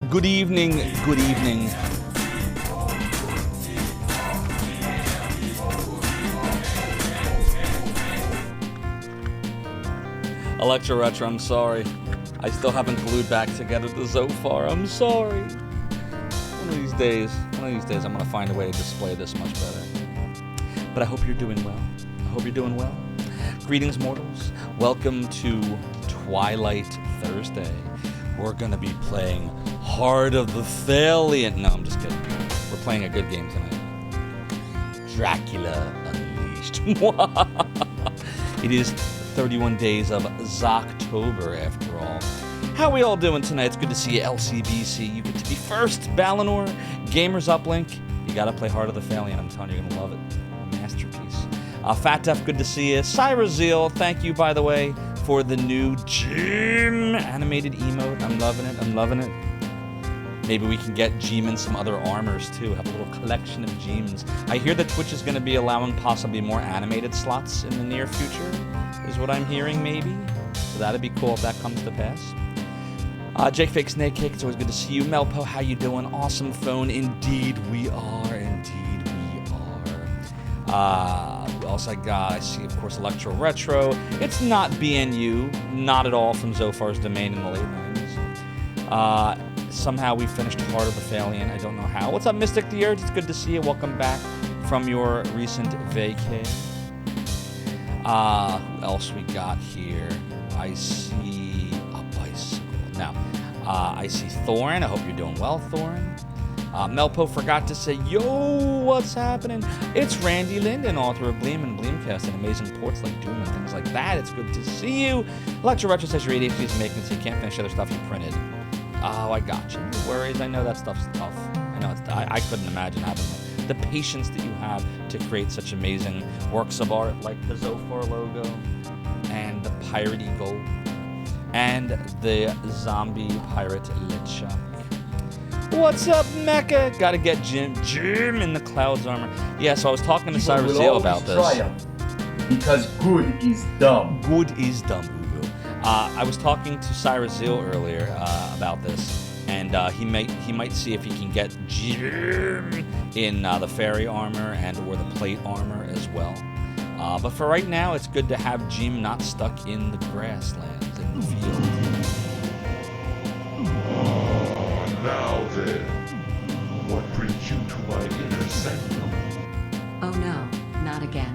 Good evening, good evening. Electro Retro, I'm sorry. I still haven't glued back together the Zophar. I'm sorry. One of these days, I'm gonna find a way to display this much better. But I hope you're doing well. I hope you're doing well. Greetings, mortals. Welcome to Twilight Thursday. We're gonna be playing Heart of the Valiant. No, I'm just kidding. We're playing a good game tonight. Dracula Unleashed. It is 31 days of Zocktober, after all. How we all doing tonight? It's good to see you, LCBC. You get to be first. Balinor, Gamers Uplink. You gotta play Heart of the Valiant. I'm telling you, you're gonna love it. A masterpiece. Fat Def, good to see you. Cyrus Zeal, thank you, by the way, for the new Jim animated emote. I'm loving it. I'm loving it. Maybe we can get Jim in some other armors, too. Have a little collection of Jims. I hear that Twitch is going to be allowing possibly more animated slots in the near future, is what I'm hearing, maybe. So that'd be cool if that comes to pass. Jake Fake Snake Cake, it's always good to see you. Melpo, how you doing? Awesome phone. Indeed we are. Indeed we are. Who else I got? I see, of course, Electro Retro. It's not BNU. Not at all, from Zophar's domain in the late 90s. Somehow we finished Heart of the Valiant. I don't know how. What's up, Mystic the Urge? It's good to see you. Welcome back from your recent vacay. Who else we got here? I see a bicycle. Now, I see Thorin. I hope you're doing well, Thorin. Melpo forgot to say, yo, what's happening? It's Randy Linden, author of Bleem and Bleemcast and amazing ports like Doom and things like that. It's good to see you. Electro Retro says your ADHD is making it so you can't finish other stuff you printed. Oh, I got you. No worries. I know that stuff's tough. I know I couldn't imagine having the patience that you have to create such amazing works of art like the Zophar logo and the Pirate Eagle and the zombie pirate Lichuk. What's up, Mecca? Gotta get Jim in the Clouds armor. Yeah, so I was talking to Cyrus Zeal about this. Because good is dumb. Good is dumb, boo-boo. I was talking to Cyrus Zeal earlier about this, and he might see if he can get Jim in the fairy armor and or the plate armor as well. But for right now, it's good to have Jim not stuck in the grasslands, in the field. Now then, what brings you to my inner sanctum? Oh no, not again.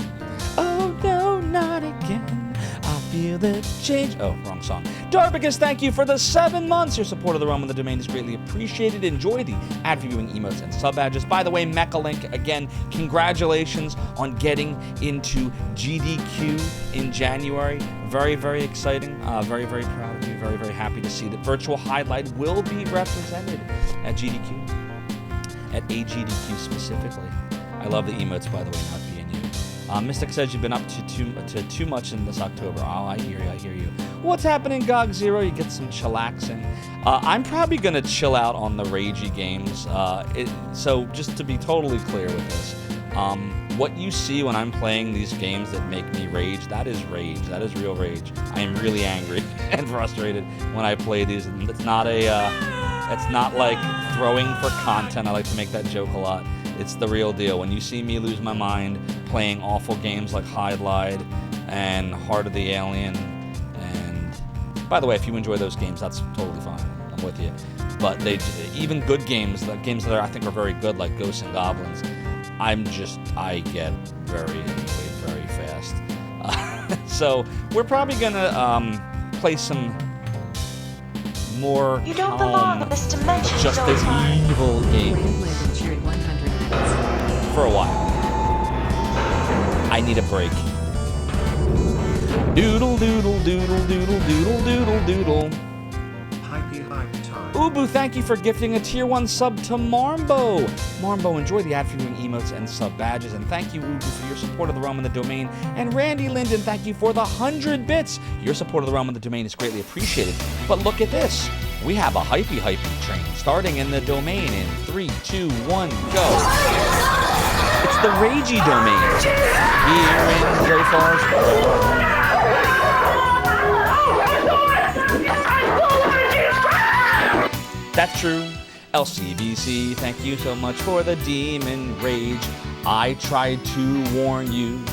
Oh no, not again. I feel the change. Oh, wrong song. Darbicus, thank you for the 7 months. Your support of the realm of the domain is greatly appreciated. Enjoy the ad viewing emotes and sub badges. By the way, Mechalink, again, congratulations on getting into GDQ in January. Very, very exciting. Very, very proud of you. Very, very happy to see that Virtual Highlight will be represented at GDQ. At AGDQ specifically. I love the emotes, by the way, not being you. Mystic says you've been up to too much in this October. Oh, I hear you. What's happening, GOG Zero? You get some chillaxing. I'm probably going to chill out on the ragey games. So just to be totally clear with this, what you see when I'm playing these games that make me rage, that is rage. That is real rage. I am really angry and frustrated when I play these. It's not like throwing for content. I like to make that joke a lot. It's the real deal. When you see me lose my mind playing awful games like Hide Lied and Heart of the Alien, and by the way, if you enjoy those games, that's totally fine. I'm with you. But even good games, like games that I think are very good, like Ghosts and Goblins, I get very annoyed very fast. So we're probably gonna play some more You don't belong in this dimension, just as Zophar. evil games Wavelength cheered 100 minutes. for a while. I need a break. Doodle doodle doodle doodle doodle doodle doodle. Hypey hype time. Ubu, thank you for gifting a tier 1 sub to Marmbo. Marmbo, enjoy the ad viewing emotes and sub badges, and thank you, Ubu, for your support of the realm and the domain. And Randy Linden, thank you for the 100 bits. Your support of the realm and the domain is greatly appreciated. But look at this. We have a hypey train starting in the domain in 3, 2, 1, go. It's the Ragey domain. Here in Zophar's world. That's true. LCBC, thank you so much for the demon rage. I tried to warn you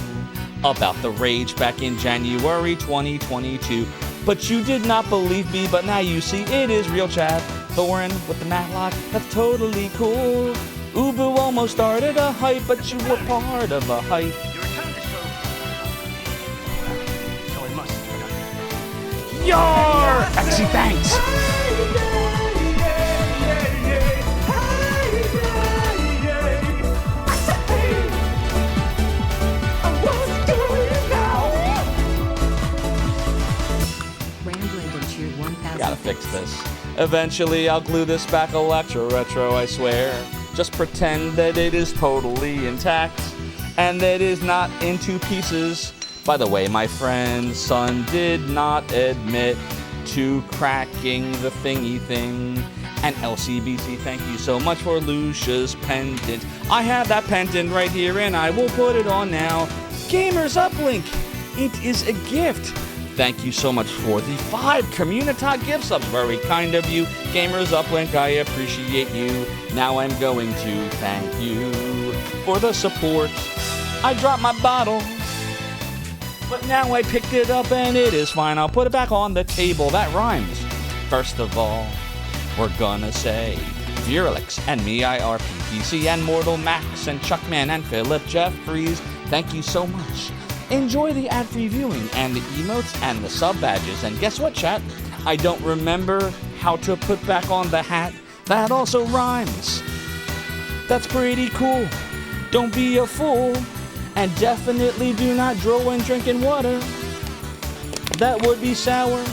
about the rage back in January 2022, but you did not believe me, but now you see it is real, chat. Thorin with the Matlock, that's totally cool. Ubu almost started a hype, but you were part of a hype. Yar! Actually, thanks! Rambling and cheered 1,000. Gotta fix this. Eventually, I'll glue this back Electro Retro, I swear. Just pretend that it is totally intact and that it is not in two pieces. By the way, my friend's son did not admit to cracking the thingy thing. And LCBC, thank you so much for Lucia's pendant. I have that pendant right here and I will put it on now. Gamers Uplink, it is a gift. Thank you so much for the 5 Communita gift subs. Very kind of you. Gamers Uplink, I appreciate you. Now I'm going to thank you for the support. I dropped my bottle, but now I picked it up and it is fine. I'll put it back on the table. That rhymes. First of all, we're gonna say Virulix and me, IRPPC, and Mortal Max, and Chuckman, and Philip Jeffries. Thank you so much. Enjoy the ad-free viewing and the emotes and the sub badges. And guess what, chat? I don't remember how to put back on the hat. That also rhymes. That's pretty cool. Don't be a fool. And definitely do not drool and drink in water. That would be sour.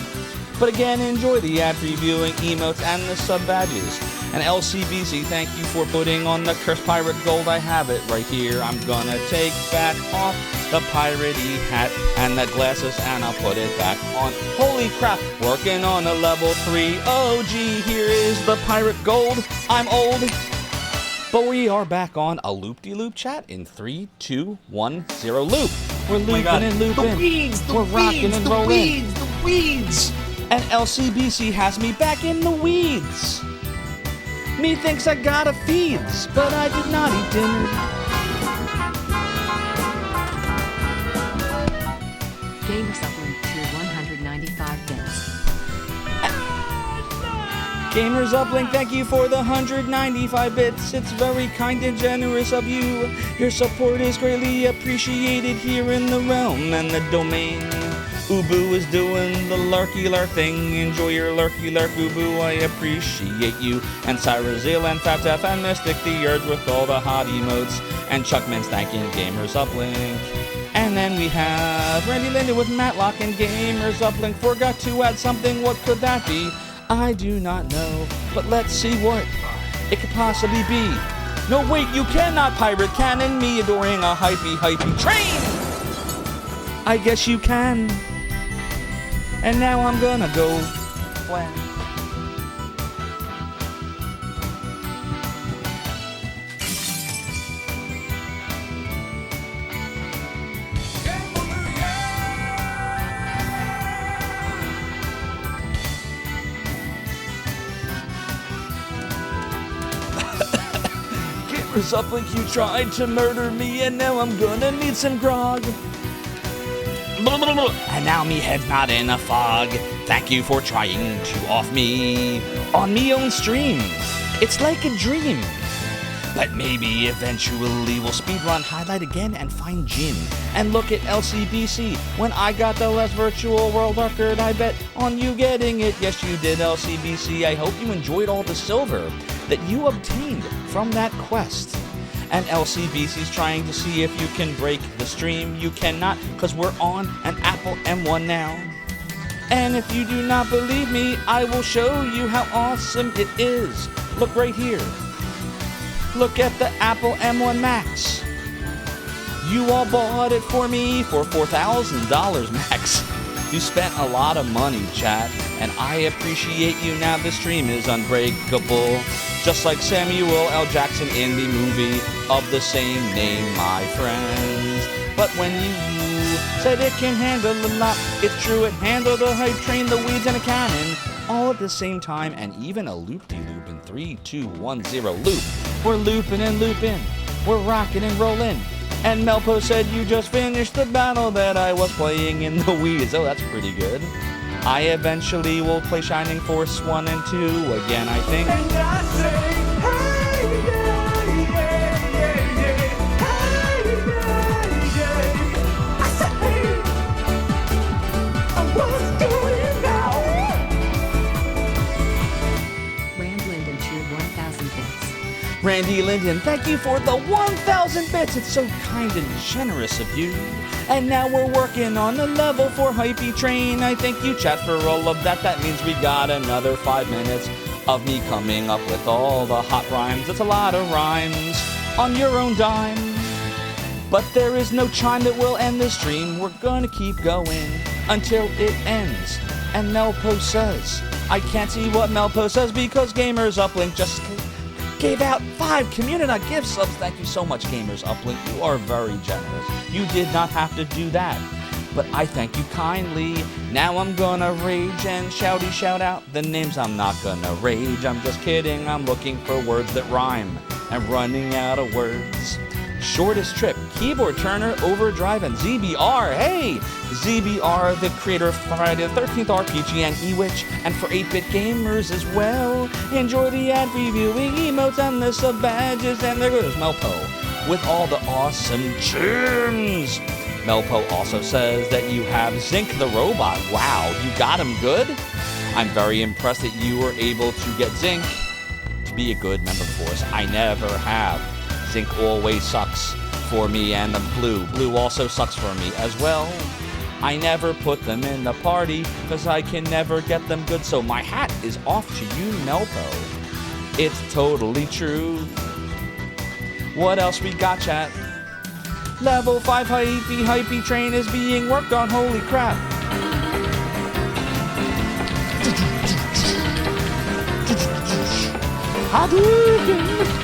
But again, enjoy the ad-free viewing, emotes, and the sub badges. And LCBC, thank you for putting on the Cursed Pirate Gold. I have it right here. I'm gonna take back off the piratey hat and the glasses, and I'll put it back on. Holy crap, working on a level 3. Oh gee, here is the Pirate Gold. I'm old, but we are back on a loop-de-loop chat in 3, 2, 1, 0, loop. We're looping and looping. The weeds, We're rocking and rolling. the weeds. And LCBC has me back in the weeds. Me thinks I got a feeds, but I did not eat dinner. Gamers Uplink cheered 195 bits. Gamers Uplink, thank you for the 195 bits. It's very kind and generous of you. Your support is greatly appreciated here in the realm and the domain. Ubu is doing the lurky lurk thing. Enjoy your lurky lurk, Ubu. I appreciate you. And Cyril and Faptaf and Mystic the Earth with all the hot emotes. And Chuckman's thanking Gamers Uplink. And then we have Randy Linden with Matlock and Gamers Uplink. Forgot to add something. What could that be? I do not know. But let's see what it could possibly be. No, wait, you cannot pirate cannon me adoring a hypey train. I guess you can. And now I'm gonna go plan. Gamers Uplink, you tried to murder me, and now I'm gonna need some grog. And now me head's not in a fog. Thank you for trying to off me on me own stream. It's like a dream. But maybe eventually we'll speedrun, highlight again, and find Jin. And look at LCBC. When I got the last virtual world record, I bet on you getting it. Yes, you did, LCBC. I hope you enjoyed all the silver that you obtained from that quest. And LCBC's trying to see if you can break the stream. You cannot, because we're on an Apple M1 now. And if you do not believe me, I will show you how awesome it is. Look right here. Look at the Apple M1 Max. You all bought it for me for $4,000 max. You spent a lot of money, chat, and I appreciate you. Now the stream is unbreakable, just like Samuel L. Jackson in the movie of the same name, my friends. But when you said it can handle a lot, it's true, it handled the hype train, the weeds, and a cannon. all at the same time, and even a loop-de-loop in 3, 2, 1, 0, loop. We're looping and looping. We're rocking and rolling. And Melpo said you just finished the battle that I was playing in the Wii's. Oh, that's pretty good. I eventually will play Shining Force 1 and 2 again, I think. And I say, hey, yeah, yeah, yeah, yeah. Hey, yeah, yeah. I said, hey, what's doing now? Rand Linden cheered 1,000 bits. Randy Linden, thank you for the 1,000 bits. It's so kind and generous of you. And now we're working on a level 4 hypey train. I thank you, chat, for all of that. That means we got another 5 minutes of me coming up with all the hot rhymes. It's a lot of rhymes on your own dime. But there is no chime that will end the stream. We're gonna keep going until it ends. And Melpo says, I can't see what Melpo says because Gamers Uplink just gave out 5 community gift subs. Thank you so much, Gamers Uplink. You are very generous. You did not have to do that, but I thank you kindly. Now I'm gonna rage and shouty shout out the names. I'm not gonna rage, I'm just kidding. I'm looking for words that rhyme. I'm running out of words. Shortest Trip, Keyboard Turner, Overdrive, and ZBR. Hey! ZBR, the creator of Friday the 13th RPG and eWitch, and for 8-bit gamers as well. Enjoy the ad reviewing emotes and the sub badges, and there goes Melpo with all the awesome gems. Melpo also says that you have Zink the robot. Wow, you got him good? I'm very impressed that you were able to get Zink to be a good member for us. I never have. Zink always sucks for me, and the Blue also sucks for me as well. I never put them in the party because I can never get them good, so my hat is off to you, Melpo. It's totally true. What else we got, chat? Level 5 hypey train is being worked on, holy crap. Hadouken!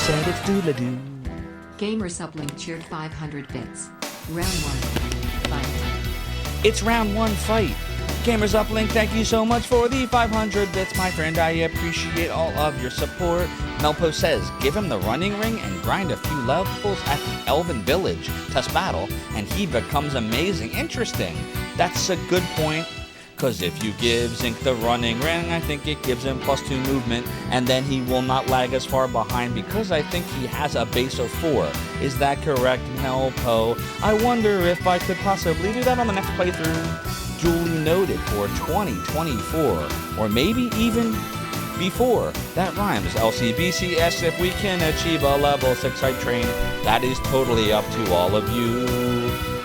Said it's doodle-doo. Gamers Uplink cheered 500 bits. Round 1. Fight. It's round 1 fight. Gamers Uplink, thank you so much for the 500 bits, my friend. I appreciate all of your support. Melpo says, give him the running ring and grind a few levels at the Elven Village. Test battle, and he becomes amazing. Interesting. That's a good point. Because if you give Zink the running ring, I think it gives him +2 movement, and then he will not lag as far behind because I think he has a base of 4. Is that correct, Melpo? I wonder if I could possibly do that on the next playthrough. Duly noted for 2024, or maybe even before. That rhymes. LCBC asks if we can achieve a level 6 hype train. That is totally up to all of you.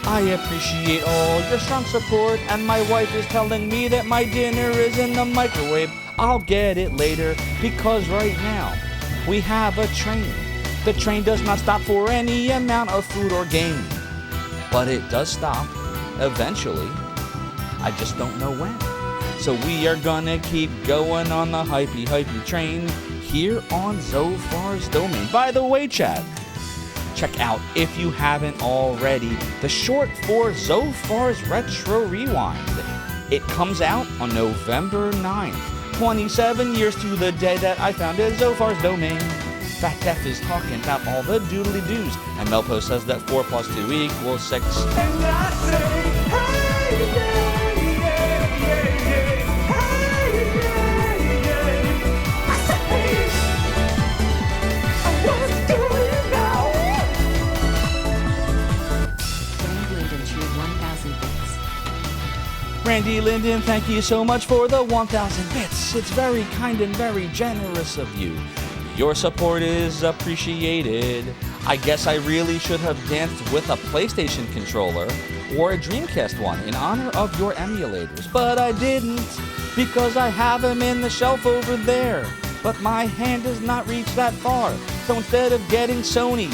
I appreciate all your strong support, and my wife is telling me that my dinner is in the microwave. I'll get it later, because right now we have a train. The train does not stop for any amount of food or game, but it does stop eventually. I just don't know when. So we are gonna keep going on the hypey train here on Zophar's domain. By the way, chat, check out, if you haven't already, the short for Zophar's Retro Rewind. It comes out on November 9th, 27 years to the day that I founded Zophar's domain. Fat Def is talking about all the doodly-doos, and Melpo says that 4 + 2 = 6. And I say, hey, yeah. Randy Linden, thank you so much for the 1,000 bits. It's very kind and very generous of you. Your support is appreciated. I guess I really should have danced with a PlayStation controller or a Dreamcast one in honor of your emulators, but I didn't because I have them in the shelf over there. But my hand does not reach that far, so instead of getting Sony,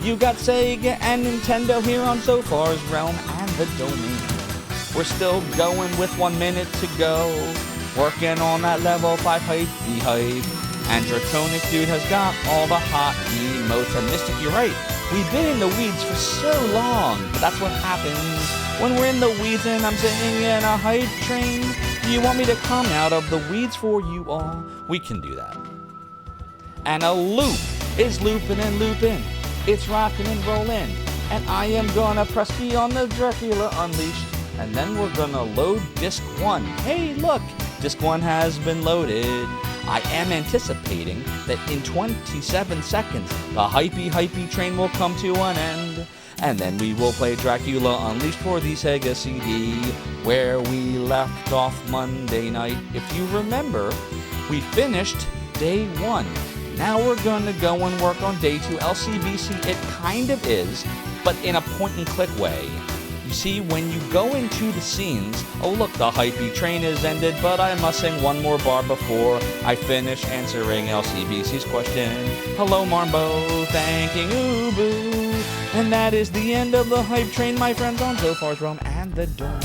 you got Sega and Nintendo here on Zophar's realm, and the domain. We're still going with 1 minute to go. Working on that level 5 hype. And Draconic Dude has got all the hot emotes. And Mystic, you're right. We've been in the weeds for so long. But that's what happens when we're in the weeds and I'm sitting in a hype train. Do you want me to come out of the weeds for you all? We can do that. And a loop is looping and looping. It's rocking and rolling. And I am gonna press key on the Dracula Unleashed. And then we're gonna load disc 1. Hey, look, disc 1 has been loaded. I am anticipating that in 27 seconds, the hypey train will come to an end. And then we will play Dracula Unleashed for the Sega CD, where we left off Monday night. If you remember, we finished day 1. Now we're gonna go and work on day 2. LCBC, it kind of is, but in a point-and-click way. You see, when you go into the scenes, oh look, the hypey train is ended, but I must sing one more bar before I finish answering LCBC's question. Hello, Marmbo, thanking Ubu. And that is the end of the hype train, my friends, on Zophar's Realm and the Domain.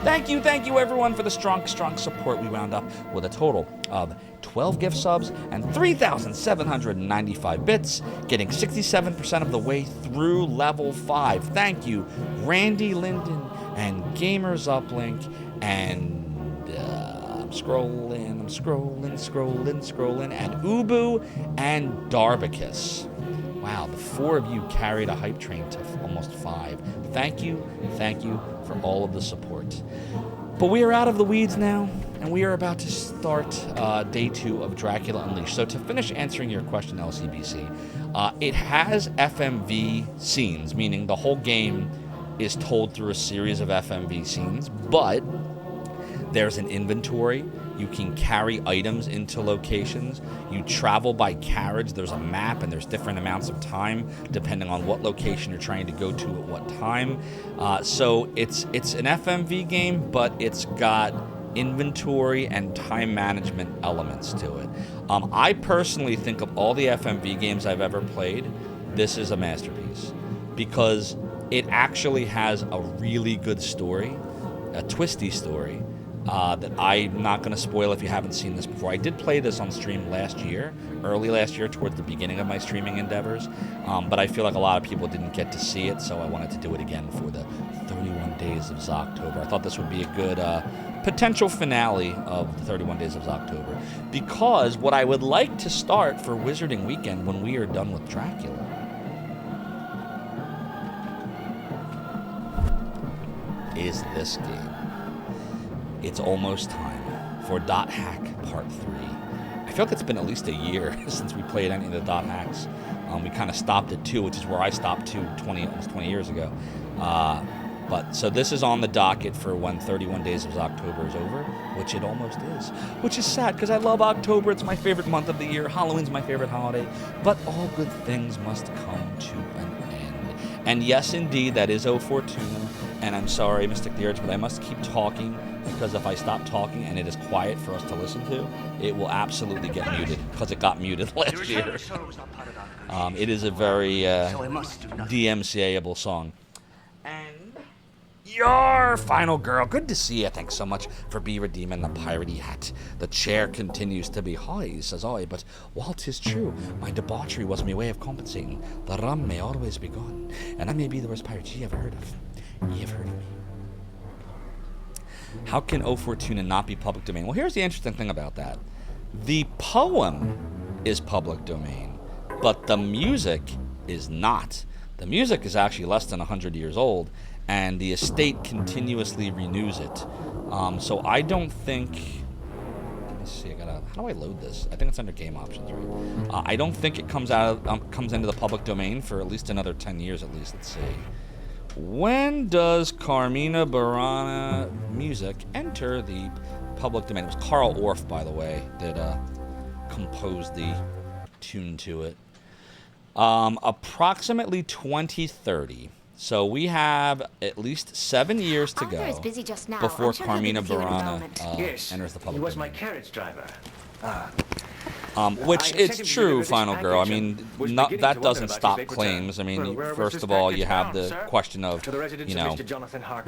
Thank you everyone for the strong support. We wound up with a total of 12 gift subs and 3,795 bits, getting 67% of the way through level 5. Thank you, Randy Linden and Gamers Uplink, and I'm scrolling, and Ubu and Darbicus. Wow, the 4 of you carried a hype train to almost 5. Thank you for all of the support. But we are out of the weeds now, and we are about to start day 2 of Dracula Unleashed. So to finish answering your question, LCBC, it has FMV scenes, meaning the whole game is told through a series of FMV scenes, but there's an inventory. You can carry items into locations. You travel by carriage. There's a map, and there's different amounts of time depending on what location you're trying to go to at what time. So it's an FMV game, but it's got inventory and time management elements to it. I personally think of all the FMV games I've ever played, this is a masterpiece because it actually has a really good story, a twisty story. That I'm not going to spoil if you haven't seen this before. I did play this on stream early last year, towards the beginning of my streaming endeavors, but I feel like a lot of people didn't get to see it, so I wanted to do it again for the 31 Days of Zocktober. I thought this would be a good potential finale of the 31 Days of Zocktober, because what I would like to start for Wizarding Weekend when we are done with Dracula is this game. It's almost time for Dot Hack Part 3. I feel like it's been at least a year since we played any of the Dot Hacks. We kind of stopped at 2, which is where I stopped almost 20 years ago. But so this is on the docket for when 31 Days of Zocktober is over, which it almost is. Which is sad because I love October. It's my favorite month of the year. Halloween's my favorite holiday. But all good things must come to an end. And yes, indeed, that is O Fortuna. And I'm sorry, Mystic the Urge, but I must keep talking, because if I stop talking and it is quiet for us to listen to, it will absolutely get muted, because it got muted last year. It is a very DMCA-able song. And your final girl, good to see you. Thanks so much for redeeming the piratey hat. The chair continues to be high, says I, but while 'tis true, my debauchery was my way of compensating. The rum may always be gone, and I may be the worst pirate ye ever heard of. Ye ever heard of me? How can O Fortuna not be public domain? Well, here's the interesting thing about that. The poem is public domain, but the music is not. The music is actually less than 100 years old, and the estate continuously renews it. So I don't think... Let me see, how do I load this? I think it's under game options, right? I don't think it comes into the public domain for at least another 10 years at least. Let's see. When does Carmina Burana music enter the public domain? It was Carl Orff, by the way, that composed the tune to it. Approximately 2030. So we have at least 7 years to go before Carmina Burana enters the public domain. He was my carriage driver. Which it's true, Final Girl. I mean, that doesn't stop claims. I mean, first of all, you have the question of, you know,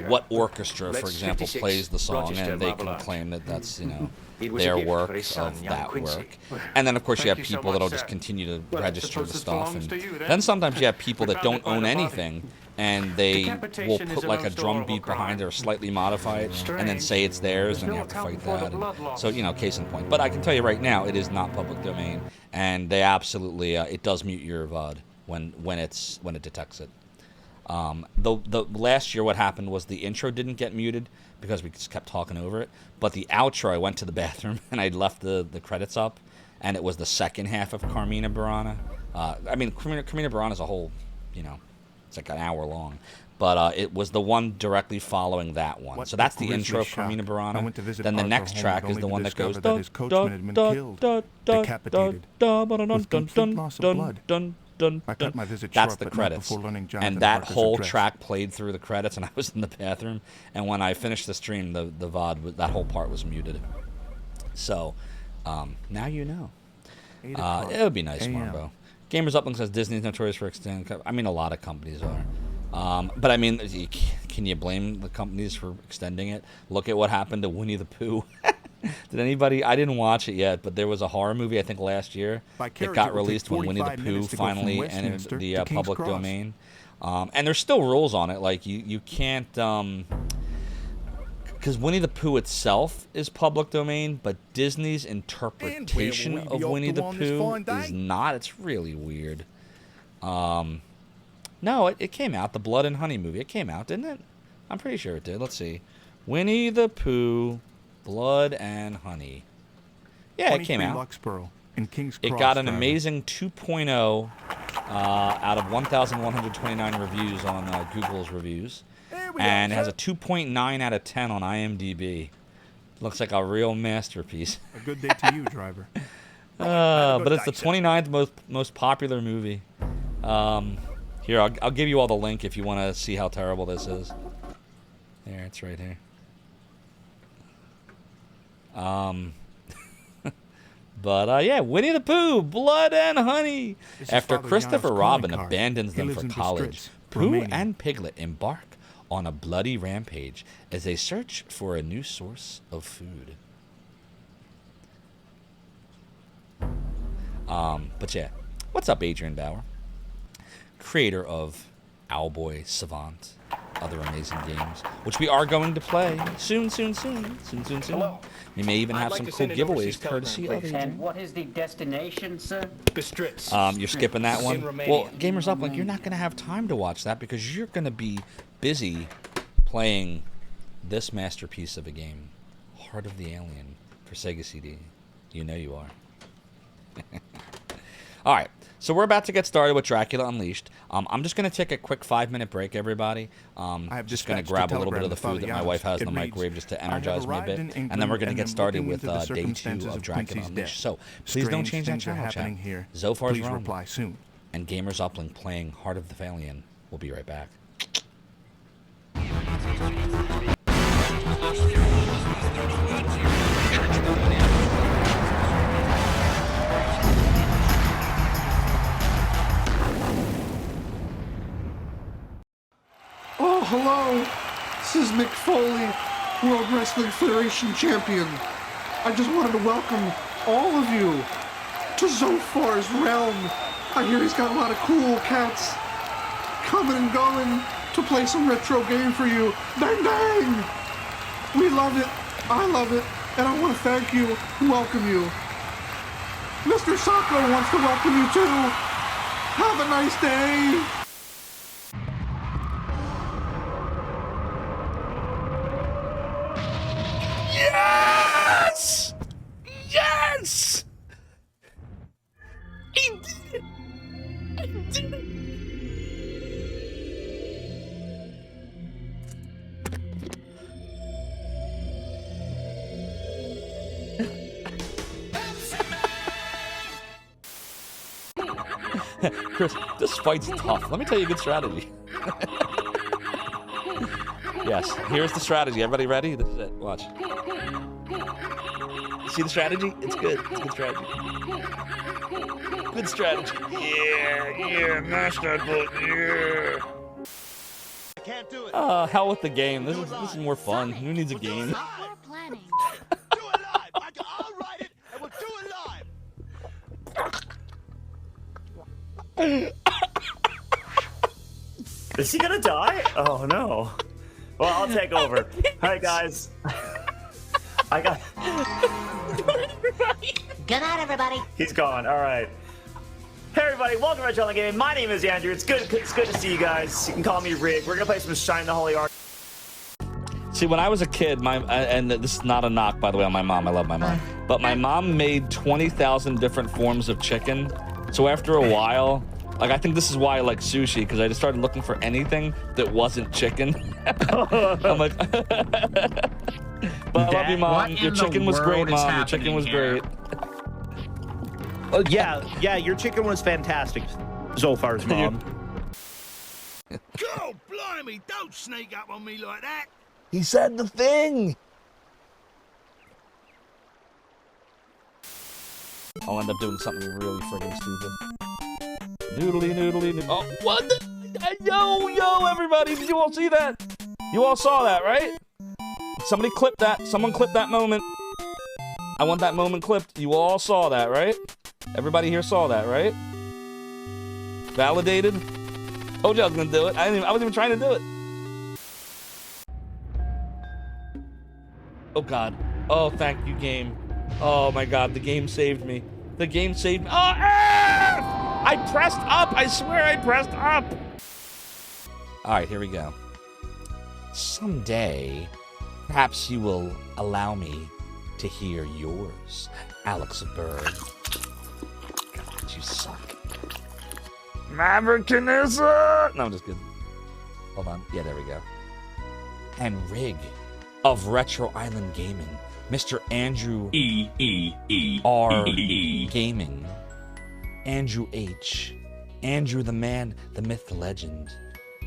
what orchestra, for example, plays the song, and they can claim that that's, you know, their work of that work. And then, of course, you have people that'll just continue to register the stuff. And then sometimes you have people that don't own anything, and they will put like a drum beat behind it or slightly modify it, and then say it's theirs, and you have to fight that. And so, you know, case in point. But I can tell you right now, it is not public domain, and they absolutely it does mute your VOD when it detects it. The last year, what happened was the intro didn't get muted because we just kept talking over it. But the outro, I went to the bathroom and I left the credits up, and it was the second half of Carmina Burana. I mean, Carmina Burana is a whole, you know, it's like an hour long. But it was the one directly following that one. So that's the intro of Carmina Burana. Then the next track is the one that goes that's the credits. And that whole track played through the credits, and I was in the bathroom. And when I finished the stream, the VOD, that whole part was muted. So now you know. It would be nice, Marbo. Gamers Uplink says Disney's notorious for extending. I mean, a lot of companies are. But I mean, can you blame the companies for extending it? Look at what happened to Winnie the Pooh. Did anybody? I didn't watch it yet, but there was a horror movie I think last year that got released when Winnie the Pooh finally entered the public domain. And there's still rules on it, like you can't, because Winnie the Pooh itself is public domain, but Disney's interpretation of Winnie the Pooh is not. It's really weird. No, it came out. The Blood and Honey movie. It came out, didn't it? I'm pretty sure it did. Let's see. Winnie the Pooh, Blood and Honey. Yeah, it came out. It got an amazing 2.0 out of 1,129 reviews on Google's reviews. And it has a 2.9 out of 10 on IMDb. Looks like a real masterpiece. A good day to you, driver. But it's the 29th most popular movie. Here, I'll give you all the link if you want to see how terrible this is. There, it's right here. But yeah, Winnie the Pooh, Blood and Honey. After Christopher Robin abandons them for college, Pooh and Piglet embark on a bloody rampage as they search for a new source of food. But yeah, what's up, Adrian Bauer? Creator of Owlboy Savant, other amazing games, which we are going to play soon. Hello. We may even have some cool giveaways courtesy of Adrian. And what is the destination, sir? The Straits. You're skipping that one? Well, Gamers Uplink, you're not going to have time to watch that because you're going to be busy playing this masterpiece of a game, Heart of the Alien, for Sega CD. You know you are. All right, so we're about to get started with Dracula Unleashed. I'm just going to take a quick 5-minute break, everybody. I'm just going to grab a little bit of the food that my wife has in the microwave just to energize me a bit. And then we're going to get started with day 2 of Dracula Unleashed. So please don't change that channel, chat. Zophar's Run and Gamers Uplink playing Heart of the Alien. We'll be right back. Oh, hello. This is Mick Foley, World Wrestling Federation Champion. I just wanted to welcome all of you to Zophar's realm. I hear he's got a lot of cool cats coming and going to play some retro game for you. Bang, bang! We love it. I love it. And I want to thank you and welcome you. Mr. Sacco wants to welcome you too. Have a nice day. Yes! Yes! I did it! I did it! Chris, this fight's tough. Let me tell you a good strategy. Yes, here's the strategy. Everybody ready? This is it. Watch. see the strategy? It's good. It's good strategy. Good strategy. Yeah, mash that button, yeah. I can't do it. Hell with the game. This is more fun. Who needs a game? Do it live. I'll write it and we'll do it live. Is he gonna die? Oh no. Well, I'll take over. Alright, guys. I got. Good night, everybody. He's gone. Alright. Hey, everybody. Welcome to Retro Gaming. My name is Andrew. It's good to see you guys. You can call me Rig. We're gonna play some Shine the Holy Ark. See, when I was a kid, and this is not a knock, by the way, on my mom. I love my mom. But my mom made 20,000 different forms of chicken. So after a while, like, I think this is why I like sushi, because I just started looking for anything that wasn't chicken. I'm like, but I love you, Mom. Your chicken was great, Mom. Your chicken was great. Oh, yeah, your chicken was fantastic, Zophar's mom. Go, blimey, don't sneak up on me like that. He said the thing. I'll end up doing something really friggin' stupid. Noodly, noodly, noodly. Oh, what? Yo, everybody, did you all see that? You all saw that, right? Somebody clip that. Someone clip that moment. I want that moment clipped. You all saw that, right? Everybody here saw that, right? Validated? Told you I was gonna do it. I wasn't even trying to do it. Oh God. Oh, thank you, game. Oh my God, the game saved me. The game saved me. Oh, ah! I pressed up. I swear I pressed up. All right, here we go. Someday, perhaps you will allow me to hear yours, Alex Bird. God, you suck. Maverickism! No, I'm just kidding. Hold on. Yeah, there we go. And Rig of Retro Island Gaming, Mr. Andrew R. Gaming, Andrew H., Andrew the man, the myth, the legend.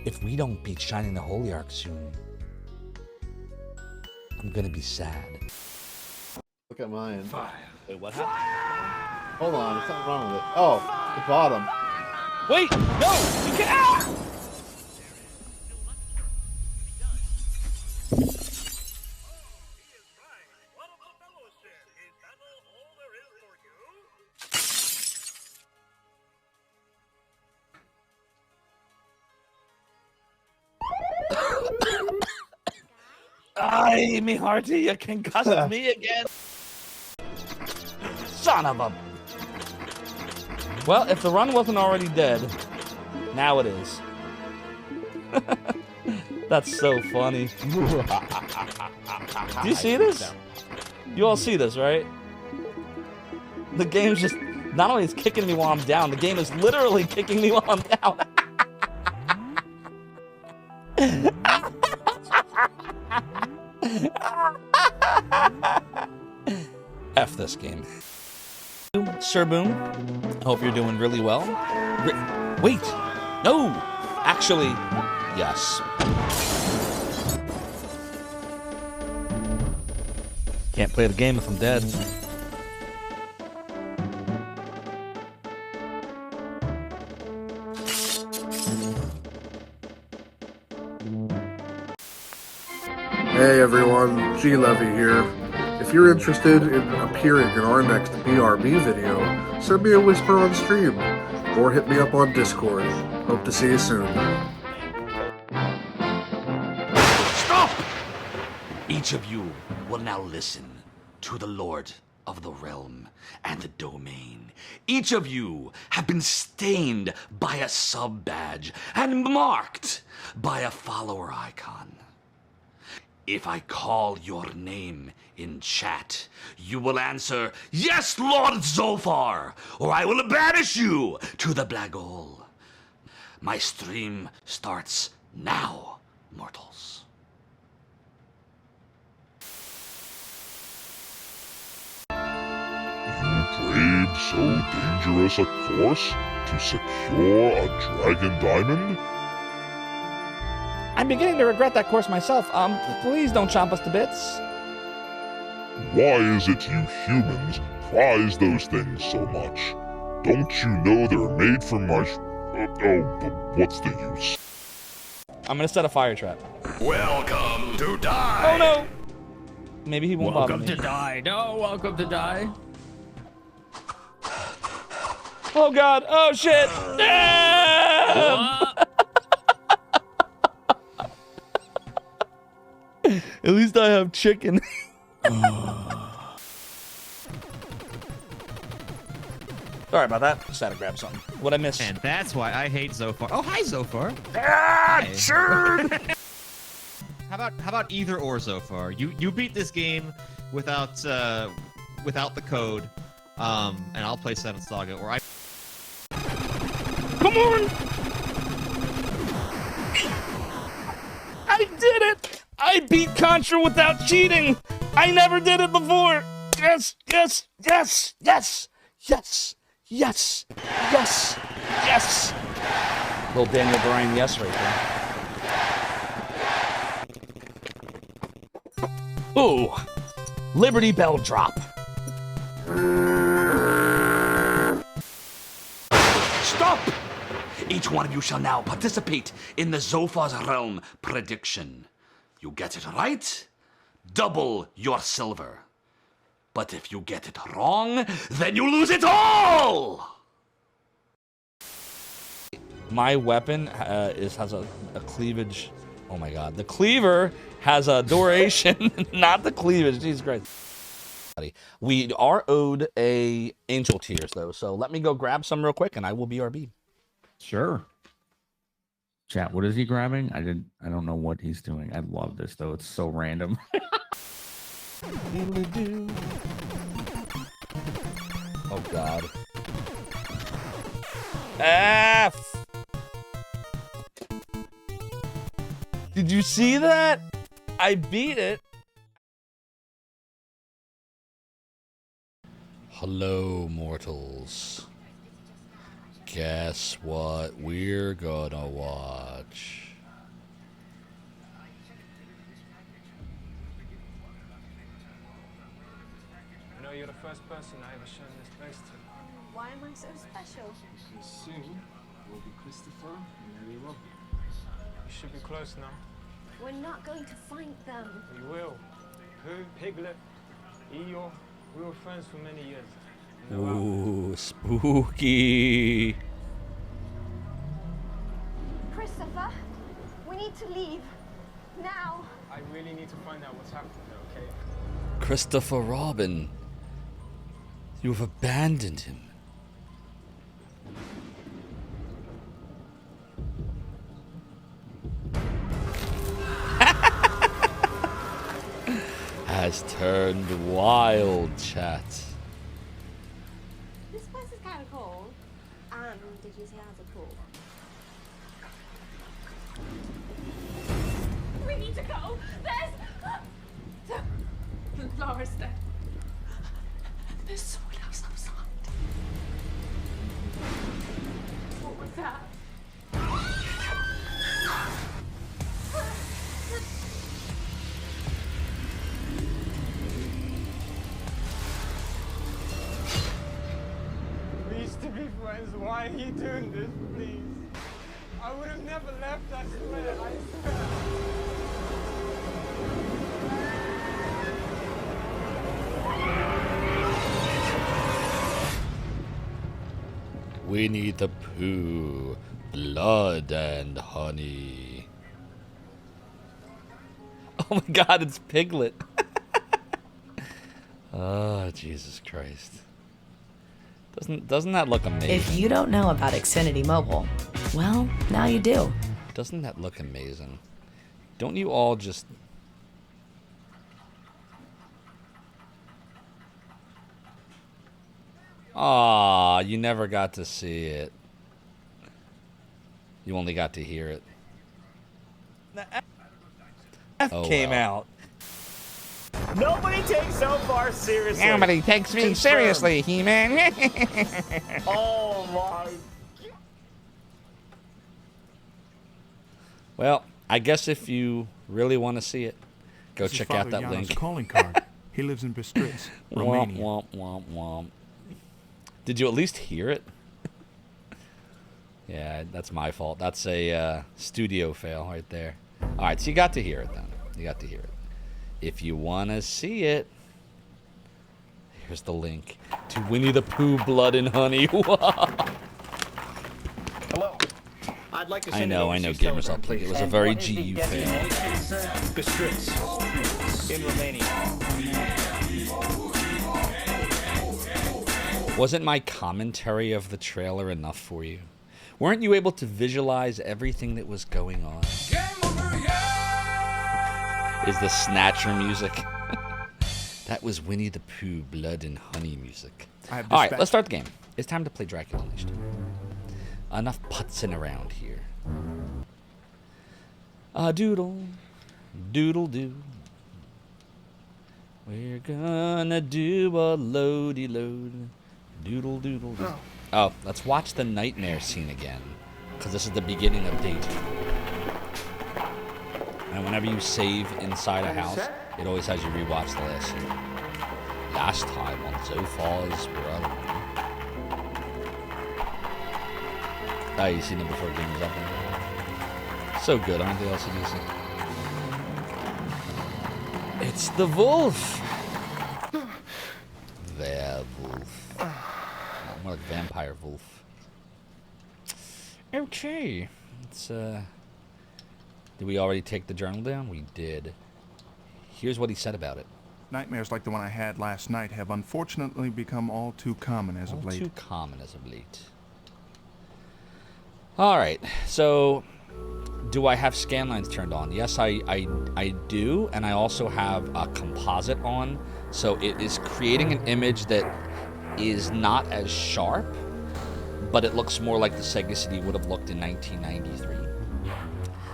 If we don't beat Shining the Holy Ark soon, I'm gonna be sad. Look at mine. Wait, what happened? Hold on, there's something wrong with it. Oh, the bottom. Wait, no, you can't. Ah! Ay, me hearty, you concussed me again. Son of a... Well, if the run wasn't already dead, now it is. That's so funny. Do you see this? You all see this, right? The game's just... Not only is kicking me while I'm down, the game is literally kicking me while I'm down. F this game. Sir Boom, I hope you're doing really well. Wait, no, actually, yes. Can't play the game if I'm dead. Hey everyone, G Levy here. If you're interested in appearing in our next BRB video, send me a whisper on stream, or hit me up on Discord. Hope to see you soon. Stop! Each of you will now listen to the Lord of the Realm and the Domain. Each of you have been stained by a sub-badge and marked by a follower icon. If I call your name in chat, you will answer, "Yes, Lord Zophar," or I will banish you to the black hole. My stream starts now, mortals. You brave so dangerous a course to secure a dragon diamond? I'm beginning to regret that course myself. Please don't chomp us to bits. Why is it you humans prize those things so much? Don't you know they're made from my what's the use? I'm gonna set a fire trap. Welcome to die! Oh no! Maybe he won't bother me. Welcome to die. No, welcome to die. Oh god! Oh shit! Damn! At least I have chicken. Sorry about that. Just had to grab something. What'd I miss? And that's why I hate Zophar. Oh, hi, Zophar. Ah, sure. How about either or, Zophar? You beat this game without the code, and I'll play Seven Saga, or I. Come on! I did it! I beat Contra without cheating! I never did it before! Yes, yes, yes, yes, yes, yes, yes, yes! Little Daniel Bryan yes right there. Ooh! Liberty Bell drop. Stop! Each one of you shall now participate in the Zophar's Realm prediction. You get it right, double your silver. But if you get it wrong, then you lose it all! My weapon has a cleavage. Oh my god. The cleaver has a duration, not the cleavage. Jesus Christ. We are owed a angel tears though, so let me go grab some real quick and I will BRB. Sure. Chat, what is he grabbing? I don't know what he's doing. I love this though. It's so random. Oh god. F. Did you see that? I beat it. Hello, mortals. Guess what we're gonna watch? You know, you're the first person I ever shown this place to. Why am I so special? Because soon will be Christopher and Mary Robin. You should be close now. We're not going to find them. We will. Who? Piglet? Eeyore? We were friends for many years. Ooh, spooky. Christopher, we need to leave. Now. I really need to find out what's happening, okay? Christopher Robin. You have abandoned him. Has turned wild, chat. This place is kind of cool. Did you see it has a pool? We need to go. Laura's dead. There's someone else outside. What was that? We used to be friends. Why are you doing this, please? I would have never left, I swear. I swear. We need the poo, blood and honey. Oh my god, it's Piglet. Oh, Jesus Christ. Doesn't that look amazing? If you don't know about Xfinity Mobile, well, now you do. Doesn't that look amazing? Don't you all just... Aw, you never got to see it. You only got to hear it. The F came out. Nobody takes Zophar seriously. Nobody takes me seriously, He-Man. Oh my. Well, I guess if you really want to see it, go check out that link. Calling card. He lives in Bistritz, Womp, Romania. womp, womp, womp. Did you at least hear it? Yeah, that's my fault. That's a studio fail right there. All right, so you got to hear it then. You got to hear it. If you want to see it, here's the link to Winnie the Pooh, Blood and Honey. Hello. I'd like to I send know, Gamers Up. It was a very GU fail. Bistritz in Romania. Wasn't my commentary of the trailer enough for you? Weren't you able to visualize everything that was going on? Is the Snatcher music? That was Winnie the Pooh, Blood and Honey music. All right, let's start the game. It's time to play Dracula Unleashed. Enough putzing around here. Doodle, doodle doo. We're gonna do a loady load. Doodle doodle doo. Oh, let's watch the nightmare scene again, because this is the beginning of day 2. And whenever you save inside a house, it always has you rewatch the last scene. Last time on Zophar's Realm. Oh, you seen them before the game was up there? So good, aren't they, LCDC? It's the wolf! Werewolf. More like vampire wolf. Okay. Let's, did we already take the journal down? We did. Here's what he said about it. Nightmares like the one I had last night have unfortunately become all too common as of late. Too common as of late. Alright, so do I have scan lines turned on? Yes, I do, and I also have a composite on, so it is creating an image that is not as sharp, but it looks more like the Sega CD would have looked in 1993,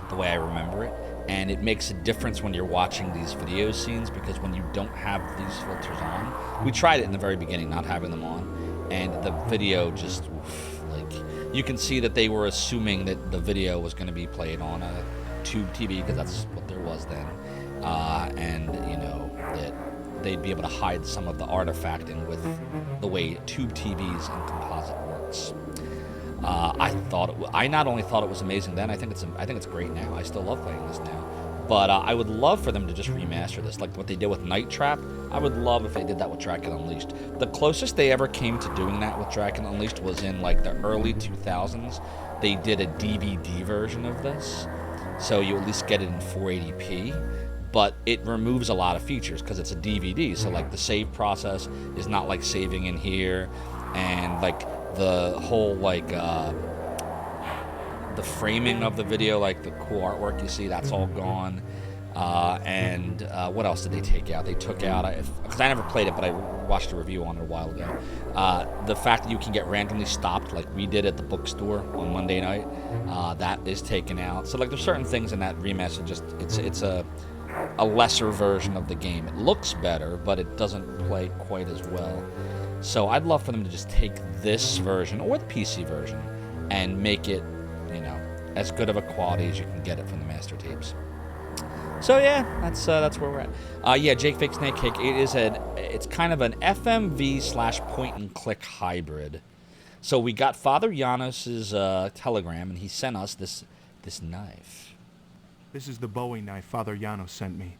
the way I remember it. And it makes a difference when you're watching these video scenes, because when you don't have these filters on, we tried it in the very beginning, not having them on, and the video just, oof, like, you can see that they were assuming that the video was going to be played on a tube TV, because that's what there was then, and, you know, that they'd be able to hide some of the artifacting with the way tube TVs and composite works. I not only thought it was amazing then, I think it's great now. I still love playing this now. But I would love for them to just remaster this, like what they did with Night Trap. I would love if they did that with Dracula Unleashed. The closest they ever came to doing that with Dracula Unleashed was in like the early 2000s. They did a DVD version of this, so you at least get it in 480p. But it removes a lot of features because it's a DVD. So like the save process is not like saving in here, and like the whole like the framing of the video, like the cool artwork you see, that's all gone. And what else did they take out? They took out, because I never played it, but I watched a review on it a while ago. The fact that you can get randomly stopped, like we did at the bookstore on Monday night, that is taken out. So like there's certain things in that remaster, just it's a lesser version of the game. It looks better, but it doesn't play quite as well. So I'd love for them to just take this version or the PC version and make it, you know, as good of a quality as you can get it from the master tapes. So yeah, that's where we're at. Yeah, Jake Fake Snake Cake. It's kind of an FMV / point and click hybrid. So we got Father Janos's telegram, and he sent us this knife. This is the Bowie knife Father Janos sent me.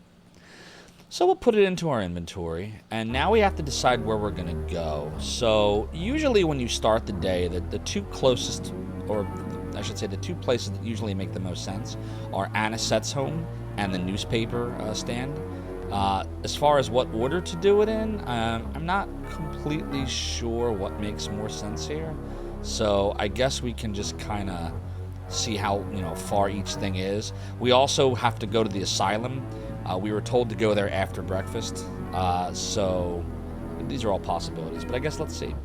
So we'll put it into our inventory, and now we have to decide where we're gonna go. So usually when you start the day, the two closest, or I should say the two places that usually make the most sense, are Anisette's home and the newspaper stand. As far as what order to do it in, I'm not completely sure what makes more sense here. So I guess we can just kind of see how far each thing is. We also have to go to the asylum. We were told to go there after breakfast, so these are all possibilities, but I guess let's see.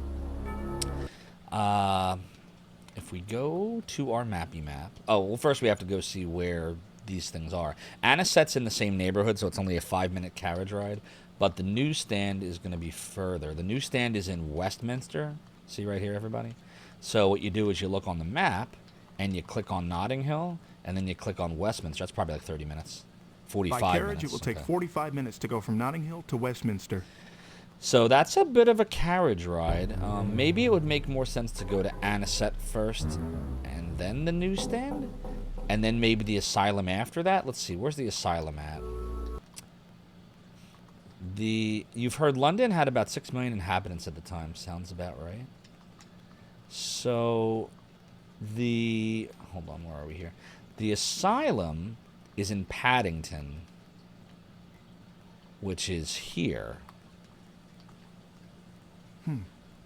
If we go to our mappy map, well, first we have to go see where these things are. Anisette's in the same neighborhood, so it's only a 5-minute carriage ride, but the newsstand is going to be further. The newsstand is in Westminster. See right here, everybody? So what you do is you look on the map, and you click on Notting Hill, and then you click on Westminster. That's probably like 30 minutes. 45 By carriage, minutes. it will take Okay. 45 minutes to go from Notting Hill to Westminster. So that's a bit of a carriage ride. Maybe it would make more sense to go to Anisette first and then the newsstand? And then maybe the asylum after that? Let's see, where's the asylum at? You've heard London had about 6 million inhabitants at the time. Sounds about right. So hold on, where are we here? The asylum is in Paddington, which is here.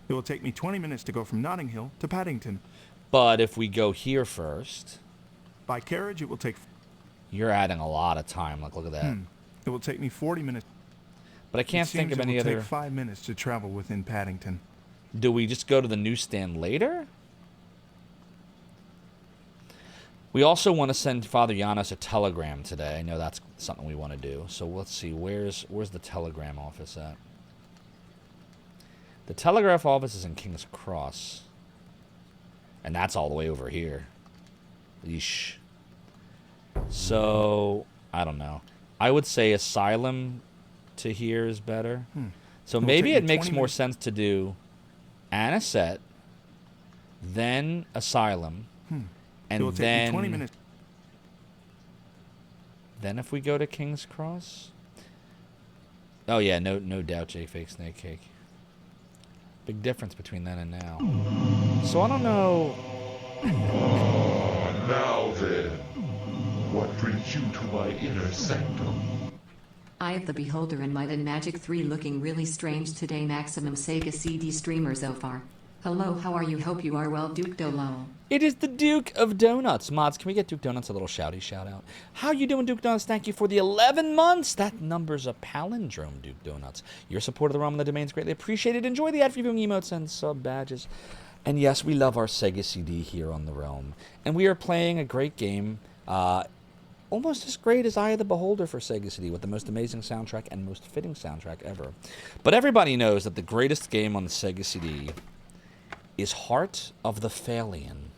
It will take me 20 minutes to go from Notting Hill to Paddington. But if we go here first... By carriage, it will take... You're adding a lot of time. Like, look at that. It will take me 40 minutes. But I can't think of any it will other... take 5 minutes to travel within Paddington. Do we just go to the newsstand later? We also want to send Father Janos a telegram today. I know that's something we want to do. So let's see. Where's the telegram office at? The telegraph office is in King's Cross. And that's all the way over here. Yeesh. So, I don't know. I would say asylum to here is better. So maybe it makes more sense to do Anisette, then asylum, and then 20 minutes. Then if we go to King's Cross. Oh yeah, no doubt, Jake Fake Snake Cake. Big difference between then and now. So I don't know. Now then, what brings you to my inner sanctum? Eye of the Beholder and Might and Magic 3 looking really strange today. Maximum Sega CD streamer Zophar. Hello, how are you? Hope you are well, Duke Dolol. It is the Duke of Donuts. Mods, can we get Duke Donuts a little shouty shout out? How you doing, Duke Donuts? Thank you for the 11 months. That number's a palindrome, Duke Donuts. Your support of the realm and the domain is greatly appreciated. Enjoy the ad for viewing emotes and sub badges. And yes, we love our Sega CD here on the realm. And we are playing a great game, almost as great as Eye of the Beholder for Sega CD, with the most amazing soundtrack and most fitting soundtrack ever. But everybody knows that the greatest game on the Sega CD is Heart of the Phalian.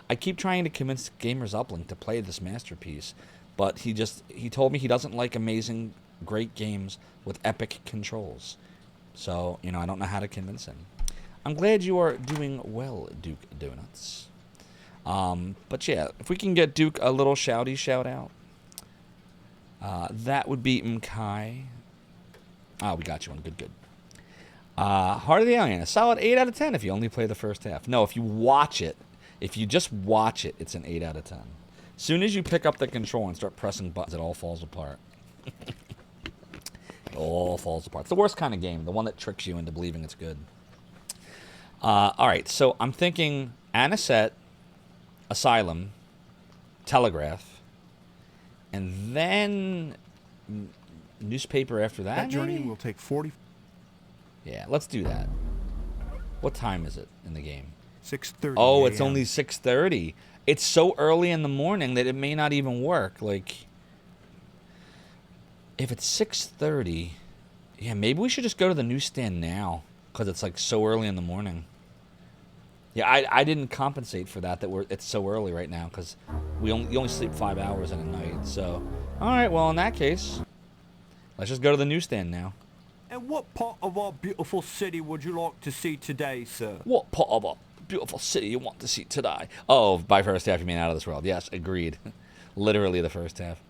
I keep trying to convince Gamers Uplink to play this masterpiece, but he told me he doesn't like amazing, great games with epic controls. So, I don't know how to convince him. I'm glad you are doing well, Duke Donuts. But yeah, if we can get Duke a little shouty shout out, that would be Mkai. Oh, we got you one. Good. Heart of the Alien, a solid 8 out of 10 if you only play the first half. No, if you watch it, if you just watch it, it's an 8 out of 10. As soon as you pick up the control and start pressing buttons, it all falls apart. It all falls apart. It's the worst kind of game, the one that tricks you into believing it's good. Alright, so I'm thinking Anisette, Asylum, Telegraph, and then newspaper after that. That journey will take 40. Yeah, let's do that. What time is it in the game? 6:30. Oh, it's only 6:30. It's so early in the morning that it may not even work. Like, if it's 6:30, yeah, maybe we should just go to the newsstand now because it's like so early in the morning. Yeah, I didn't compensate for that it's so early right now because you only sleep 5 hours in a night. So, all right, well in that case, let's just go to the newsstand now. And what part of our beautiful city would you like to see today, sir? What part of our beautiful city you want to see today? Oh, by first half you mean Out of This World. Yes, agreed. Literally the first half.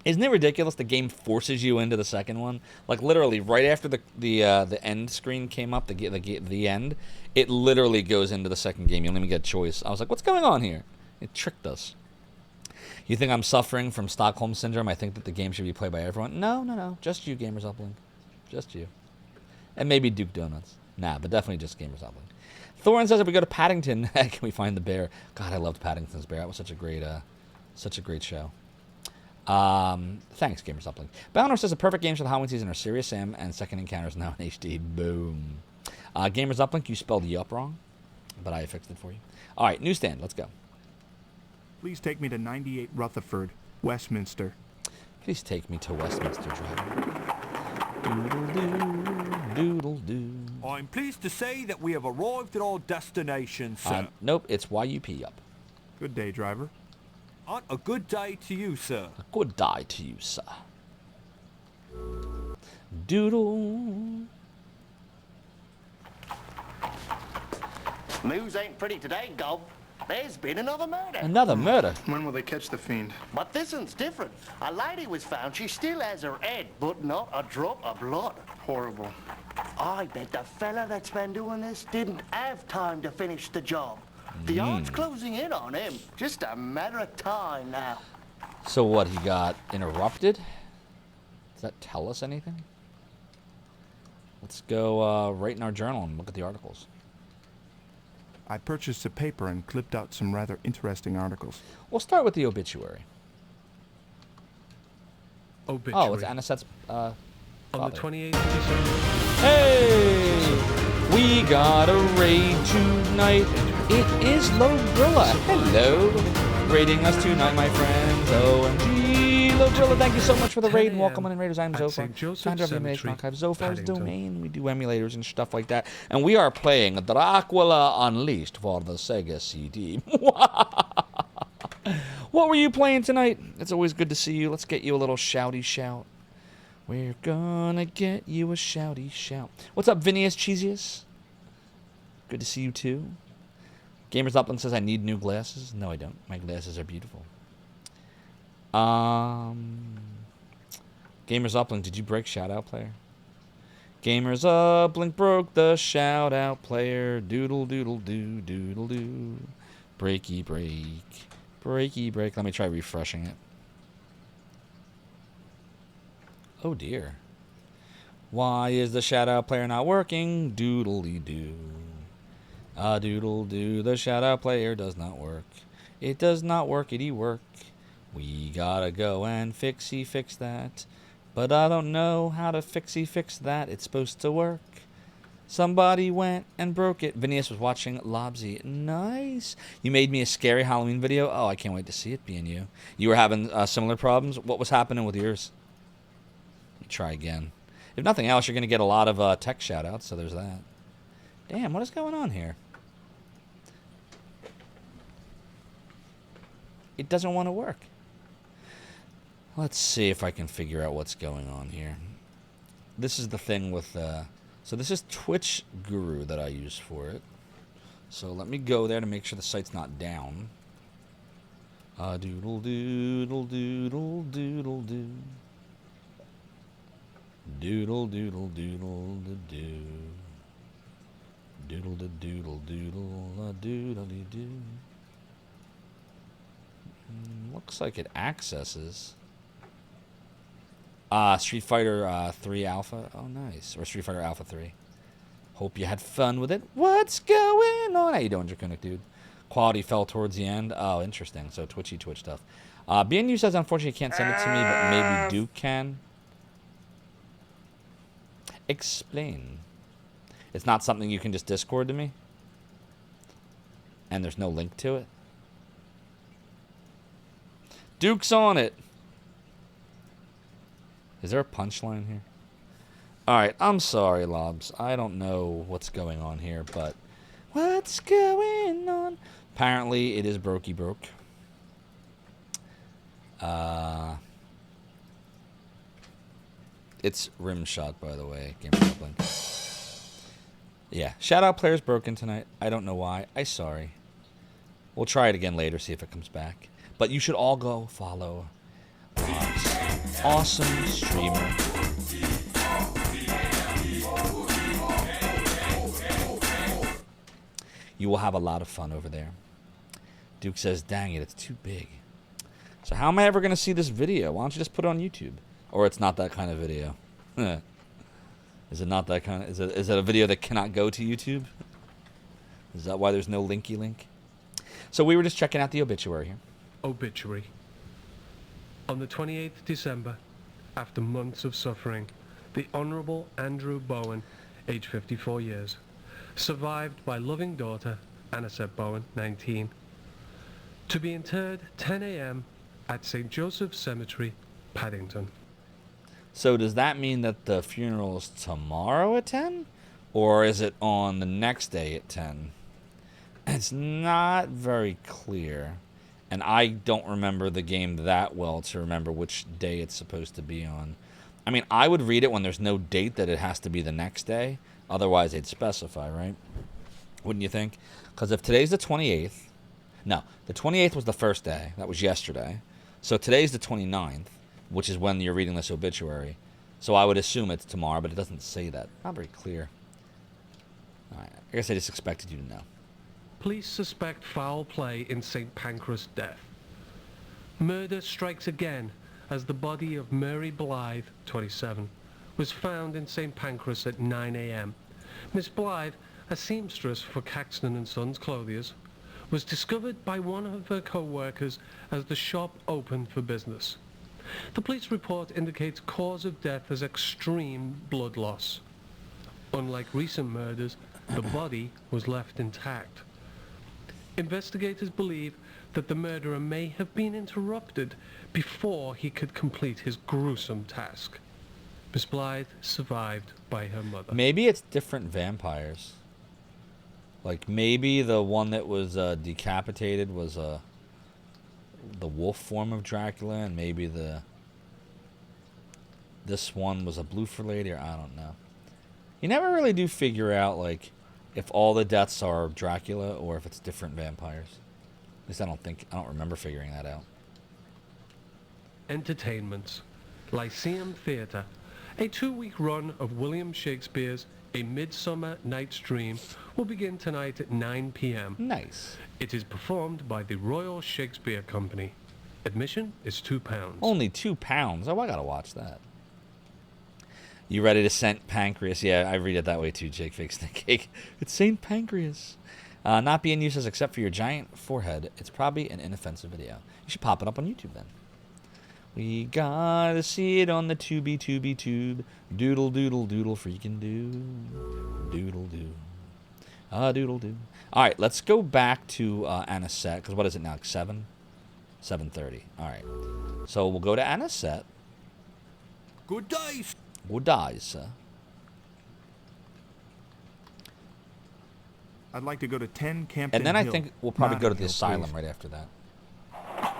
Isn't it ridiculous the game forces you into the second one? Like literally right after the end screen came up, the end, it literally goes into the second game. You don't even get a choice. I was like, what's going on here? It tricked us. You think I'm suffering from Stockholm Syndrome? I think that the game should be played by everyone. No. Just you, Gamers Uplink. Just you. And maybe Duke Donuts. Nah, but definitely just Gamers Uplink. Thorin says if we go to Paddington, can we find the bear? God, I loved Paddington's Bear. That was such a great show. Thanks, Gamers Uplink. Balnor says the perfect games for the Halloween season are Serious Sam and Second Encounters now in HD. Boom. Gamers Uplink, you spelled yup wrong, but I fixed it for you. All right, newsstand. Let's go. Please take me to 98 Rutherford, Westminster. Please take me to Westminster, driver. Doodle-doo. I'm pleased to say that we have arrived at our destination, sir. Nope, it's YUP up. Good day, driver. On a good day to you, sir. A good day to you, sir. Doodle. News ain't pretty today, Gob. There's been another murder. Another murder? When will they catch the fiend? But this one's different. A lady was found. She still has her head, but not a drop of blood. Horrible. I bet the fella that's been doing this didn't have time to finish the job. The odds closing in on him. Just a matter of time now. So what, he got interrupted? Does that tell us anything? Let's go right in our journal and look at the articles. I purchased a paper and clipped out some rather interesting articles. We'll start with the obituary. Obituary. Oh, it's Anisette's On father. the 28th of December. Hey! We got a raid tonight. It is Logrilla. Hello. Raiding us tonight, my friends. OMG. Logrilla, thank you so much for the raid. Welcome on Raiders. I'm Zophar. Founder of the Animation Archive. Zophar's domain. We do emulators and stuff like that. And we are playing Dracula Unleashed for the Sega CD. What were you playing tonight? It's always good to see you. Let's get you a little shouty shout. We're gonna get you a shouty shout. What's up, Vinius Cheesius? Good to see you too. Gamers Upland says I need new glasses. No, I don't. My glasses are beautiful. Gamers Upland, did you break Shoutout Player? Gamers Upland broke the Shoutout Player. Doodle doodle doo doodle doo. Breaky break. Breaky break. Let me try refreshing it. Oh dear. Why is the Shoutout Player not working? Doodly doo. Doodle doo. The Shoutout Player does not work. It does not work. Itty work. We gotta go and fix that. But I don't know how to fix that. It's supposed to work. Somebody went and broke it. Vinius was watching Lobsy. Nice. You made me a scary Halloween video. Oh, I can't wait to see it, being you. You were having similar problems. What was happening with yours? Try again. If nothing else, you're going to get a lot of tech shoutouts, so there's that. Damn, what is going on here? It doesn't want to work. Let's see if I can figure out what's going on here. This is the thing with... so this is Twitch Guru that I use for it. So let me go there to make sure the site's not down. Doodle doodle doodle doodle doo. Doodle doodle doodle doo. Doodle doodle doodle doodle doo. Looks like it accesses. Street Fighter 3 Alpha. Oh, nice. Or Street Fighter Alpha 3. Hope you had fun with it. What's going on? How you doing, Draconic dude? Quality fell towards the end. Oh, interesting. So Twitch stuff. BNU says, unfortunately, you can't send it to me, but maybe Duke can. Explain. It's not something you can just Discord to me? And there's no link to it? Duke's on it. Is there a punchline here? Alright, I'm sorry, Lobs. I don't know what's going on here, but... What's going on? Apparently, it is brokey broke. It's Rimshot, by the way. Yeah, Shoutout Player's broken tonight. I don't know why. I'm sorry. We'll try it again later, see if it comes back. But you should all go follow awesome streamer. You will have a lot of fun over there. Duke says, dang it, it's too big. So how am I ever going to see this video? Why don't you just put it on YouTube? Or it's not that kind of video. Is it not that kind of... Is it a video that cannot go to YouTube? Is that why there's no linky link? So we were just checking out the obituary here. Obituary. On the 28th December, after months of suffering, the Honourable Andrew Bowen, age 54 years, survived by loving daughter, Anisette Bowen, 19, to be interred 10 a.m. at St. Joseph's Cemetery, Paddington. So does that mean that the funeral is tomorrow at 10? Or is it on the next day at 10? It's not very clear. And I don't remember the game that well to remember which day it's supposed to be on. I mean, I would read it when there's no date that it has to be the next day. Otherwise, they'd specify, right? Wouldn't you think? Because if today's the 28th... No, the 28th was the first day. That was yesterday. So today's the 29th, which is when you're reading this obituary. So I would assume it's tomorrow, but it doesn't say that. Not very clear. All right, I guess I just expected you to know. Police suspect foul play in St. Pancras' death. Murder strikes again as the body of Mary Blythe, 27, was found in St. Pancras at 9 a.m. Miss Blythe, a seamstress for Caxton and Sons Clothiers, was discovered by one of her co-workers as the shop opened for business. The police report indicates cause of death as extreme blood loss. Unlike recent murders, the body was left intact. Investigators believe that the murderer may have been interrupted before he could complete his gruesome task. Miss Blythe survived by her mother. Maybe it's different vampires. Like, maybe the one that was decapitated was the wolf form of Dracula, and maybe this one was a bloofer lady, or I don't know. You never really do figure out, like, if all the deaths are Dracula or if it's different vampires. At least I don't remember figuring that out. Entertainments. Lyceum Theatre, a 2-week run of William Shakespeare's A Midsummer Night's Dream, will begin tonight at 9 p.m. Nice. It is performed by the Royal Shakespeare Company. Admission is £2. Only £2? Oh, I gotta watch that. You ready to St. Pancras? Yeah, I read it that way too, Jake Fakes the Cake. It's St. Pancras. Not being useless except for your giant forehead. It's probably an inoffensive video. You should pop it up on YouTube then. We gotta see it on the tubey tube. Doodle doodle doodle freaking do. Doodle do. Doodle do. Alright, let's go back to Anisette, because what is it now, like 7? 7:30. Alright. So we'll go to Anisette. Good day. Good day, sir. I'd like to go to 10 Campton And then I Hill. think we'll probably go to Notting the Hill, asylum please. right after that.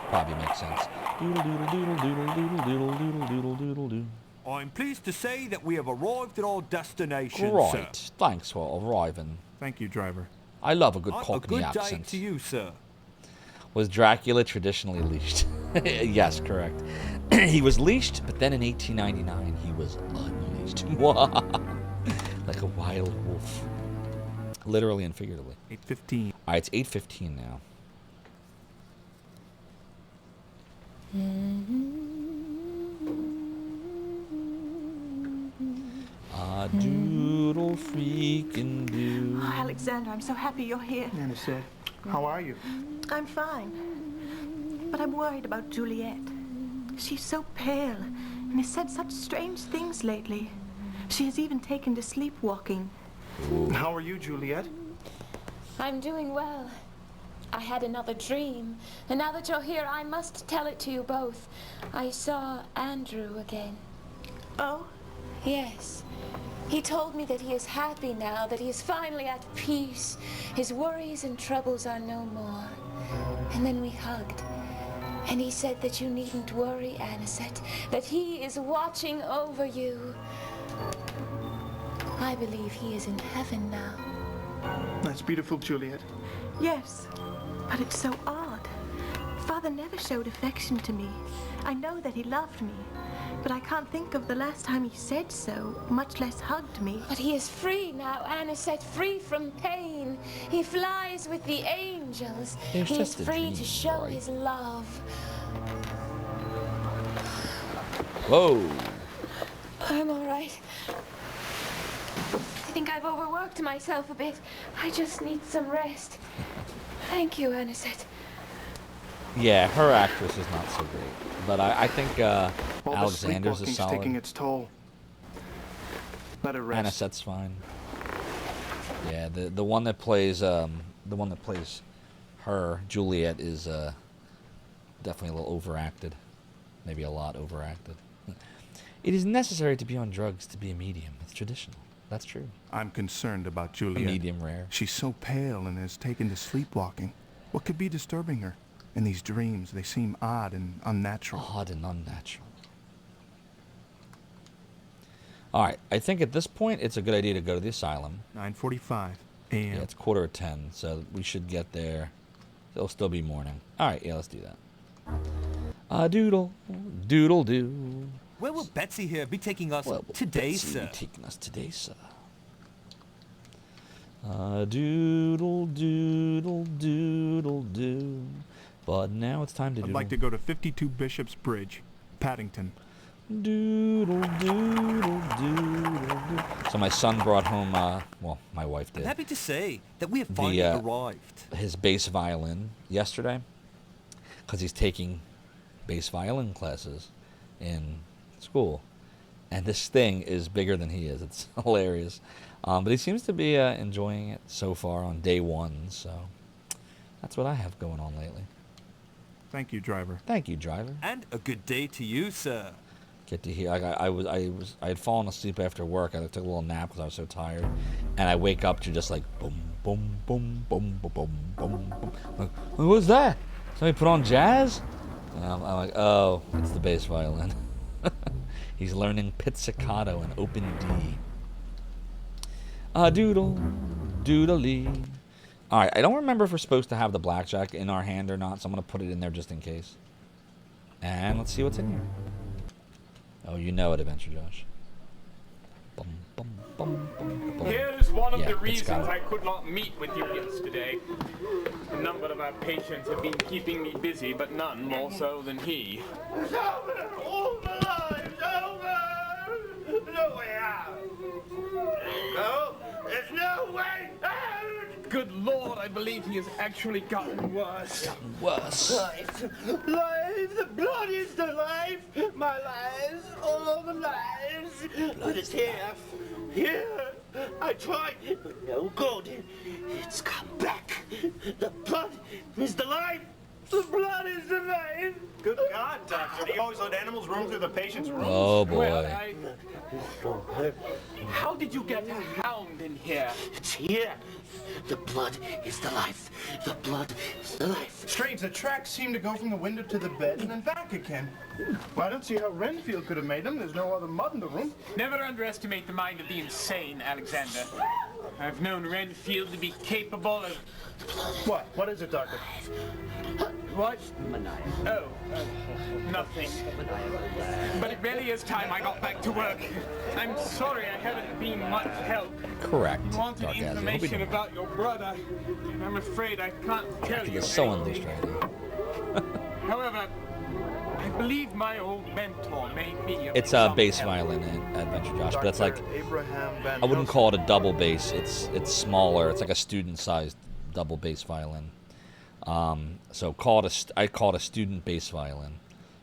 Probably makes sense. Doodle doodle doodle doodle doodle doodle doodle doodle doodle doo. I'm pleased to say that we have arrived at our destination, Right. sir. Thanks for arriving. Thank you, driver. I love a good A Cockney good day accent. to you, sir. Was Dracula traditionally leashed? Yes, correct. He was leashed, but then in 1899 he was unleashed. Like a wild wolf. Literally and figuratively. 8:15. Alright, it's 8:15 now. Doodle freaking do. Oh, Alexander, I'm so happy you're here. Anisette, how are you? I'm fine. But I'm worried about Juliet. She's so pale and has said such strange things lately. She has even taken to sleepwalking. How are you, Juliet? I'm doing well. I had another dream, and now that you're here, I must tell it to you both. I saw Andrew again. Oh? Yes. He told me that he is happy now, that he is finally at peace. His worries and troubles are no more. And then we hugged. And he said that you needn't worry, Anisette, that he is watching over you. I believe he is in heaven now. That's beautiful, Juliet. Yes, but it's so odd. Father never showed affection to me. I know that he loved me, but I can't think of the last time he said so, much less hugged me. But he is free now, Anisette, free from pain. He flies with the angels. It's He is just a free dream, to show right? his love. Whoa. I'm all right. I think I've overworked myself a bit. I just need some rest. Thank you, Anisette. Yeah, her actress is not so great. But I think All the Alexander's is sleepwalking's taking solid. its toll. Let her rest. Anisette's fine. Yeah, the one that plays her, Juliet, is definitely a little overacted. Maybe a lot overacted. It is necessary to be on drugs to be a medium. It's traditional. That's true. I'm concerned about Juliet. Medium rare. She's so pale and has taken to sleepwalking. What could be disturbing her? And these dreams, they seem odd and unnatural. Odd and unnatural. All right, I think at this point it's a good idea to go to the asylum. 9:45 a.m. Yeah, it's 9:45, so we should get there. It'll still be morning. All right, yeah, let's do that. Doodle, doodle doo. Where will Betsy here be taking us today, sir? Taking us today, sir. Doodle, doodle, doodle, doo. But now it's time to I'd doodle. like to go to 52 Bishop's Bridge, Paddington. Doodle, doodle, doodle, doo. So my son brought home, well, my wife did. I'm happy to say that we have finally arrived. His bass violin yesterday, because he's taking bass violin classes in school. And this thing is bigger than he is. It's hilarious. But he seems to be enjoying it so far on day one, so that's what I have going on lately. Thank you, driver. Thank you, driver. And a good day to you, sir. Get to hear. I had fallen asleep after work. I took a little nap because I was so tired, and I wake up to just like boom, boom, boom, boom, boom, boom, boom, boom. Like, what was that? Somebody put on jazz? And I'm like, oh, it's the bass violin. He's learning pizzicato and open D. Doodle, doodly. All right, I don't remember if we're supposed to have the blackjack in our hand or not, so I'm gonna put it in there just in case. And let's see what's in here. Oh, you know it, Adventure Josh. Bum, bum, bum, bum, bum. Here's one of the it's reasons got it. I could not meet with you yesterday. A number of our patients have been keeping me busy, but none more so than he. It's over! All my life! It's over! No way out! No! There's no way out! Good Lord, I believe he has actually gotten worse. Worse. Life! Life! The blood is the life! My lives! All the lives! Blood is here! Here! I tried! No good! It's come back! The blood is the life! The blood is the life! Good God, Doctor. Do you always let animals roam through the patient's room? Oh, boy. Well, how did you get a hound in here? It's here! The blood is the life! The blood is the life! Strange, the tracks seem to go from the window to the bed and then back again. Well, I don't see how Renfield could have made them. There's no other mud in the room. Never underestimate the mind of the insane, Alexander. I've known Renfield to be capable of... What? What is it, Doctor? What? Oh, nothing. But it really is time I got back to work. I'm sorry I haven't been much help. Correct. You wanted Dark Azzy. information about your brother, and I'm afraid I can't tell you. He's so anything. unleashed right now. However, I believe my old mentor may be of It's a some bass help. violin in Adventure Josh, but it's like, Abraham Van I wouldn't call it a double bass. It's smaller. It's like a student-sized double bass violin. So I call it a student bass violin.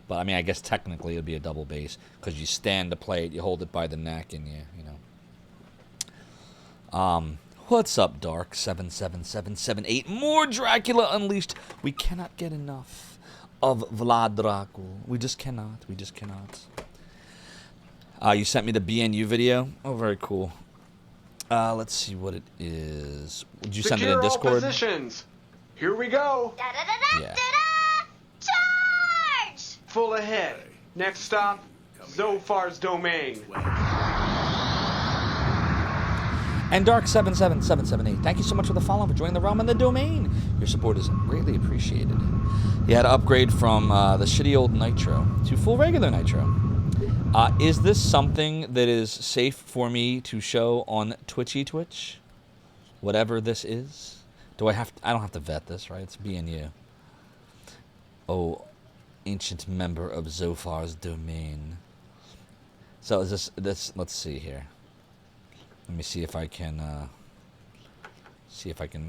But I mean, I guess technically it'd be a double bass because you stand to play it, you hold it by the neck, and you know. What's up, Dark 77778? More Dracula Unleashed. We cannot get enough of Vlad Dracula. We just cannot. We just cannot. You sent me the BNU video. Oh, very cool. Let's see what it is. Did you send it in Discord? All positions. Here we go. Yeah. Charge! Full ahead. Next stop, Zophar's domain. And Dark77778, thank you so much for the follow for joining the realm and the domain. Your support is greatly appreciated. You had to upgrade from the shitty old Nitro to full regular Nitro. Is this something that is safe for me to show on Twitch? Whatever this is? I don't have to vet this, right? It's BNU. Oh, ancient member of Zophar's domain. So is this, let's see here. Let me see if I can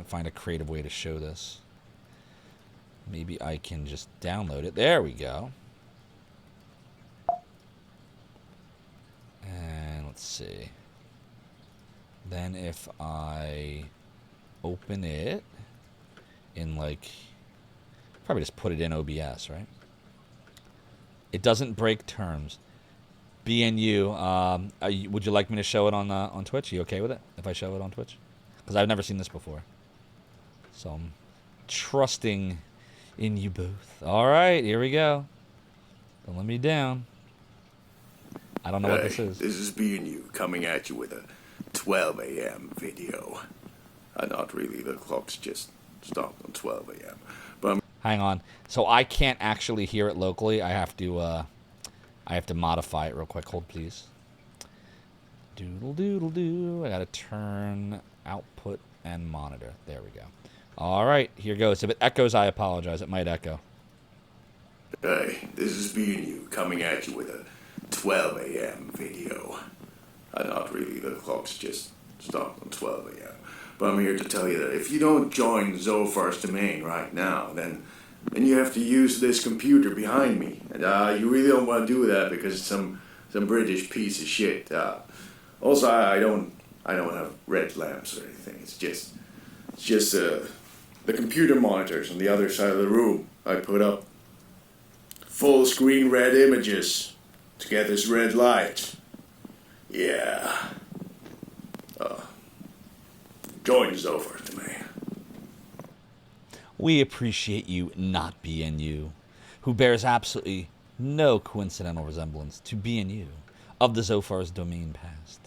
find a creative way to show this. Maybe I can just download it. There we go. And let's see. Then if I open it in probably just put it in OBS, right? It doesn't break terms. BNU, would you like me to show it on Twitch? Are you okay with it if I show it on Twitch? Because I've never seen this before. So I'm trusting In you both. All right, here we go. Don't let me down. I don't know what this is. This is being you coming at you with a 12 a.m. video. Not really. The clock's just stopped on 12 a.m. But Hang on. So I can't actually hear it locally. I have to modify it real quick. Hold, please. Doodle doodle doo. I gotta turn output and monitor. There we go. All right, here goes. If it echoes, I apologize. It might echo. Hey, this is being you coming at you with a 12 a.m. video. Not really. The clock's just stopped on 12 a.m. But I'm here to tell you that if you don't join Zophar's domain right now, then you have to use this computer behind me. And you really don't want to do that because it's some British piece of shit. Also, I don't have red lamps or anything. It's just the computer monitors on the other side of the room. I put up full screen red images to get this red light. Yeah. Join Zophar's domain. We appreciate you not being you, who bears absolutely no coincidental resemblance to being you of the Zophar's domain past.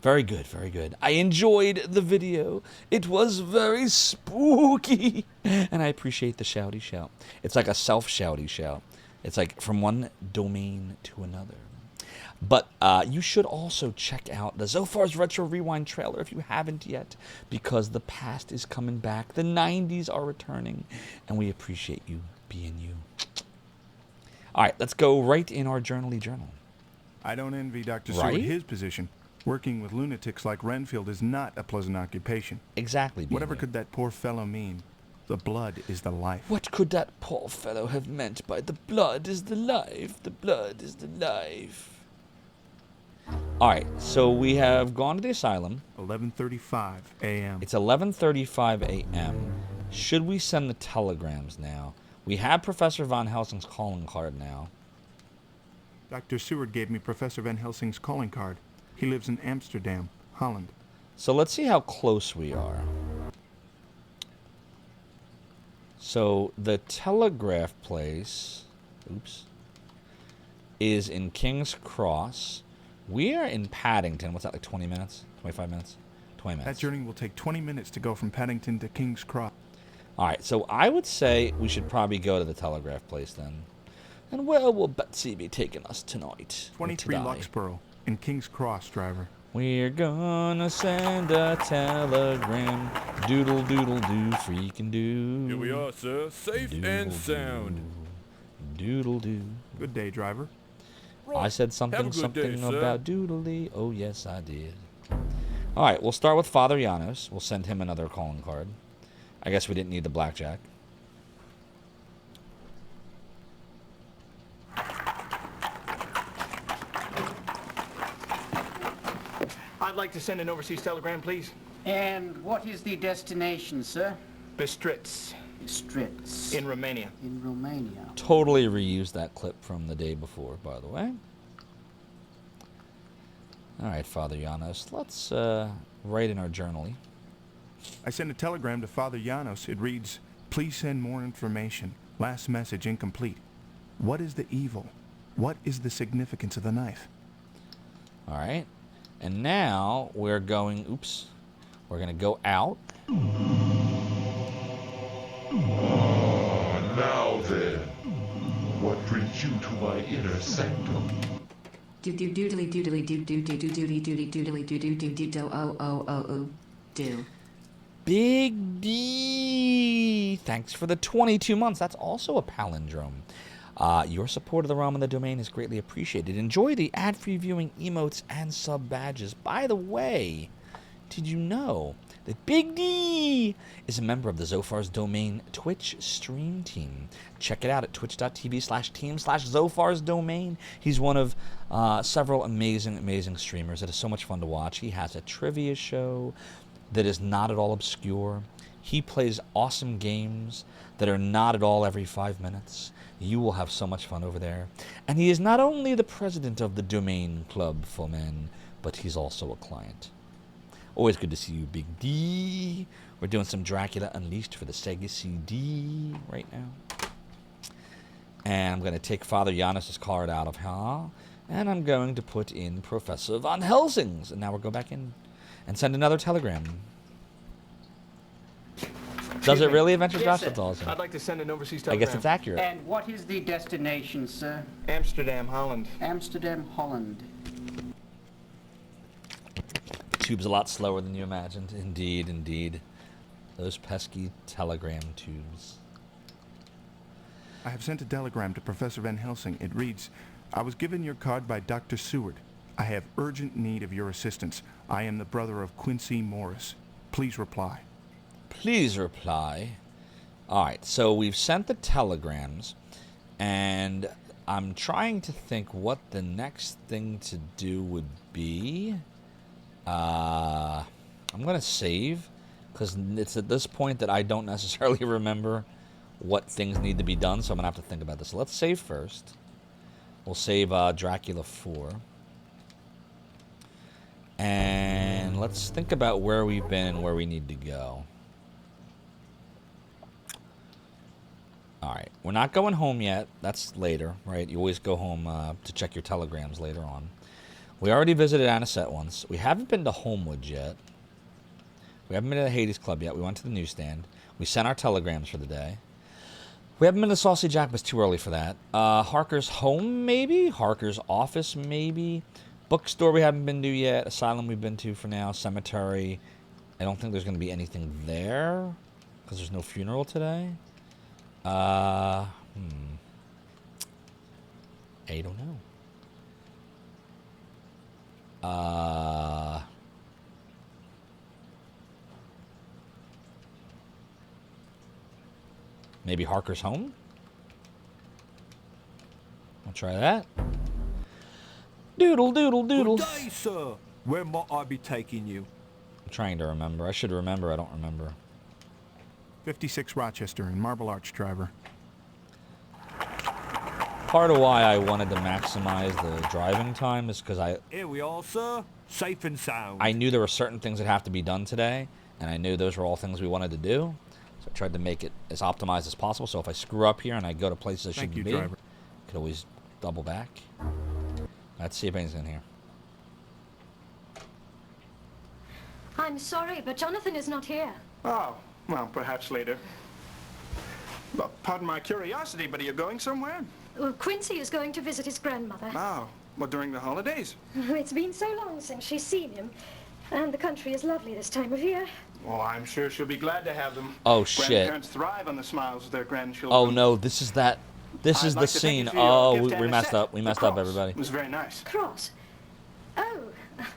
Very good, very good. I enjoyed the video. It was very spooky. And I appreciate the shouty shout. It's like a self-shouty shout. It's like from one domain to another. But you should also check out the Zophar's Retro Rewind trailer if you haven't yet, because the past is coming back. The 90s are returning, and we appreciate you being you. All right, let's go right in our journal-y journal. I don't envy Dr. Right? Seward his position. Working with lunatics like Renfield is not a pleasant occupation. Exactly. Whatever could that poor fellow mean? The blood is the life. What could that poor fellow have meant by the blood is the life? The blood is the life. All right, so we have gone to the asylum. 11:35 a.m. It's 11:35 a.m. Should we send the telegrams now? We have Professor Van Helsing's calling card now. Dr. Seward gave me Professor Van Helsing's calling card. He lives in Amsterdam, Holland. So let's see how close we are. So the telegraph place, is in King's Cross. We are in Paddington. What's that, like 20 minutes? 25 minutes? 20 minutes. That journey will take 20 minutes to go from Paddington to King's Cross. All right, so I would say we should probably go to the telegraph place then. And where will Betsy be taking us tonight? 23 Luxborough, in King's Cross, driver. We're gonna send a telegram. Doodle doodle do freaking do. Here we are, sir. Safe and sound. Doodle do. Good day, driver. I said something day, about doodly. Oh, yes, I did. All right, we'll start with Father Janos. We'll send him another calling card. I guess we didn't need the blackjack. I'd like to send an overseas telegram, please. And what is the destination, sir? Bistritz. Bistritz. In Romania. In Romania. Totally reused that clip from the day before, by the way. All right, Father Janos, let's write in our journal-y. I sent a telegram to Father Janos. It reads, "Please send more information. Last message incomplete. What is the evil? What is the significance of the knife?" All right. And now we're going, we're going to go out. Now then, what brings you to my inner sanctum? Do do doodly doodly do do do do doodly doodly doodly do do do do do oh oh oh oh do. Big D, thanks for the 22 months. That's also a palindrome. Your support of the realm and the domain is greatly appreciated. Enjoy the ad-free viewing, emotes, and sub badges. By the way, did you know that Big D is a member of the Zophar's Domain Twitch stream team? Check it out at twitch.tv/team/Zophar's Domain. He's one of several amazing streamers. It is so much fun to watch. He has a trivia show that is not at all obscure. He plays awesome games that are not at all every 5 minutes. You will have so much fun over there. And he is not only the president of the Domain Club for Men, but he's also a client. Always good to see you, Big D. We're doing some Dracula Unleashed for the Sega CD right now. And I'm going to take Father Giannis's card out of here. And I'm going to put in Professor Van Helsing's. And now we'll go back in and send another telegram. Does it really, Adventure Josh? That's awesome. I'd like to send an overseas I telegram. guess it's accurate. And what is the destination, sir? Amsterdam, Holland. Amsterdam, Holland. Tube's a lot slower than you imagined. Indeed, indeed. Those pesky telegram tubes. I have sent a telegram to Professor Van Helsing. It reads, I was given your card by Dr. Seward. I have urgent need of your assistance. I am the brother of Quincy Morris. Please reply. Please reply. Alright, so we've sent the telegrams, and I'm trying to think what the next thing to do would be. I'm going to save, because it's at this point that I don't necessarily remember what things need to be done, so I'm going to have to think about this. So let's save first. We'll save Dracula 4. And let's think about where we've been and where we need to go. Alright, we're not going home yet. That's later, right? You always go home to check your telegrams later on. We already visited Anisette once. We haven't been to Homewood yet. We haven't been to the Hades Club yet. We went to the newsstand. We sent our telegrams for the day. We haven't been to Saucy Jack, but it's too early for that. Harker's home, maybe? Harker's office, maybe? Bookstore we haven't been to yet. Asylum we've been to for now. Cemetery. I don't think there's going to be anything there, because there's no funeral today. I don't know. Maybe Harker's home? I'll try that. Doodle, doodle, doodle. Good day, sir. Where might I be taking you? I'm trying to remember. I should remember. I don't remember. 56 Rochester in Marble Arch, driver. Part of why I wanted to maximize the driving time is because Here we are, sir. Safe and sound. I knew there were certain things that have to be done today, and I knew those were all things we wanted to do. So I tried to make it as optimized as possible. So if I screw up here and I go to places I shouldn't be, driver. I could always double back. Let's see if anything's in here. I'm sorry, but Jonathan is not here. Oh, well, perhaps later. Well, pardon my curiosity, but are you going somewhere? Well, Quincy is going to visit his grandmother. Oh, well, during the holidays. It's been so long since she's seen him, and the country is lovely this time of year. Well, I'm sure she'll be glad to have them. Oh, shit. Grandparents thrive on the smiles of their grandchildren. Oh, no, this is that. This is the scene. Oh, we messed up. We messed up, everybody. It was very nice. Cross? Oh,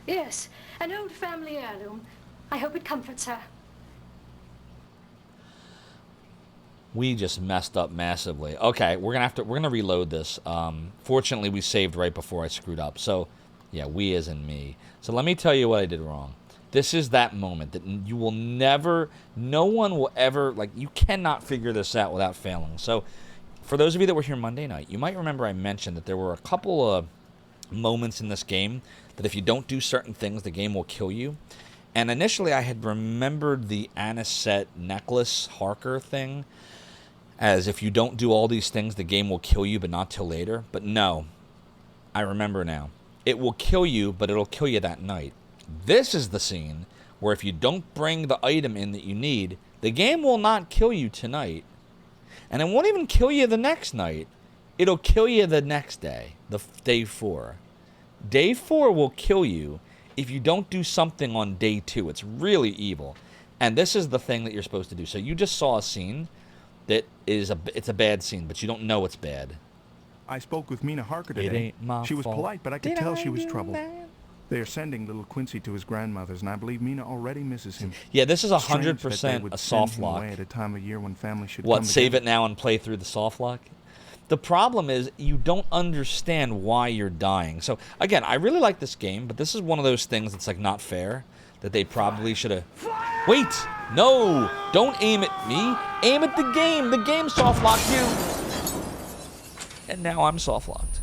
yes. An old family heirloom. I hope it comforts her. We just messed up massively. Okay, we're gonna reload this. Fortunately, we saved right before I screwed up. So, yeah, we as in me. So let me tell you what I did wrong. This is that moment that you will never, no one will ever, like, you cannot figure this out without failing. So, for those of you that were here Monday night, you might remember I mentioned that there were a couple of moments in this game that if you don't do certain things, the game will kill you. And initially, I had remembered the Anisette necklace Harker thing as if you don't do all these things, the game will kill you, but not till later. But no, I remember now. It will kill you, but it'll kill you that night. This is the scene where if you don't bring the item in that you need, the game will not kill you tonight. And it won't even kill you the next night. It'll kill you the next day, the day 4. Day 4 will kill you if you don't do something on day 2. It's really evil. And this is the thing that you're supposed to do. So you just saw a scene that is it's a bad scene, but you don't know it's bad. I spoke with Mina Harker today. It ain't my She was fault. polite, but I could Did tell I she was do troubled. that? They are sending little Quincy to his grandmother's, and I believe Mina already misses him. Yeah, this is Strange that they 100% would a send soft him lock. away at a time of year when families should What, come save together. it now and play through the soft lock? The problem is you don't understand why you're dying. So, again, I really like this game, but this is one of those things that's, like, not fair, that they probably should have... Wait! No! Don't aim at me! Aim at the game! The game soft locked you! And now I'm soft locked.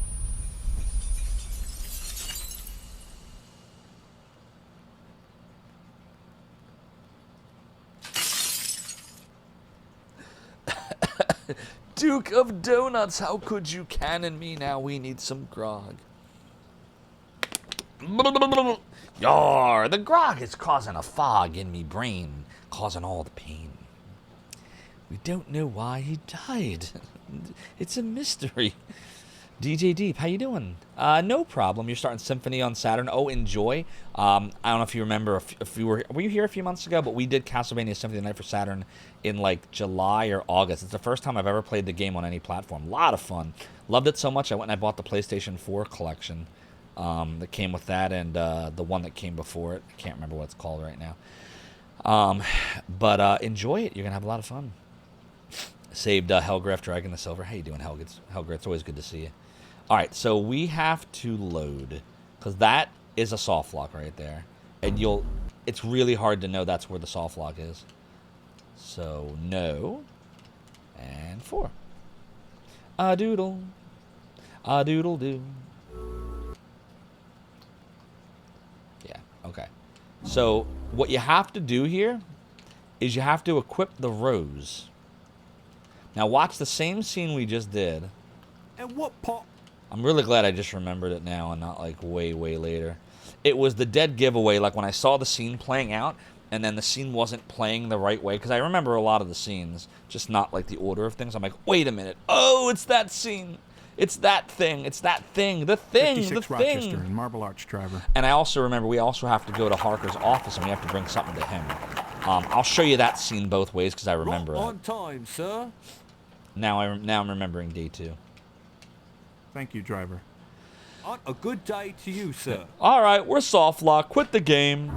Duke of Donuts, how could you cannon me now? We need some grog. Yar, the grog is causing a fog in me brain, causing all the pain. We don't know why he died. It's a mystery. DJ Deep, how you doing? No problem. You're starting Symphony on Saturn. Oh, enjoy. I don't know if you remember, if you were you here a few months ago, but we did Castlevania Symphony of the Night for Saturn in like July or August. It's the first time I've ever played the game on any platform. A lot of fun. Loved it so much, I went and I bought the PlayStation 4 collection that came with that, and the one that came before it. I can't remember what it's called right now. But enjoy it. You're going to have a lot of fun. Saved Hellgraph Dragon the Silver. How you doing, Helga? It's always good to see you. All right, so we have to load, because that is a soft lock right there. And it's really hard to know that's where the soft lock is. So, no. And 4. A doodle. A doodle do. Yeah, okay. So, what you have to do here is you have to equip the rose. Now, watch the same scene we just did. And what part? I'm really glad I just remembered it now and not like way, way later. It was the dead giveaway, like when I saw the scene playing out and then the scene wasn't playing the right way, because I remember a lot of the scenes, just not like the order of things. I'm like, wait a minute. Oh, it's that scene. It's that thing. It's that thing. The thing. 56 the Rochester thing. and Marble Arch Driver. And I also remember we also have to go to Harker's office and we have to bring something to him. I'll show you that scene both ways because I remember Right it. on time, sir. Now I'm remembering day 2. Thank you, driver. On a good day to you, sir. All right, we're soft lock. Quit the game.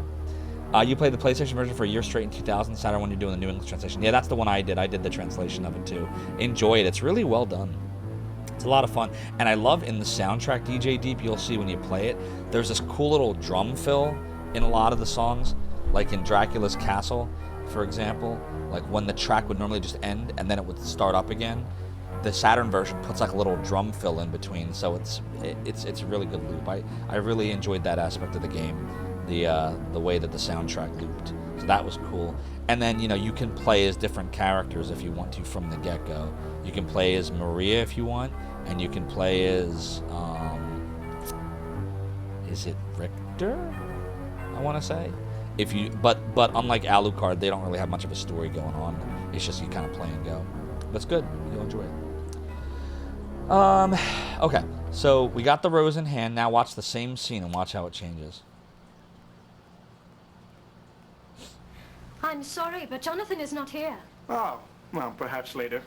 You played the PlayStation version for a year straight in 2000. Saturday when you're doing the New English translation. Yeah, that's the one I did. I did the translation of it too. Enjoy it. It's really well done. It's a lot of fun. And I love in the soundtrack, DJ Deep, you'll see when you play it, there's this cool little drum fill in a lot of the songs. Like in Dracula's Castle, for example. Like when the track would normally just end and then it would start up again. The Saturn version puts like a little drum fill in between, so it's a really good loop. I really enjoyed that aspect of the game, the way that the soundtrack looped. So that was cool. And then you can play as different characters if you want to from the get-go. You can play as Maria if you want, and you can play as is it Richter? I want to say. But unlike Alucard, they don't really have much of a story going on. It's just you kind of play and go. That's good. You'll enjoy it. Okay, so we got the rose in hand. Now watch the same scene and watch how it changes. I'm sorry, but Jonathan is not here. Oh, well, perhaps later.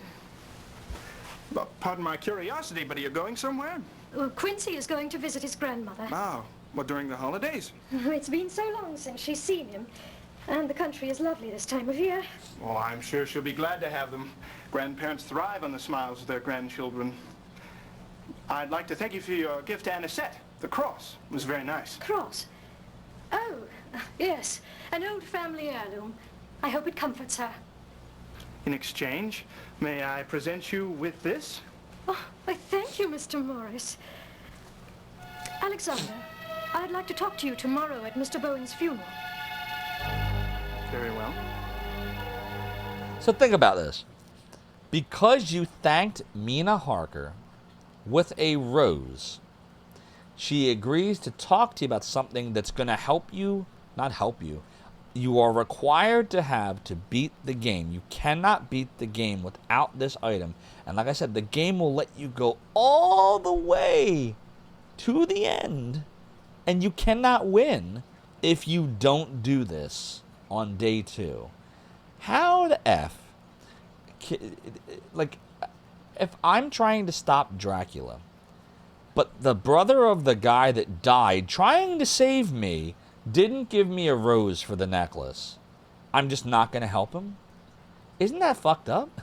But pardon my curiosity, but are you going somewhere? Well, Quincy is going to visit his grandmother. Oh, well, during the holidays? It's been so long since she's seen him. And the country is lovely this time of year. Oh, I'm sure she'll be glad to have them. Grandparents thrive on the smiles of their grandchildren. I'd like to thank you for your gift to Anisette. The cross was very nice. Cross? Oh, yes. An old family heirloom. I hope it comforts her. In exchange, may I present you with this? Oh, I thank you, Mr. Morris. Alexander, I'd like to talk to you tomorrow at Mr. Bowen's funeral. Very well. So think about this. Because you thanked Mina Harker with a rose, she agrees to talk to you about something that's going to help you, not help you. You are required to have to beat the game. You cannot beat the game without this item. And like I said, the game will let you go all the way to the end. And you cannot win if you don't do this on day 2. How the F? Like, if I'm trying to stop Dracula, but the brother of the guy that died trying to save me didn't give me a rose for the necklace, I'm just not going to help him? Isn't that fucked up?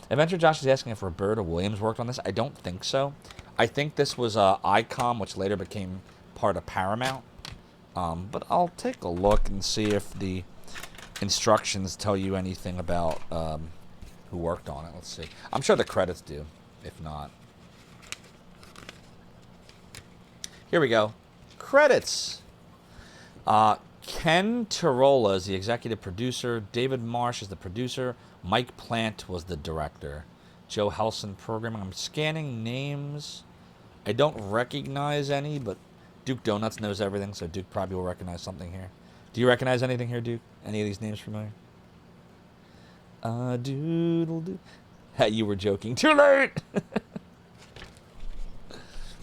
Adventure Josh is asking if Roberta Williams worked on this. I don't think so. I think this was ICOM, which later became part of Paramount. But I'll take a look and see if the instructions tell you anything about who worked on it. Let's see. I'm sure the credits do, if not. Here we go. Credits. Ken Tirola is the executive producer. David Marsh is the producer. Mike Plant was the director. Joe Helson programming. I'm scanning names. I don't recognize any, but Duke Donuts knows everything, so Duke probably will recognize something here. Do you recognize anything here, Duke? Any of these names familiar? Doodle doo. Hey, you were joking. Too late!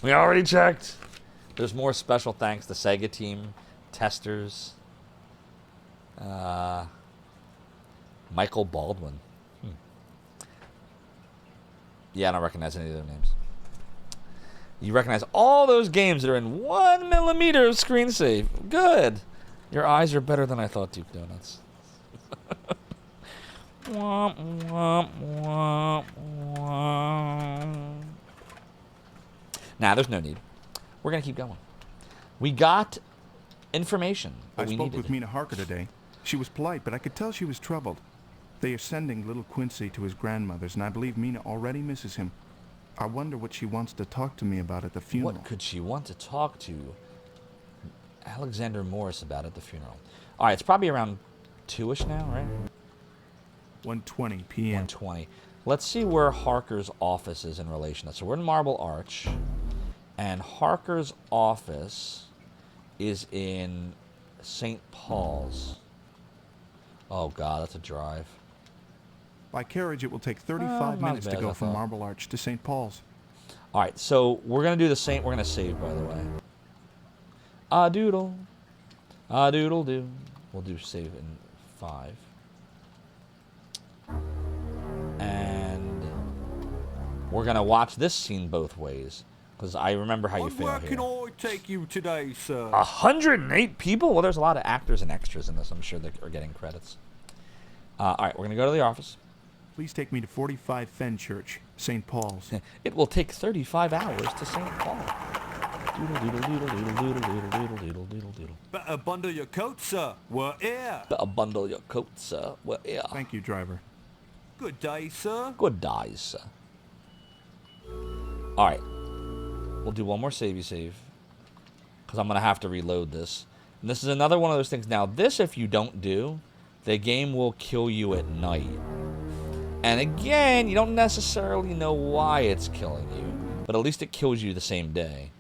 We already checked. There's more special thanks to Sega team, testers, Michael Baldwin. Yeah, I don't recognize any of their names. You recognize all those games that are in 1 millimeter of screen save. Good. Your eyes are better than I thought, Duke Donuts. Womp, womp, womp, womp. Nah, there's no need. We're going to keep going. We got information. I spoke with Mina Harker today. She was polite, but I could tell she was troubled. They are sending little Quincy to his grandmother's, and I believe Mina already misses him. I wonder what she wants to talk to me about at the funeral. What could she want to talk to Alexander Morris about at the funeral? All right, it's probably around 2-ish now, right? 1:20 p.m. 1:20. Let's see where Harker's office is in relation to that. So we're in Marble Arch, and Harker's office is in St. Paul's. Oh, God, that's a drive. By carriage, it will take 35 minutes to go from Marble Arch to St. Paul's. All right, so we're going to do the same. We're going to save, by the way. Doodle. Doodle do. We'll do save in 5. And we're going to watch this scene both ways, because I remember how you fail Where here. can I take you today, sir? 108 people? Well, there's a lot of actors and extras in this. I'm sure they are getting credits. All right, we're going to go to the office. Please take me to 45 Fenchurch, St. Paul's. It will take 35 hours to St. Paul. Doodle, doodle, doodle, doodle, doodle, doodle, doodle, doodle, doodle, doodle. Better bundle your coat, sir. We're here. Better bundle your coat, sir. We're here. Thank you, driver. Good day, sir. Good day, sir. All right. We'll do one more savey save, because I'm going to have to reload this. And this is another one of those things. Now, this, if you don't do, the game will kill you at night. And again, you don't necessarily know why it's killing you, but at least it kills you the same day.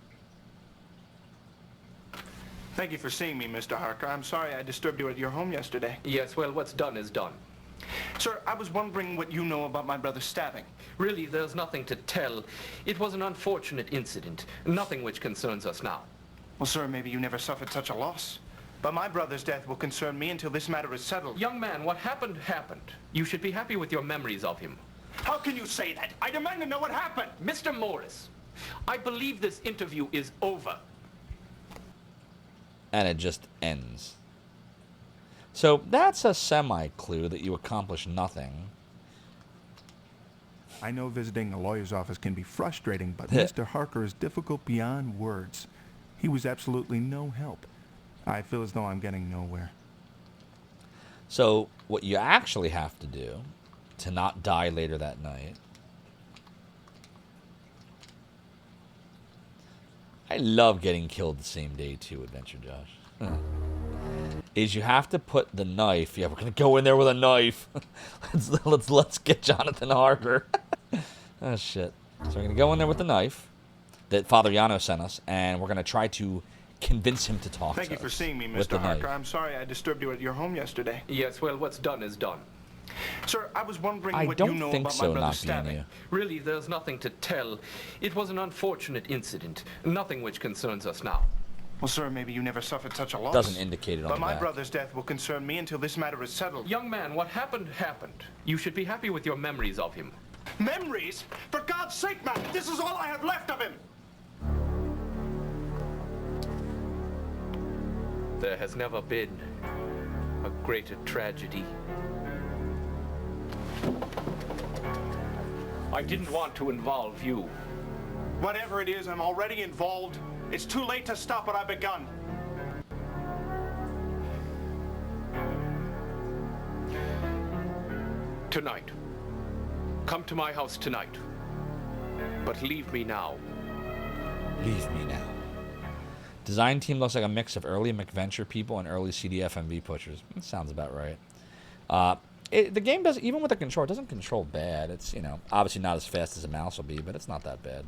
Thank you for seeing me, Mr. Harker. I'm sorry I disturbed you at your home yesterday. Yes, well, what's done is done. Sir, I was wondering what you know about my brother's stabbing. Really, there's nothing to tell. It was an unfortunate incident, nothing which concerns us now. Well, sir, maybe you never suffered such a loss. But my brother's death will concern me until this matter is settled. Young man, what happened, happened. You should be happy with your memories of him. How can you say that? I demand to know what happened. Mr. Morris, I believe this interview is over. And it just ends. So that's a semi-clue that you accomplish nothing. I know visiting a lawyer's office can be frustrating, but Mr. Harker is difficult beyond words. He was absolutely no help. I feel as though I'm getting nowhere. So what you actually have to do to not die later that night... I love getting killed the same day too, Adventure Josh. Is you have to put the knife... Yeah, we're going to go in there with a knife. let's get Jonathan Harker. Oh, shit. So we're going to go in there with the knife that Father Yano sent us, and we're going to try to convince him to talk Thank to you for us seeing me, with Mr. the Harker. knife. I'm sorry I disturbed you at your home yesterday. Yes, well, what's done is done. Sir, I was wondering I what you don't know think about so, my brother's not being stabbing. you. Really, there's nothing to tell. It was an unfortunate incident, nothing which concerns us now. Well, sir, maybe you never suffered such a loss. Doesn't indicate it on But the my back. brother's death will concern me until this matter is settled. Young man, what happened, happened. You should be happy with your memories of him. Memories? For God's sake, man, this is all I have left of him! There has never been a greater tragedy. I didn't want to involve you. Whatever it is, I'm already involved. It's too late to stop what I've begun. Tonight. Come to my house tonight. But leave me now. Leave me now. Design team looks like a mix of early McVenture people and early CDFMV pushers. That sounds about right. the game doesn't, even with the controller, it doesn't control bad. It's, you know, obviously not as fast as a mouse will be, but it's not that bad.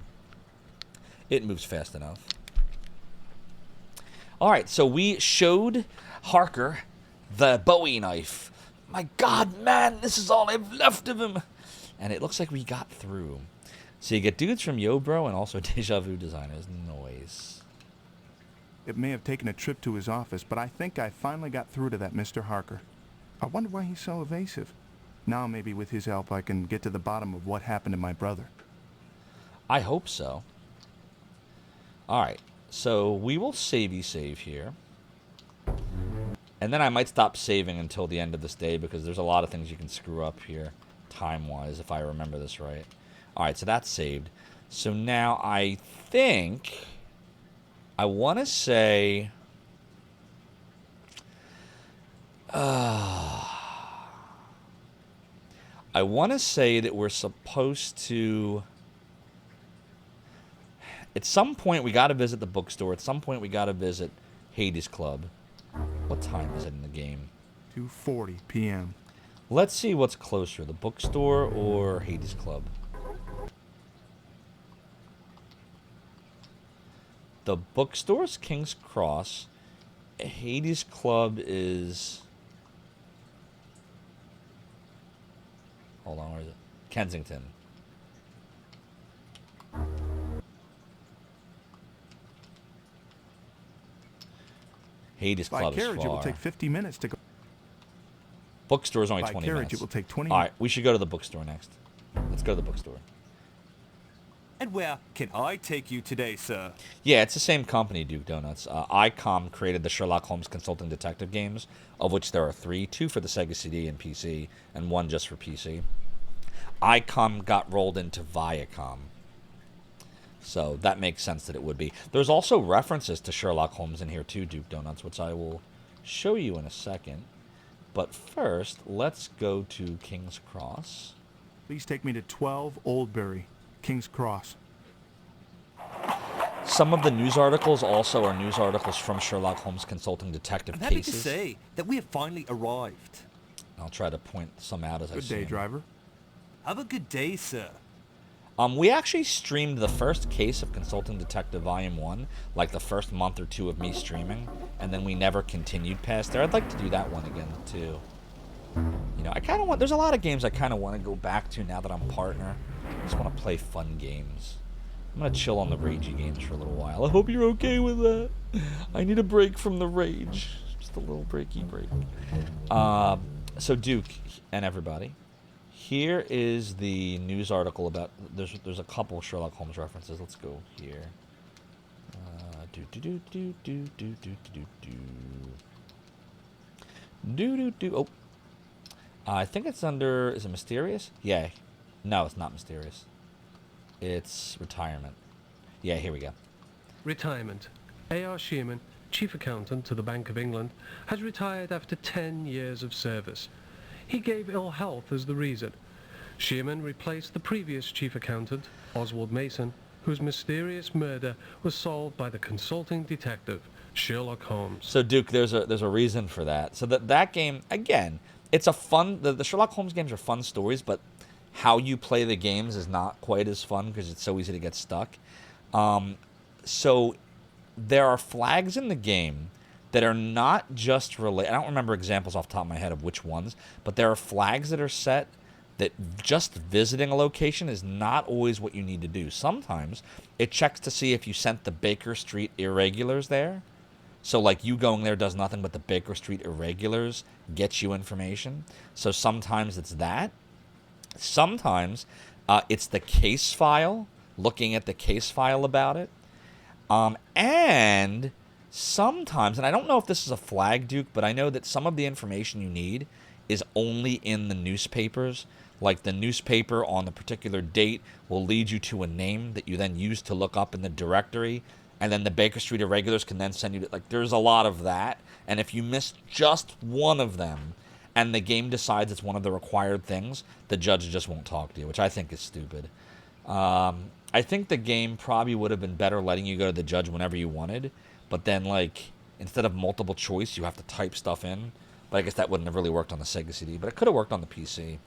It moves fast enough. All right, so we showed Harker the Bowie knife. My God, man, this is all I've left of him. And it looks like we got through. So you get dudes from Yobro and also Deja Vu designers. Noise. It may have taken a trip to his office, but I think I finally got through to that Mr. Harker. I wonder why he's so evasive. Now maybe with his help I can get to the bottom of what happened to my brother. I hope so. Alright, so we will save here. And then I might stop saving until the end of this day because there's a lot of things you can screw up here, time-wise, if I remember this right. Alright, so that's saved. So now I think... I want to say... I want to say that we're supposed to... At some point, we got to visit the bookstore. At some point, we got to visit Hades Club. What time is it in the game? 2:40 p.m. Let's see what's closer, the bookstore or Hades Club. The bookstore's King's Cross. Hades Club is... Hold on, where is it? Kensington. Hades Club By carriage, is far. it will take 50 minutes to go. Bookstore's only By 20 carriage, minutes. it will take 20 All right, we should go to the bookstore next. Let's go to the bookstore. And where can I take you today, sir? Yeah, it's the same company, Duke Donuts. ICOM created the Sherlock Holmes Consulting Detective games, of which there are 3. 2 for the Sega CD and PC, and 1 just for PC. ICOM got rolled into Viacom. So that makes sense that it would be. There's also references to Sherlock Holmes in here too, Duke Donuts, which I will show you in a second. But first, let's go to King's Cross. Please take me to 12 Oldbury, King's Cross. Some of the news articles also are news articles from Sherlock Holmes Consulting Detective I'm happy cases. to say that we have finally arrived. I'll try to point some out as I see Good day, them. driver. Have a good day, sir. We actually streamed the first case of Consulting Detective Volume 1, like the first month or 2 of me streaming, and then we never continued past there. I'd like to do that one again, too. You know, I kind of want... There's a lot of games I kind of want to go back to now that I'm partner. I just want to play fun games. I'm going to chill on the ragey games for a little while. I hope you're okay with that. I need a break from the rage. Just a little breaky break. So, Duke and everybody... Here is the news article about... There's a couple Sherlock Holmes references. Let's go here. Oh. I think it's under... Is it Mysterious? Yeah. No, it's not Mysterious. It's Retirement. Yeah, here we go. Retirement. A.R. Shearman, Chief Accountant to the Bank of England, has retired after 10 years of service. He gave ill health as the reason. Shearman replaced the previous chief accountant, Oswald Mason, whose mysterious murder was solved by the consulting detective, Sherlock Holmes. So, Duke, there's a reason for that. So that game, again, it's a fun... The Sherlock Holmes games are fun stories, but how you play the games is not quite as fun because it's so easy to get stuck. So there are flags in the game that are not just related... I don't remember examples off the top of my head of which ones, but there are flags that are set that just visiting a location is not always what you need to do. Sometimes it checks to see if you sent the Baker Street irregulars there. So, like, you going there does nothing but the Baker Street irregulars gets you information. So sometimes it's that. Sometimes it's the case file, looking at the case file about it. And... sometimes, and I don't know if this is a flag, Duke, but I know that some of the information you need is only in the newspapers. Like the newspaper on the particular date will lead you to a name that you then use to look up in the directory. And then the Baker Street irregulars can then send you to, like, there's a lot of that. And if you miss just one of them and the game decides it's one of the required things, the judge just won't talk to you, which I think is stupid. I think the game probably would have been better letting you go to the judge whenever you wanted. But then, like, instead of multiple choice, you have to type stuff in. But I guess that wouldn't have really worked on the Sega CD, but it could have worked on the PC.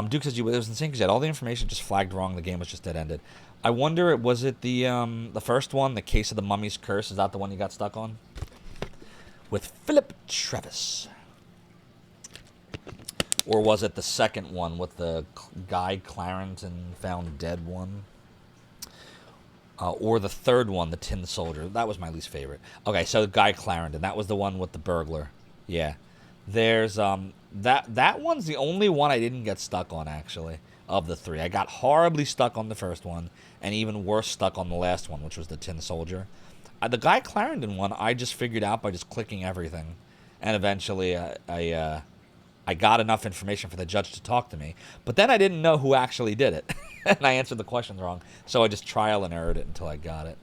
Duke says it was insane because you had all the information just flagged wrong. The game was just dead-ended. I wonder, was it the first one, The Case of the Mummy's Curse? Is that the one you got stuck on? With Philip Travis. Or was it the second one with the Guy Clarendon found dead one? Or the third one, the Tin Soldier. That was my least favorite. Okay, so Guy Clarendon. That was the one with the burglar. Yeah. There's that one's the only one I didn't get stuck on, actually, of the three. I got horribly stuck on the first one, and even worse stuck on the last one, which was the Tin Soldier. The Guy Clarendon one, I just figured out by just clicking everything, and eventually I got enough information for the judge to talk to me. But then I didn't know who actually did it, and I answered the questions wrong, so I just trial and errored it until I got it.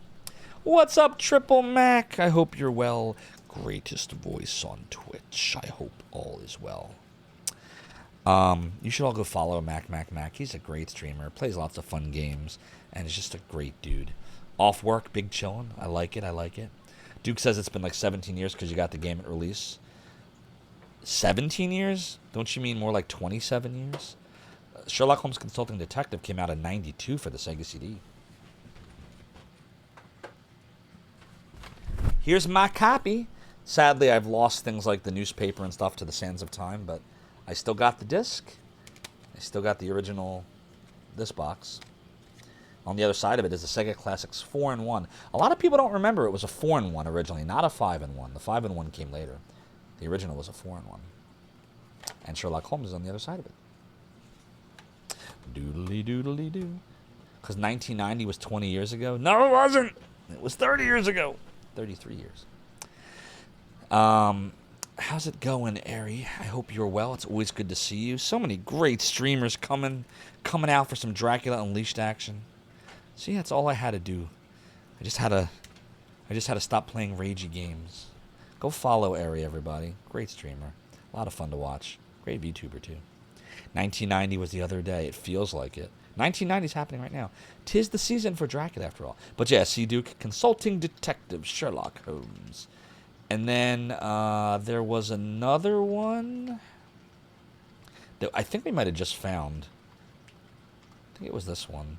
What's up, Triple Mac? I hope you're well. Greatest voice on Twitch. I hope all is well. You should all go follow Mac. He's a great streamer, plays lots of fun games, and is just a great dude. Off work, big chillin'. I like it. Duke says it's been like 17 years because you got the game at release. 17 years? Don't you mean more like 27 years? Sherlock Holmes Consulting Detective came out in 92 for the Sega CD. Here's my copy. Sadly, I've lost things like the newspaper and stuff to the sands of time, but I still got the disc. I still got the original this box. On the other side of it is the Sega Classics 4-in-1. A lot of people don't remember it was a 4-in-1 originally, not a 5-in-1. The 5-in-1 came later. The original was a 4-in-1. And Sherlock Holmes is on the other side of it. Doodly-doodly-doo. Because 1990 was 20 years ago? No, it wasn't! It was 30 years ago. 33 years. How's it going, Ari? I hope you're well. It's always good to see you. So many great streamers coming out for some Dracula Unleashed action. See, that's all I had to do. I just had to stop playing ragey games. Go follow Ari, everybody. Great streamer. A lot of fun to watch. Great VTuber, too. 1990 was the other day. It feels like it. 1990 is happening right now. 'Tis the season for Dracula, after all. But yeah, C. Duke, Consulting Detective Sherlock Holmes. And then there was another one that I think we might have just found. I think it was this one.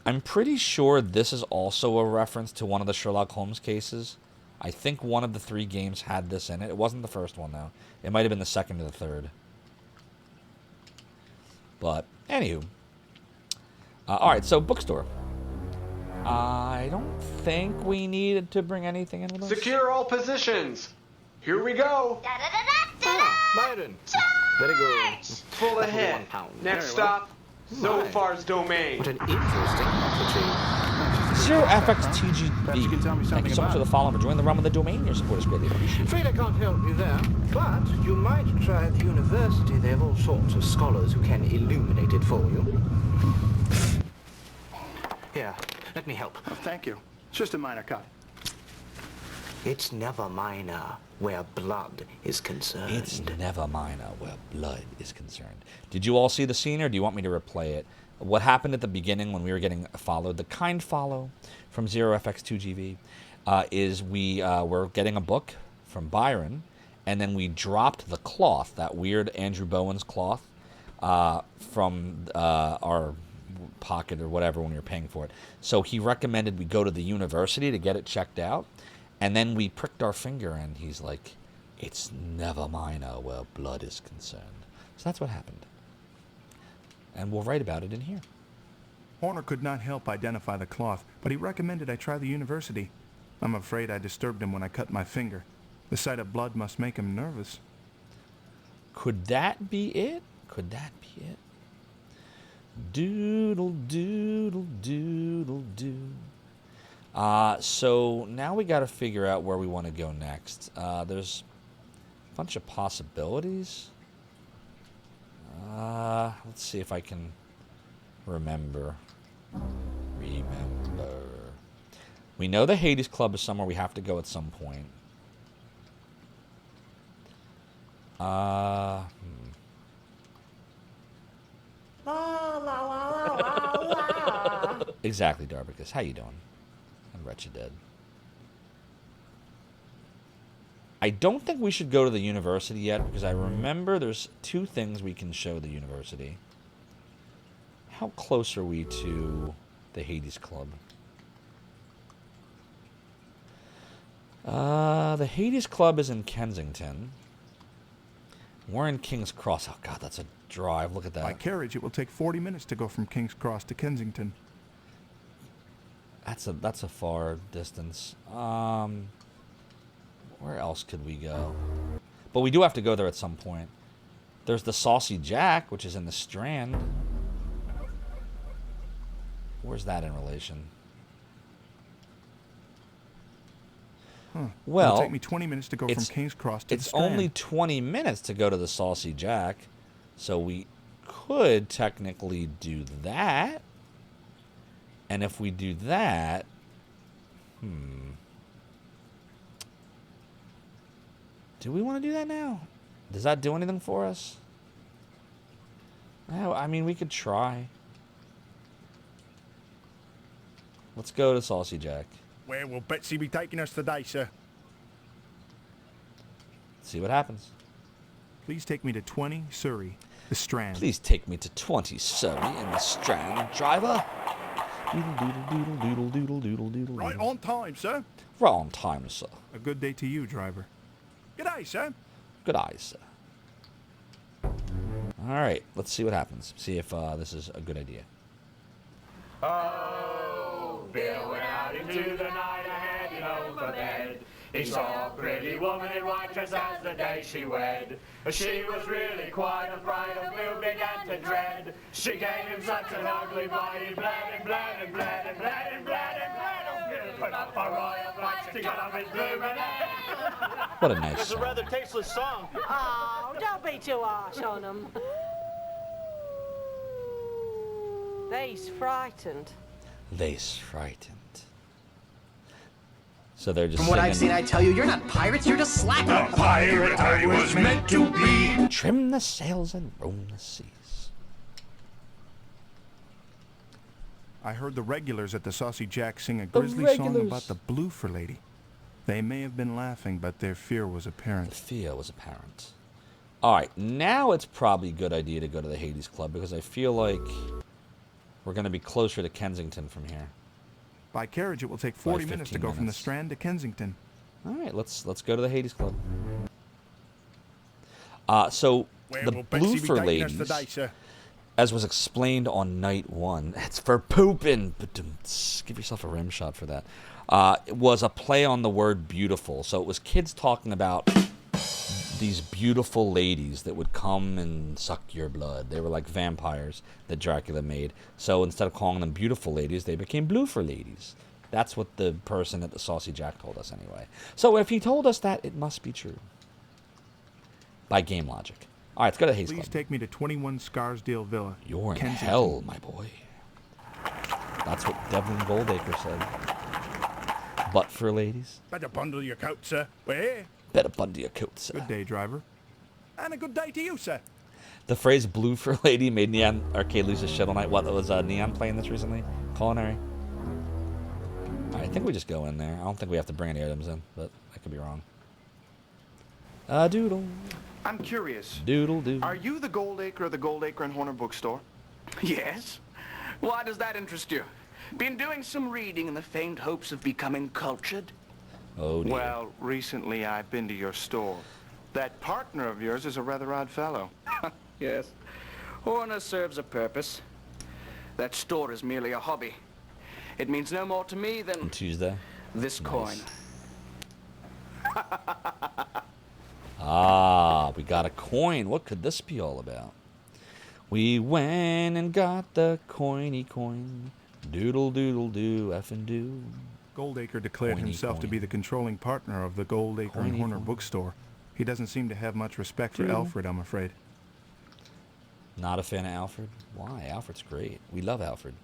I'm pretty sure this is also a reference to one of the Sherlock Holmes cases. I think one of the 3 games had this in it. It wasn't the first one, though. It might have been the second or the third. But, anywho. Alright, so bookstore. I don't think we needed to bring anything in with us. Secure all positions. Here we go. Byron. Very good. Full ahead. Next stop, Zophar's domain. What an interesting message. 0FXTGB. Thank you so much for the follow and for joining the realm of the domain. Your support is greatly appreciated. Afraid I can't help you there, but you might try at the university. They have all sorts of scholars who can illuminate it for you. Here, let me help. Oh, thank you. It's just a minor cut. It's never minor where blood is concerned. It's never minor where blood is concerned. Did you all see the scene, or do you want me to replay it? What happened at the beginning when we were getting followed, the kind follow from 0FX2GV, is we were getting a book from Byron, and then we dropped the cloth, that weird Andrew Bowen's cloth, from our pocket or whatever when we were paying for it. So he recommended we go to the university to get it checked out, and then we pricked our finger, and he's like, it's never minor where blood is concerned. So that's what happened. And we'll write about it in here. Horner could not help identify the cloth, but he recommended I try the university. I'm afraid I disturbed him when I cut my finger. The sight of blood must make him nervous. Could that be it? Could that be it? Doodle, doodle, doodle, doo. So now we got to figure out where we want to go next. There's a bunch of possibilities. Let's see if I can remember. We know the Hades Club is somewhere we have to go at some point. Exactly, Darbicus. How you doing? I'm wretched dead. I don't think we should go to the university yet, because I remember there's 2 things we can show the university. How close are we to the Hades Club? The Hades Club is in Kensington. We're in King's Cross. Oh, God, that's a drive. Look at that. By carriage, it will take 40 minutes to go from King's Cross to Kensington. That's a far distance. Where else could we go? But we do have to go there at some point. There's the Saucy Jack, which is in the Strand. Where's that in relation? Well, it'll take me 20 minutes to go from King's Cross to the Strand. It's only 20 minutes to go to the Saucy Jack, so we could technically do that. And if we do that, do we want to do that now? Does that do anything for us? Well, I mean, we could try. Let's go to Saucy Jack. Where will Betsy be taking us today, sir? See what happens. Please take me to 20 Surrey, the Strand. Please take me to 20 Surrey in the Strand, driver. Doodle, doodle, doodle, doodle, doodle. Right on time, sir. Right on time, sir. A good day to you, driver. Good day, sir. Good eye, sir. All right, let's see what happens. See if this is a good idea. Oh, Bill went out into the night ahead and over bed. He saw a pretty woman in white dress as the day she wed. She was really quite a fright, and Bill began to dread. She gave him such an ugly bite, he bled and bled and bled and bled and bled and bled. Oh, Bill put up a royal fight to get off his blooming head. What a nice It's a song. rather tasteless song. Oh, don't be too harsh on them. They's frightened. They's frightened. So they're just From what I've seen, singing, I tell you, you're not pirates, you're just slackers. A pirate I was meant to be. Trim the sails and roam the seas. I heard the regulars at the Saucy Jack sing a grisly song regulars. about the Bloofer lady. They may have been laughing, but their fear was apparent. The fear was apparent. All right, now it's probably a good idea to go to the Hades Club, because I feel like we're going to be closer to Kensington from here. By carriage, it will take 40 minutes to 15 go from the minutes. Strand to Kensington. All right, let's go to the Hades Club. So Where the will Betsy be Bloofer taking us ladies, today, sir? as was explained on night 1, it's for pooping. But give yourself a rim shot for that. It was a play on the word beautiful. So it was kids talking about these beautiful ladies that would come and suck your blood. They were like vampires that Dracula made. So instead of calling them beautiful ladies, they became Bloofer ladies. That's what the person at the Saucy Jack told us anyway. So if he told us that, it must be true. By game logic. All right, let's go to the Hades Please Club. take me to 21 Scarsdale Villa. You're in Kensington. hell, my boy. That's what Devlin Goldacre said. But for ladies, Better bundle your coat, sir. Where? better bundle your coat, sir. Good day, driver. And a good day to you, sir. The phrase "blue for lady" made Neon Arcade lose his shit all night. What, was Neon playing this recently? Culinary? All right, I think we just go in there. I don't think we have to bring any items in, but I could be wrong. Doodle. I'm curious. Doodle doo. Are you the Goldacre of the Goldacre and Horner bookstore? Yes? Why does that interest you? Been doing some reading in the faint hopes of becoming cultured? Oh, dear. Well, recently I've been to your store. That partner of yours is a rather odd fellow. Yes. Horner serves a purpose. That store is merely a hobby. It means no more to me than On Tuesday. this coin. Ah, we got a coin. What could this be all about? We went and got the coiny coin. Doodle doodle doo, effing do. Goldacre declared Coiny himself to coin. be the controlling partner of the Goldacre and Coiny Horner coin. bookstore. He doesn't seem to have much respect for Doodle. Alfred, I'm afraid. Not a fan of Alfred? Why? Alfred's great. We love Alfred.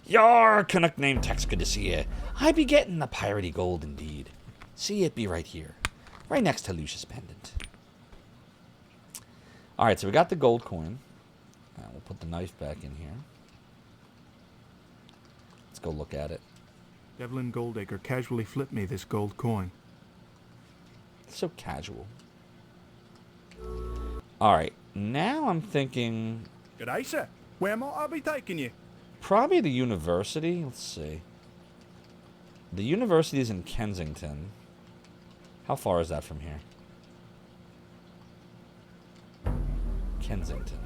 Yar, Canuck named Tex, good to see ye. I be getting the piratey gold indeed. See, it be right here. Right next to Lucius' pendant. Alright, so we got the gold coin. We'll put the knife back in here. Let's go look at it. Devlin Goldacre casually flipped me this gold coin. So casual. Alright, now I'm thinking... G'day, sir. Where might I be taking you? Probably the university. Let's see. The university is in Kensington. How far is that from here? Kensington.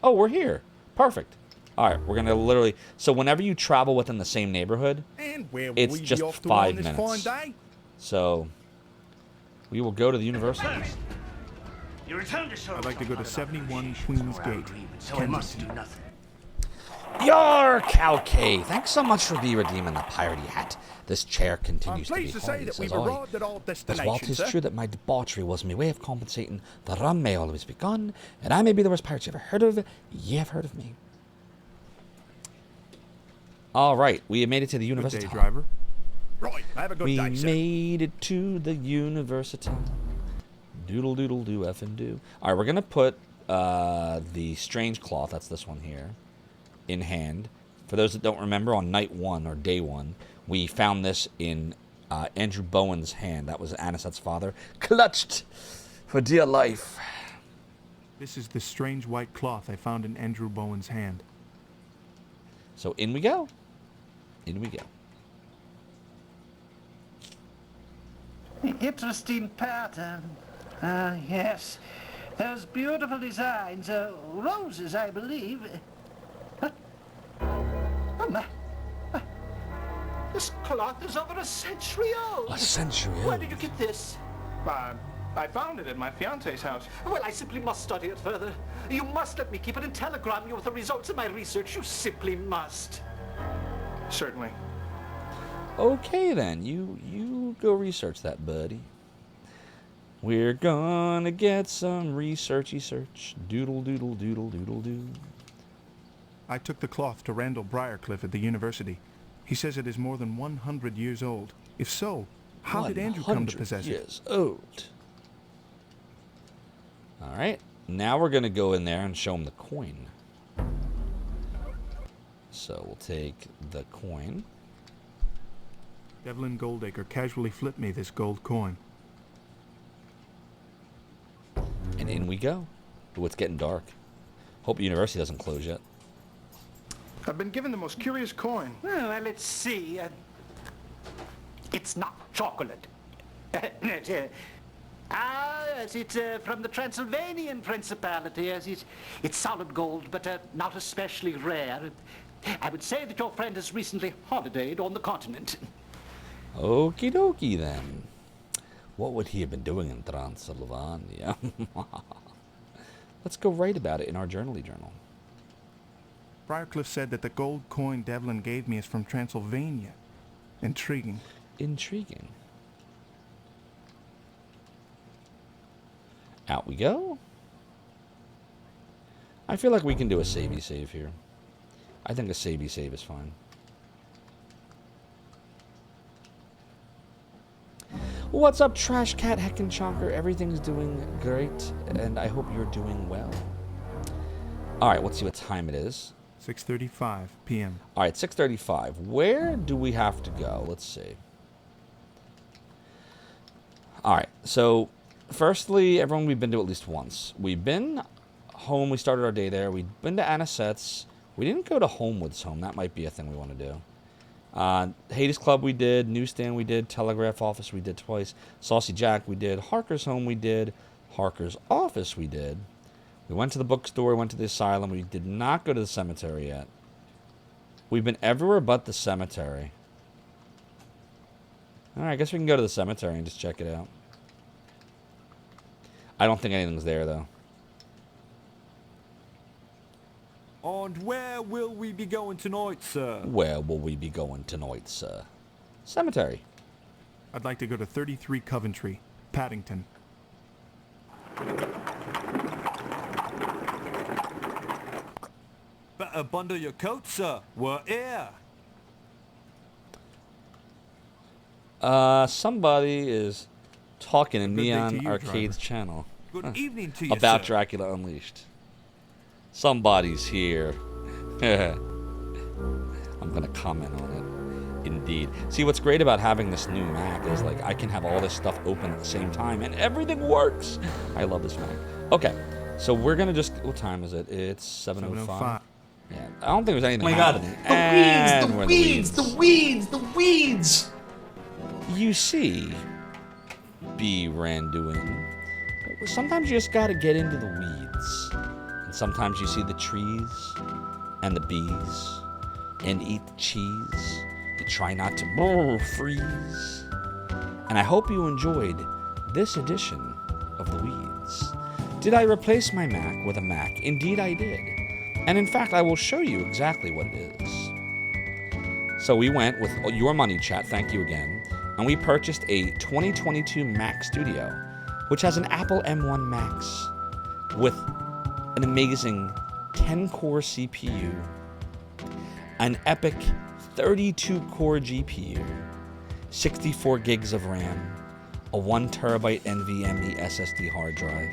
Oh, we're here. Perfect. Alright, we're going to literally... So whenever you travel within the same neighborhood, And where will it's we just be off to 5 on this minutes. fine day? So, we will go to the university. You returned to show. I'd like to go to 71 Queen's Gate, So I must do Kensington. nothing. Your Calcay, thanks so much for redeeming the piratey hat. This chair continues I'm to be pleased to say hearty, that says we've I. arrived at our As destination, while 'tis sir. true that my debauchery was my way of compensating, the run may always be gone, and I may be the worst pirate you ever heard of, ye have heard of me. Alright, we have made it to the Good university. day, driver. Right, have a good We day, sir. made it to the university. Doodle doodle do effing do. Alright, we're gonna put the strange cloth, that's this one here, in hand. For those that don't remember, on night 1 or day 1, we found this in Andrew Bowen's hand. That was Anisette's father, clutched for dear life. This is the strange white cloth I found in Andrew Bowen's hand. So in we go. In we go. Interesting pattern. Yes. Those beautiful designs. Roses, I believe. Oh, my. This cloth is over a century old. A century Where old? did you get this? I found it at my fiance's house. Well, I simply must study it further. You must let me keep it and telegram you with the results of my research. You simply must. Certainly. Okay then, you go research that, buddy. We're gonna get some researchy search. Doodle doodle doodle doodle doo. I took the cloth to Randall Briarcliff at the university. He says it is more than 100 years old. If so, how did Andrew come to 100 possess it? years old. Alright, now we're gonna go in there and show him the coin. So we'll take the coin. Devlin Goldacre casually flipped me this gold coin. And in we go. Ooh, it's getting dark. Hope the university doesn't close yet. I've been given the most curious coin. Well, let's see. It's not chocolate. Yes, it's from the Transylvanian Principality. Yes, it's solid gold, but not especially rare. I would say that your friend has recently holidayed on the continent. Okie dokie then. What would he have been doing in Transylvania? Let's go write about it in our journal. Briarcliff said that the gold coin Devlin gave me is from Transylvania. Intriguing. Intriguing. Out we go. I feel like we can do a savey save here. I think a savey save is fine. What's up, Trash Cat Heckin' Chonker? Everything's doing great, and I hope you're doing well. Alright, let's see what time it is. 6:35 p.m. Alright, 6:35. Where do we have to go? Let's see. Alright, so firstly, everyone we've been to at least once. We've been home, we started our day there. We've been to Anisette's. We didn't go to Homewood's home. That might be a thing we want to do. Hades Club we did, Newsstand we did, Telegraph Office we did twice, Saucy Jack we did, Harker's Home we did, Harker's Office we did. We went to the bookstore, went to the asylum. We did not go to the cemetery yet. We've been everywhere but the cemetery. Alright, I guess we can go to the cemetery and just check it out. I don't think anything's there, though. And where will we be going tonight, sir? Where will we be going tonight, sir? Cemetery. I'd like to go to 33 Coventry, Paddington. Better bundle your coat, sir. We're here. Somebody is talking in Good day to Neon you, Arcade's driver. channel. Good evening to you, About sir. Dracula Unleashed. Somebody's here. I'm gonna comment on it. Indeed. See, what's great about having this new Mac is, like, I can have all this stuff open at the same time, and everything works. I love this Mac. Okay, so we're going to just... What time is it? It's 7:05. Yeah, I don't think there's anything happening. The weeds! You see, B. Randuin, sometimes you just gotta get into the weeds. And sometimes you see the trees and the bees and eat the cheese. You try not to freeze. And I hope you enjoyed this edition of The Weeds. Did I replace my Mac with a Mac? Indeed I did. And in fact, I will show you exactly what it is. So we went with your money, chat, thank you again, and we purchased a 2022 Mac Studio, which has an Apple M1 Max with an amazing 10-core CPU, an epic 32-core GPU, 64 gigs of RAM, a 1 terabyte NVMe SSD hard drive.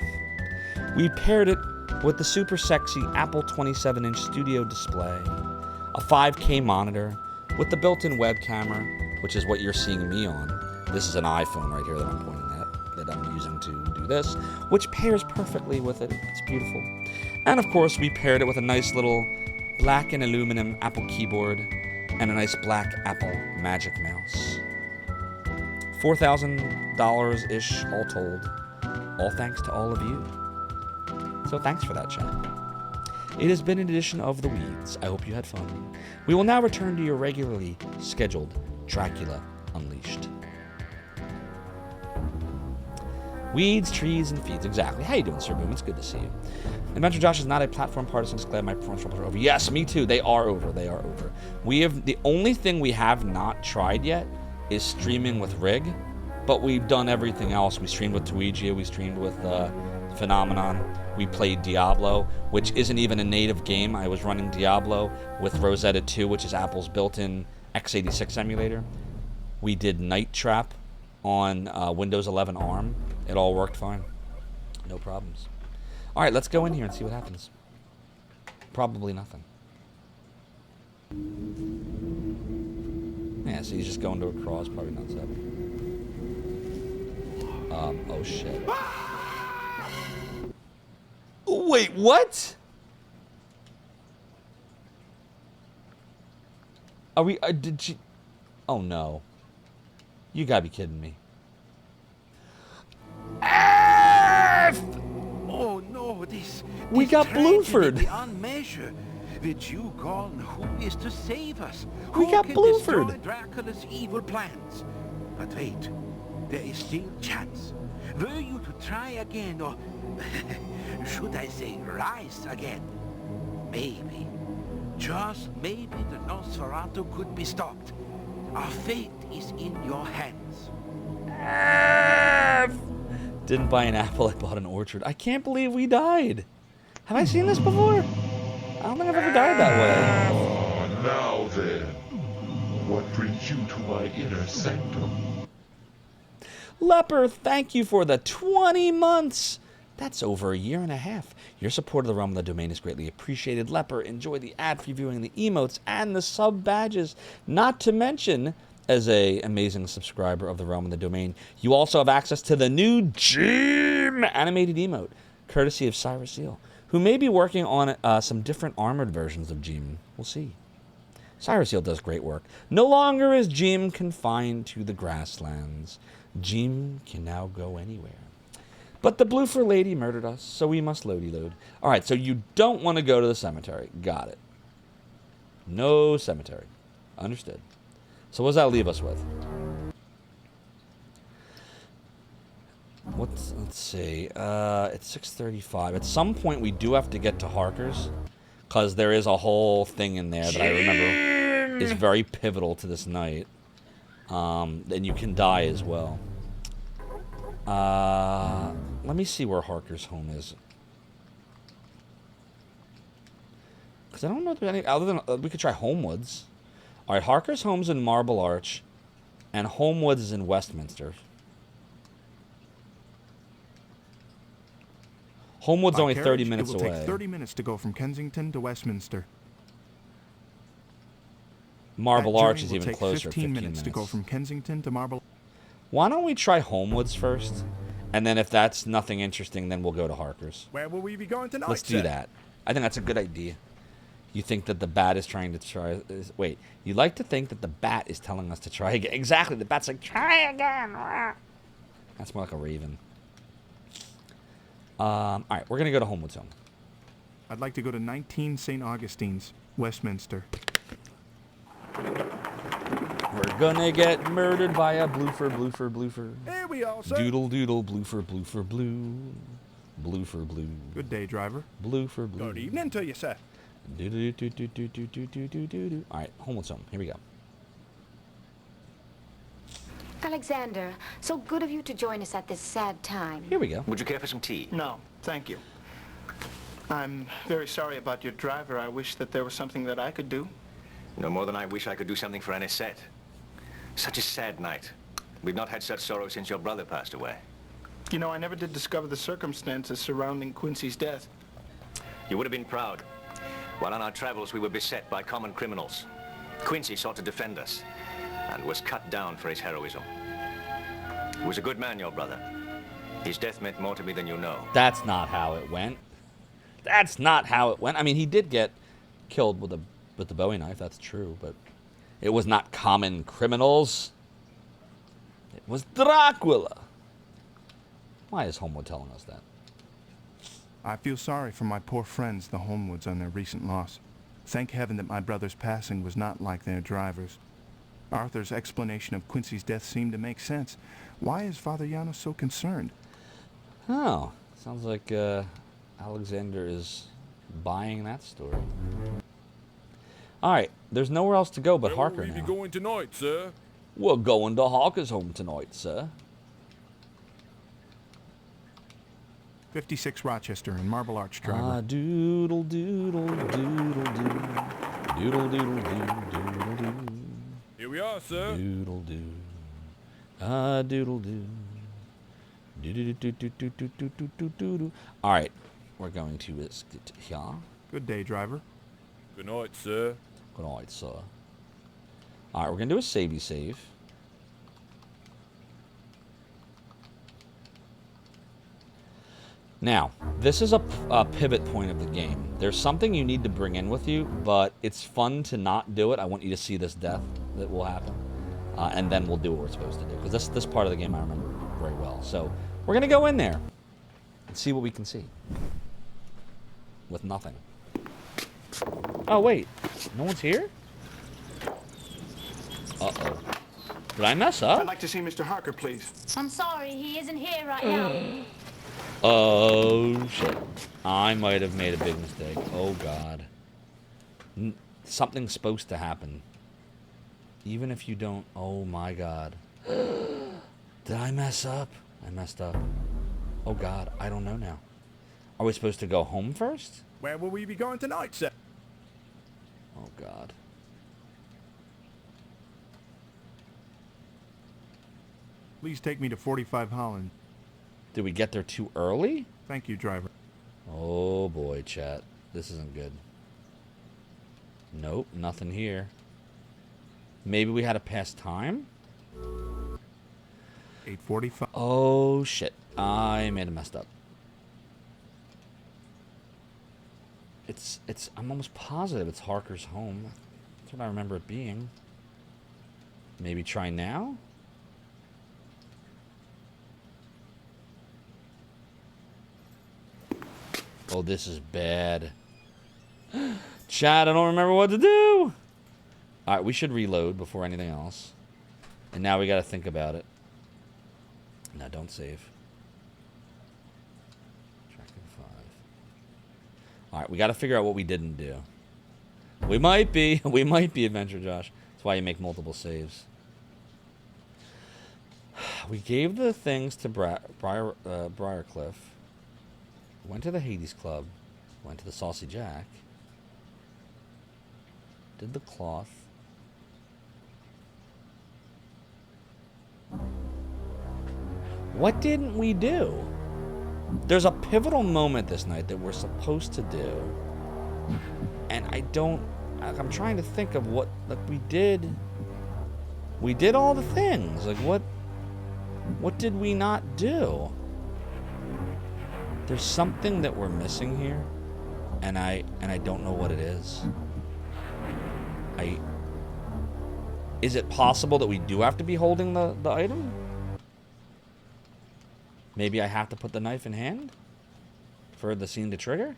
We paired it with the super sexy Apple 27-inch studio display, a 5K monitor with the built-in web camera, which is what you're seeing me on. This is an iPhone right here that I'm pointing at, that I'm using to do this, which pairs perfectly with it. It's beautiful. And of course, we paired it with a nice little black and aluminum Apple keyboard and a nice black Apple Magic Mouse. $4,000-ish all told, all thanks to all of you. So thanks for that, chat. It has been an edition of The Weeds. I hope you had fun. We will now return to your regularly scheduled Dracula Unleashed. Weeds, trees, and feeds. Exactly. How you doing, Sir Boom? It's good to see you. Adventure Josh is not a platform partisan. Glad my performance troubles are over. Yes, me too. They are over. They are over. We have the only thing we have not tried yet is streaming with Rig, but we've done everything else. We streamed with Tuigia. We streamed with Phenomenon. We played Diablo, which isn't even a native game. I was running Diablo with Rosetta 2, which is Apple's built-in x86 emulator. We did Night Trap on Windows 11 ARM. It all worked fine. No problems. All right, let's go in here and see what happens. Probably nothing. Yeah, so he's just going to a cross. Probably not so. Oh shit. Wait, what? Are we, did she, oh no. You gotta be kidding me. Oh no, we got Bluford. Beyond measure. With you gone, who is to save us? We got Bluford. Destroy Dracula's evil plans? But wait, there is still chance. Were you to try again, or should I say rise again? Maybe, just maybe the Nosferatu could be stopped. Our fate is in your hands. Didn't buy an apple, I bought an orchard. I can't believe we died. Have I seen this before? I don't think I've ever died that way. Now then, what brings you to my inner sanctum? Leper, thank you for the 20 months. That's over a year and a half. Your support of the Realm of the Domain is greatly appreciated. Leper, enjoy the ad-free viewing, the emotes, and the sub badges. Not to mention, as a amazing subscriber of the Realm of the Domain, you also have access to the new Jim animated emote, courtesy of Cyrus Seal, who may be working on some different armored versions of Jim. We'll see. Cyrus Seal does great work. No longer is Jim confined to the grasslands. Jim can now go anywhere. But the Bluford lady murdered us, so we must load. All right, so you don't want to go to the cemetery. Got it. No cemetery. Understood. So what does that leave us with? Let's see. It's 6:35. At some point, we do have to get to Harker's, because there is a whole thing in there that I remember is very pivotal to this night. And you can die as well. Let me see where Harker's home is. Because I don't know if there's any other than we could try Homewoods. All right, Harker's home's in Marble Arch, and Homewoods is in Westminster. Homewood's only 30 minutes away. It will take 30 minutes to go from Kensington to Westminster. Marble That Arch journey is will even take closer. 15 minutes to go from Kensington to Marble. Why don't we try Homewoods first? And then if that's nothing interesting, then we'll go to Harker's. Where will we be going tonight? Let's do that. I think that's a good idea. You think that the bat is trying to try... wait, you like to think that the bat is telling us to try again. Exactly, the bat's like, try again. That's more like a raven. Alright, we're going to go to Homewoods Home. I'd like to go to 19 St. Augustine's, Westminster. We're gonna get murdered by a bloofer. Here we are, sir. Doodle doodle, bloofer, blue. Bloofer, blue. Good day, driver. Bloofer, blue. Good evening to you, sir. Alright, Homewoods Home. Here we go. Alexander, so good of you to join us at this sad time. Here we go. Would you care for some tea? No, thank you. I'm very sorry about your driver. I wish that there was something that I could do. No more than I wish I could do something for Anisette. Such a sad night. We've not had such sorrow since your brother passed away. You know, I never did discover the circumstances surrounding Quincy's death. You would have been proud. While on our travels, we were beset by common criminals. Quincy sought to defend us and was cut down for his heroism. He was a good man, your brother. His death meant more to me than you know. That's not how it went. That's not how it went. I mean, he did get killed with the Bowie knife. That's true, but it was not common criminals. It was Dracula. Why is Homewood telling us that? I feel sorry for my poor friends, the Homewoods, on their recent loss. Thank heaven that my brother's passing was not like their driver's. Arthur's explanation of Quincy's death seemed to make sense. Why is Father Janos so concerned? Oh, sounds like Alexander is buying that story. Alright, there's nowhere else to go but Harker Where will we now. be going tonight, sir? We're going to Harker's home tonight, sir. 56 Rochester and Marble Arch, driver. Ah, doodle doodle doodle doo. Doodle doodle doodle doo. Here we are, sir. Doodle doo. Ah, doodle doo. Doodle doo doo doo doo doo doo doo doo. Alright, we're going to get here. Good day, driver. Good night, sir. Good night, sir. Alright, we're going to do a savey save. Now, this is a pivot point of the game. There's something you need to bring in with you, but it's fun to not do it. I want you to see this death that will happen, and then we'll do what we're supposed to do. Because this part of the game I remember very well. So, we're going to go in there and see what we can see. With nothing. Oh, wait. No one's here? Uh-oh. Did I mess up? I'd like to see Mr. Harker, please. I'm sorry, he isn't here right now. Oh, shit. I might have made a big mistake. Oh, God. Something's supposed to happen. Even if you don't... Oh, my God. Did I mess up? I messed up. Oh, God. I don't know now. Are we supposed to go home first? Where will we be going tonight, sir? Oh, God. Please take me to 45 Holland. Did we get there too early? Thank you, driver. Oh, boy, chat. This isn't good. Nope, nothing here. Maybe we had to pass time? 8:45. Oh, shit. I may have messed up. I'm almost positive it's Harker's home. That's what I remember it being. Maybe try now? Oh, this is bad. Chad, I don't remember what to do. Alright, we should reload before anything else. And now we gotta think about it. No, don't save. Tracking 5. Alright, we gotta figure out what we didn't do. We might be Adventure Josh. That's why you make multiple saves. We gave the things to Briarcliff. Went to the Hades Club. Went to the Saucy Jack. Did the cloth. What didn't we do? There's a pivotal moment this night that we're supposed to do. And I don't I'm trying to think of what, like, we did all the things. Like, what did we not do? There's something that we're missing here, and I don't know what it is. Is it possible that we do have to be holding the item? Maybe I have to put the knife in hand for the scene to trigger?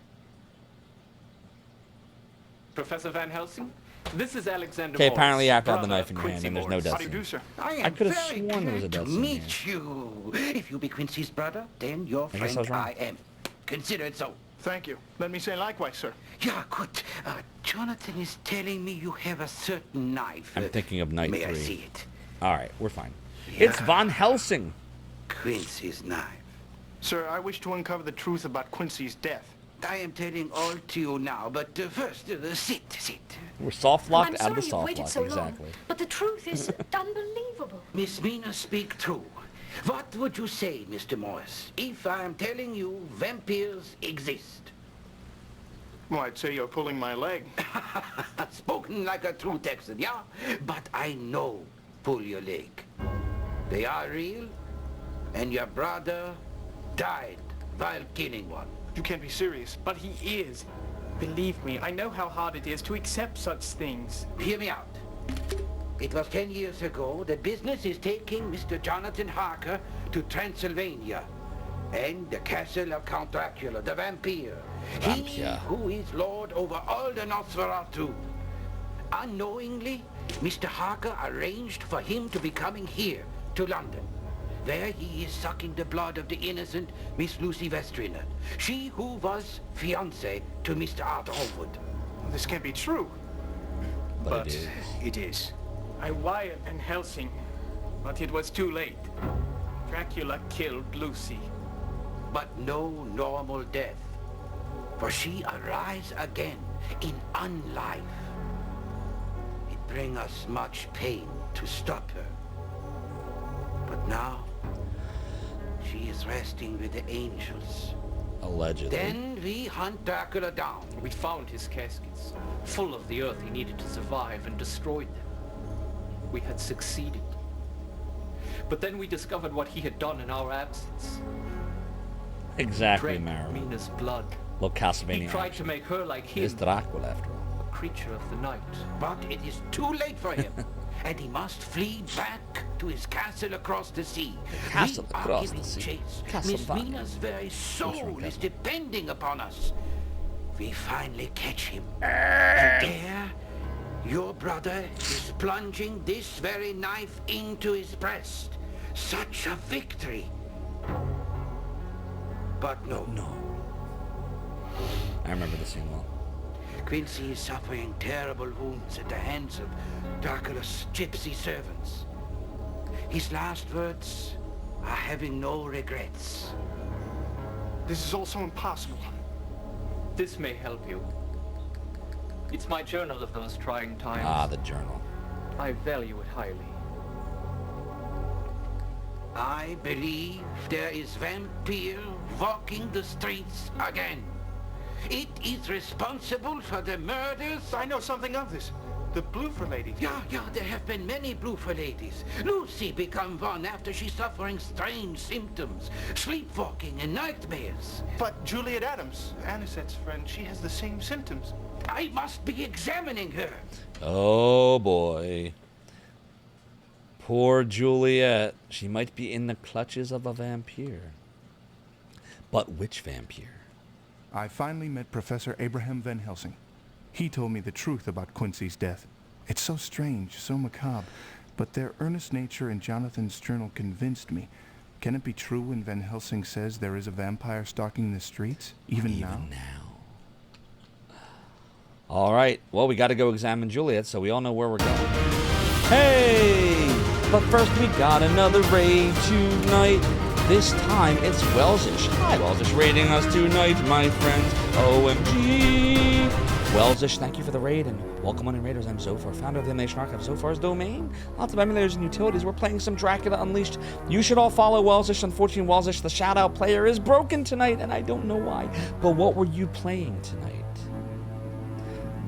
Professor Van Helsing, this is Alexander Okay, Morris, apparently you have to have the brother knife in of your hand, Quincy and there's no Morris. death scene. Sir. I could have very sworn there was a glad death to scene meet here. you. If you be Quincy's brother, then your I guess I friend was wrong. I am. Consider it so. Thank you. Let me say likewise, sir. Yeah, good. Jonathan is telling me you have a certain knife. I'm thinking of Night 3. May I see it? Alright, we're fine. Yeah. It's Van Helsing. Quincy's knife. Sir, I wish to uncover the truth about Quincy's death. I am telling all to you now, but first, sit. We're soft locked I'm out sorry of the you've soft waited lock, so exactly. long, but the truth is unbelievable. Miss Mina, speak true. What would you say, Mr. Morris, if I am telling you vampires exist? Well, I'd say you're pulling my leg. Spoken like a true Texan, yeah? But I know pull your leg. They are real, and your brother died while killing one. You can't be serious. But he is. Believe me, I know how hard it is to accept such things. Hear me out. It was 10 years ago that business is taking Mr. Jonathan Harker to Transylvania and the castle of Count Dracula, the vampire. He who is lord over all the Nosferatu. Unknowingly, Mr. Harker arranged for him to be coming here to London. There he is sucking the blood of the innocent Miss Lucy Vestrina, she who was fiancée to Mr. Arthur Holwood. Well, this can't be true. But it is. I wired Van Helsing, but it was too late. Dracula killed Lucy. But no normal death, for she arise again in unlife. It bring us much pain to stop her. But now, she is resting with the angels. Allegedly. Then we hunt Dracula down. We found his caskets, full of the earth he needed to survive, and destroyed them. We had succeeded. But then we discovered what he had done in our absence. Exactly, Drank Mara. Mina's blood. Well, Castlevania He tried action. to make her like him. It is Dracula, after all. A creature of the night. But it is too late for him. And he must flee back to his castle across the sea. Castle we across are giving the sea. chase. Castle Miss Vanya. Mina's very soul is depending upon us. We finally catch him. And there, your brother is plunging this very knife into his breast. Such a victory. But no. I remember the scene well. Quincy is suffering terrible wounds at the hands of Dracula's gypsy servants. His last words are having no regrets. This is all so impossible. This may help you. It's my journal of those trying times. Ah, the journal. I value it highly. I believe there is vampire walking the streets again. It is responsible for the murders. I know something of this. The Bloofer lady. Yeah, there have been many Bloofer ladies. Lucy become one after she's suffering strange symptoms, sleepwalking and nightmares. But Juliet Adams, Anisette's friend, she has the same symptoms. I must be examining her. Oh, boy. Poor Juliet. She might be in the clutches of a vampire. But which vampire? I finally met Professor Abraham Van Helsing. He told me the truth about Quincy's death. It's so strange, so macabre, but their earnest nature in Jonathan's journal convinced me. Can it be true when Van Helsing says there is a vampire stalking the streets, even now? All right. Well, we got to go examine Juliet, so we all know where we're going. Hey! But first, we got another raid tonight. This time, it's Welsish. Hi, Welsish, raiding us tonight, my friends. OMG! Welsish, thank you for the raid, and welcome on in Raiders. I'm Zophar, founder of the Animation Archive, Zophar's Domain. Lots of emulators and utilities. We're playing some Dracula Unleashed. You should all follow Welsish. Unfortunately, Welsish, the shout-out player, is broken tonight, and I don't know why. But what were you playing tonight?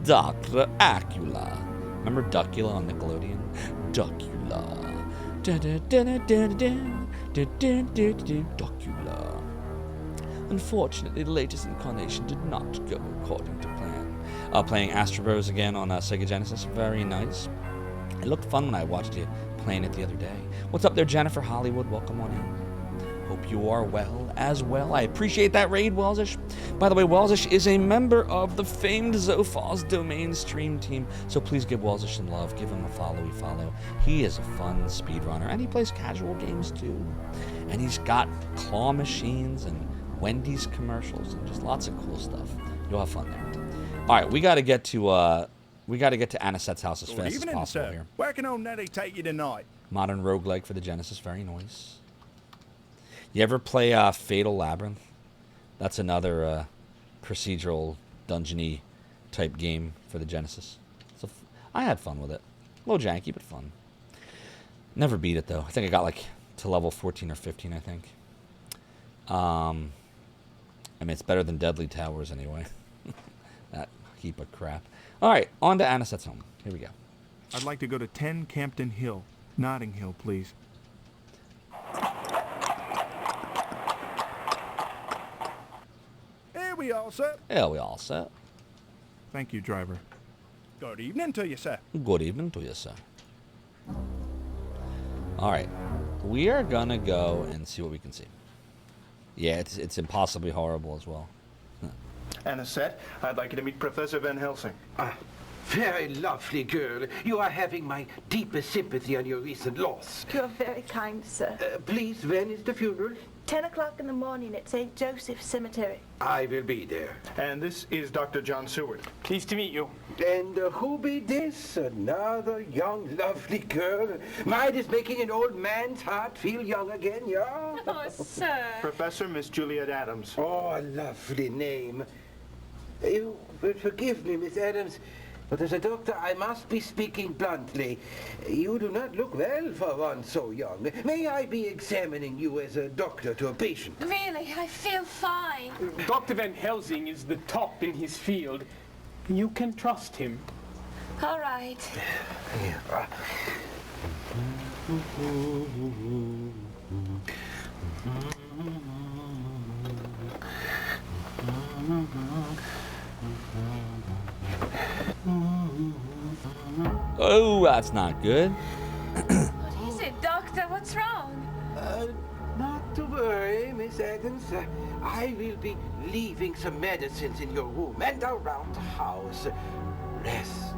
Dr. Acula. Remember Duckula on Nickelodeon? Duckula. Duckula. Unfortunately, the latest incarnation did not go according to plan. Playing Astro Bros again on Sega Genesis. Very nice. It looked fun when I watched you playing it the other day. What's up there, Jennifer Hollywood? Welcome on in. Hope you are well as well. I appreciate that raid, Welsish. By the way, Welsish is a member of the famed Zophar's Domain stream team, so please give Welsish some love. Give him a follow. He is a fun speedrunner, and he plays casual games too. And he's got claw machines and Wendy's commercials and just lots of cool stuff. You'll have fun there. All right, we got to get to Anisette's house as fast as possible here. Where can old Nettie take you tonight? Modern roguelike for the Genesis, very nice. You ever play Fatal Labyrinth? That's another procedural dungeon-y type game for the Genesis. So I had fun with it. A little janky, but fun. Never beat it though. I think I got like to level 14 or 15, I think. I mean, it's better than Deadly Towers anyway. That heap of crap. All right, on to Anisette's home. Here we go. I'd like to go to 10 Campden Hill, Notting Hill, please. Here we all set. Yeah, we all set. Thank you, driver. Good evening to you, sir. Good evening to you, sir. All right, we are gonna go and see what we can see. Yeah, it's impossibly horrible as well. Anisette, I'd like you to meet Professor Van Helsing. Very lovely girl. You are having my deepest sympathy on your recent loss. You're very kind, sir. Please, when is the funeral? 10 o'clock in the morning at St. Joseph's Cemetery. I will be there. And this is Dr. John Seward. Pleased to meet you. And who be this? Another young, lovely girl. Mine is making an old man's heart feel young again, yeah? Oh, sir. Professor Miss Juliet Adams. Oh, a lovely name. You will forgive me, Miss Adams, but as a doctor, I must be speaking bluntly. You do not look well for one so young. May I be examining you as a doctor to a patient? Really, I feel fine. Dr. Van Helsing is the top in his field. You can trust him. All right. Oh, that's not good. What is it, Doctor? What's wrong? Not to worry, Miss Adams. I will be leaving some medicines in your room and around the house. Rest,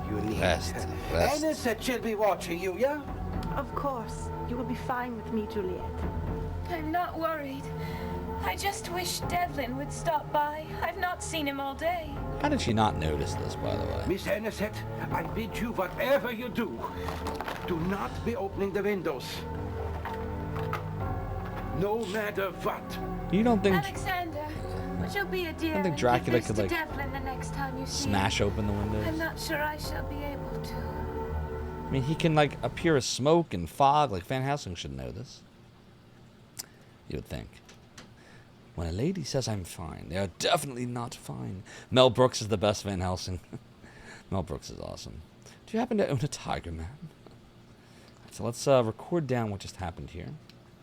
you need. Rest. Anisette shall be watching you, yeah? Of course. You will be fine with me, Juliet. I'm not worried. I just wish Devlin would stop by. I've not seen him all day. How did she not notice this, by the way? Miss Anisette, I bid you, whatever you do not be opening the windows. No matter what. You don't think... Alexander, would you be a dear I don't think and Dracula give this could, to like, Devlin the next time you see smash him? open the windows? I'm not sure I shall be able to. I mean, he can, like, appear as smoke and fog. Like, Van Helsing should know this. You would think. When a lady says I'm fine, they are definitely not fine. Mel Brooks is the best Van Helsing. Mel Brooks is awesome. Do you happen to own a tiger, man? So let's record down what just happened here.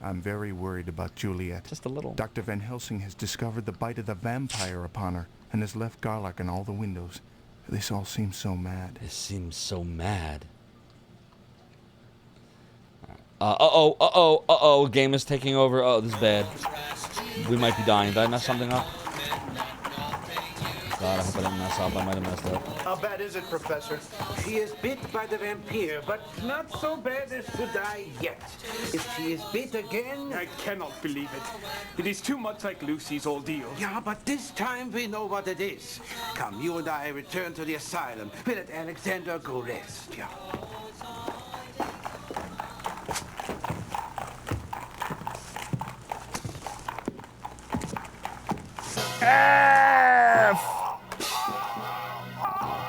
I'm very worried about Juliet. Just a little. Dr. Van Helsing has discovered the bite of the vampire upon her and has left garlic in all the windows. This all seems so mad. This seems so mad. Uh-oh, game is taking over. Oh, this is bad. We might be dying. Did I mess something up? God, I hope I didn't mess up. I might have messed up. How bad is it, Professor? She is bit by the vampire, but not so bad as to die yet. If she is bit again... I cannot believe it. It is too much like Lucy's ordeal. Yeah, but this time we know what it is. Come, you and I return to the asylum. We'll let Alexander go rest, yeah.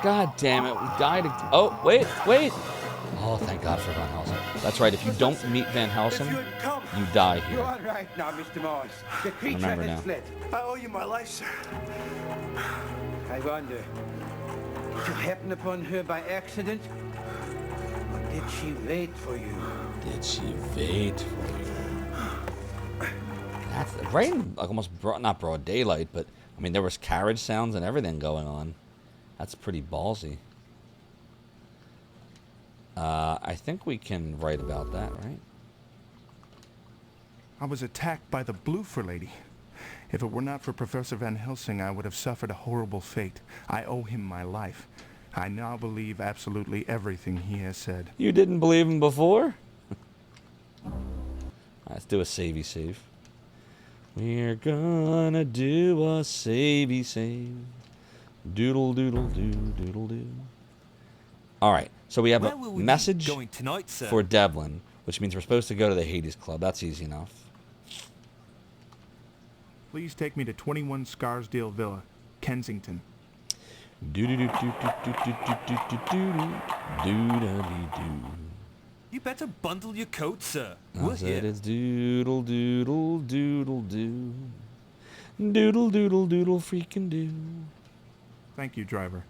God damn it, we died again. Oh, wait. Oh, thank God for Van Helsing. That's right, if you don't meet Van Helsing, you die You're here. all right now, Mr. Morris. The creature Remember has now. fled. I owe you my life, sir. I wonder. you happen upon her by accident? Or did she wait for you? Did she wait for you? That's right in like almost not broad daylight, but I mean there was carriage sounds and everything going on. That's pretty ballsy. I think we can write about that, right? I was attacked by the Bloofer lady. If it were not for Professor Van Helsing, I would have suffered a horrible fate. I owe him my life. I now believe absolutely everything he has said. You didn't believe him before? Let's do a savey save. We're gonna do a savey save. Doodle doodle doo doodle doo. All right, so we have a message tonight, sir? for Devlin, which means we're supposed to go to the Hades Club. That's easy enough. Please take me to 21 Scarsdale Villa, Kensington. You better bundle your coat, sir. I said it's doodle doodle doodle doo. Doodle doodle doodle freaking doo. Thank you, driver.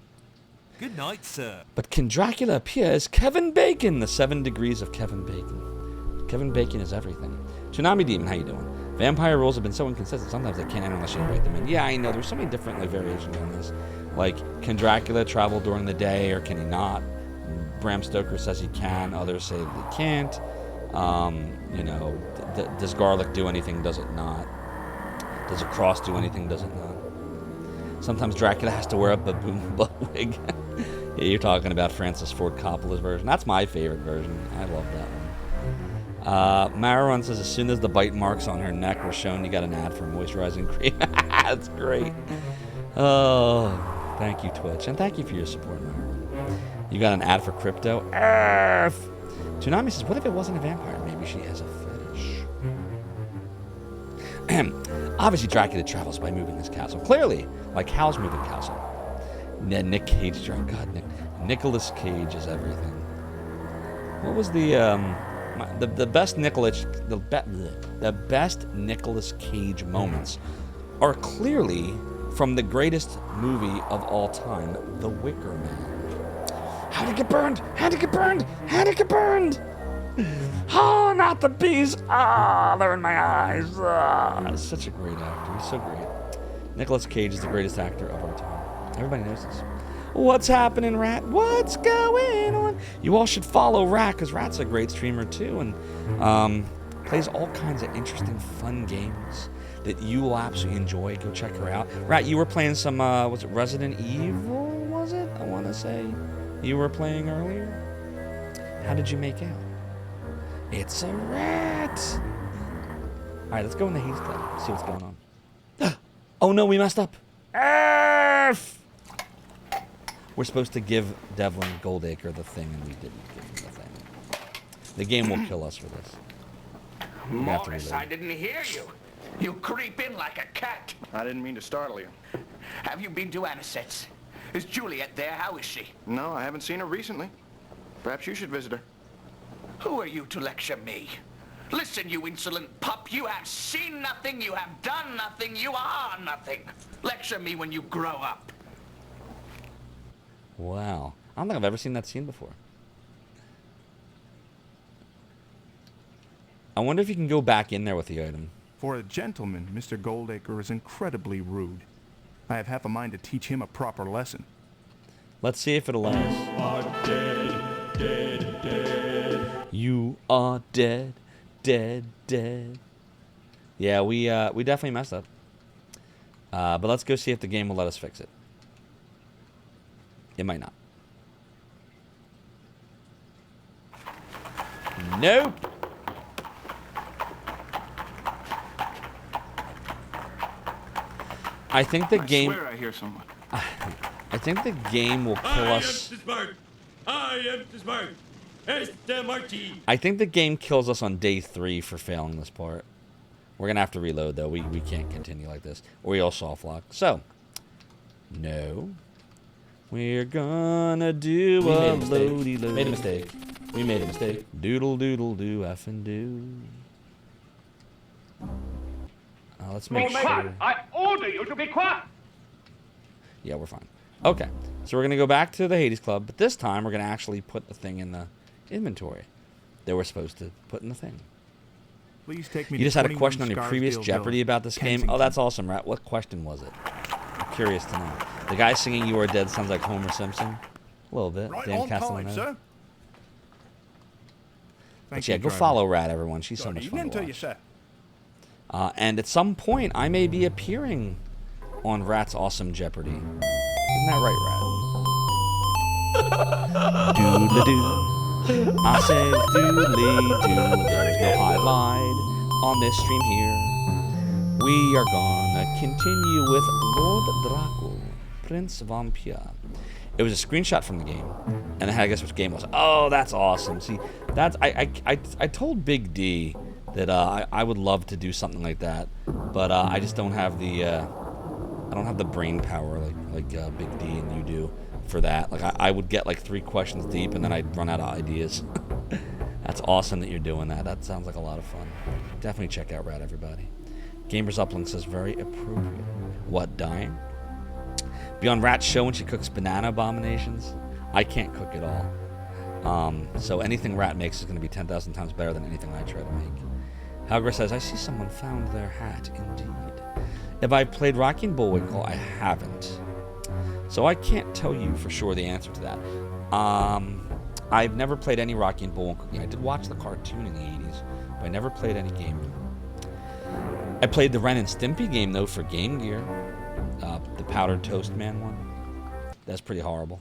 Good night, sir. But can Dracula appear as Kevin Bacon? The 7 degrees of Kevin Bacon. Kevin Bacon is everything. Tsunami Demon, how you doing? Vampire rules have been so inconsistent, sometimes they can't enter unless you invite them in. Yeah, I know, there's so many different variations on this. Like, can Dracula travel during the day or can he not? Bram Stoker says he can, others say that he can't. You know, does garlic do anything, does it not? Does a cross do anything, does it not? Sometimes Dracula has to wear a baboon butt wig. Yeah, you're talking about Francis Ford Coppola's version. That's my favorite version. I love that one. Marouan says, as soon as the bite marks on her neck were shown, you got an ad for moisturizing cream. That's great. Oh, thank you, Twitch. And thank you for your support, Marouan. You got an ad for crypto? Tsunami says, what if it wasn't a vampire? Maybe she has a fetish. Obviously, Dracula travels by moving his castle. Clearly, like Hal's moving castle. Nick Cage, God, Nicolas Cage is everything. What was the best the best Nicolas Cage moments are clearly from the greatest movie of all time, The Wicker Man. How'd it get burned? How'd it get burned? How'd it get burned? Oh, not the bees. Ah, they're in my eyes. Ah, such a great actor. He's so great. Nicolas Cage is the greatest actor of our time. Everybody knows this. What's happening, Rat? What's going on? You all should follow Rat, because Rat's a great streamer, too, and plays all kinds of interesting, fun games that you will absolutely enjoy. Go check her out. Rat, you were playing some, was it Resident Evil, was it? I want to say. You were playing earlier? How did you make out? It's a rat! Alright, let's go in the Hades Club, see what's going on. Oh no, we messed up! F! We're supposed to give Devlin Goldacre the thing, and we didn't give him the thing. The game will kill us for this. Morris, I didn't hear you. You creep in like a cat. I didn't mean to startle you. Have you been to Anisette's? Is Juliet there? How is she? No, I haven't seen her recently. Perhaps you should visit her. Who are you to lecture me? Listen, you insolent pup, you have seen nothing, you have done nothing, you are nothing. Lecture me when you grow up. Wow. I don't think I've ever seen that scene before. I wonder if you can go back in there with the item. For a gentleman, Mr. Goldacre is incredibly rude. I have half a mind to teach him a proper lesson. Let's see if it allows. You are dead, dead, dead. Yeah, we definitely messed up. But let's go see if the game will let us fix it. It might not. Nope. I think the game. I swear I hear someone. I think the game will kill us. I am smart. I think the game kills us on day 3 for failing this part. We're gonna have to reload though. We can't continue like this, or we'll soft lock. So, no, we're gonna do a loady load. Made a mistake. We made a mistake. Doodle doodle do effing do. Let's make sure. I order you to be quiet. Yeah, we're fine. Okay, So we're going to go back to the Hades Club, but this time we're going to actually put the thing in the inventory that we're supposed to put in the thing. Please take me You to just had a 21 question on your previous Scarsdale Jeopardy Villa, about this game? Kensington. Oh, that's awesome, Rat. What question was it? I'm curious to know. The guy singing You Are Dead sounds like Homer Simpson. A little bit. Right Dan on time, Castellaneta. sir. But yeah, go follow Rat, everyone. She's so much fun Evening to to you, watch. sir. And at some point, I may be appearing on Rat's Awesome Jeopardy. Isn't that right, Rat? Doodle-doo. I says doodly-doo. There's no highlight on this stream here. We are gonna continue with Lord Dracula, Prince Vampire. It was a screenshot from the game, and I guess which game it was. Oh, that's awesome. See, that's I told Big D that I would love to do something like that, but I just don't have the I don't have the brain power like Big D and you do for that. Like I would get like 3 questions deep, and then I'd run out of ideas. That's awesome that you're doing that. That sounds like a lot of fun. Definitely check out Rat, everybody. Gamers Uplink says very appropriate. What, dying? Be on Rat's show when she cooks banana abominations. I can't cook at all. So anything Rat makes is going to be 10,000 times better than anything I try to make. Halgrim says, I see someone found their hat, indeed. If I played Rocky and Bullwinkle, I haven't. So I can't tell you for sure the answer to that. I've never played any Rocky and Bullwinkle game. I did watch the cartoon in the 80s, but I never played any game. I played the Ren and Stimpy game, though, for Game Gear. The Powdered Toast Man one. That's pretty horrible.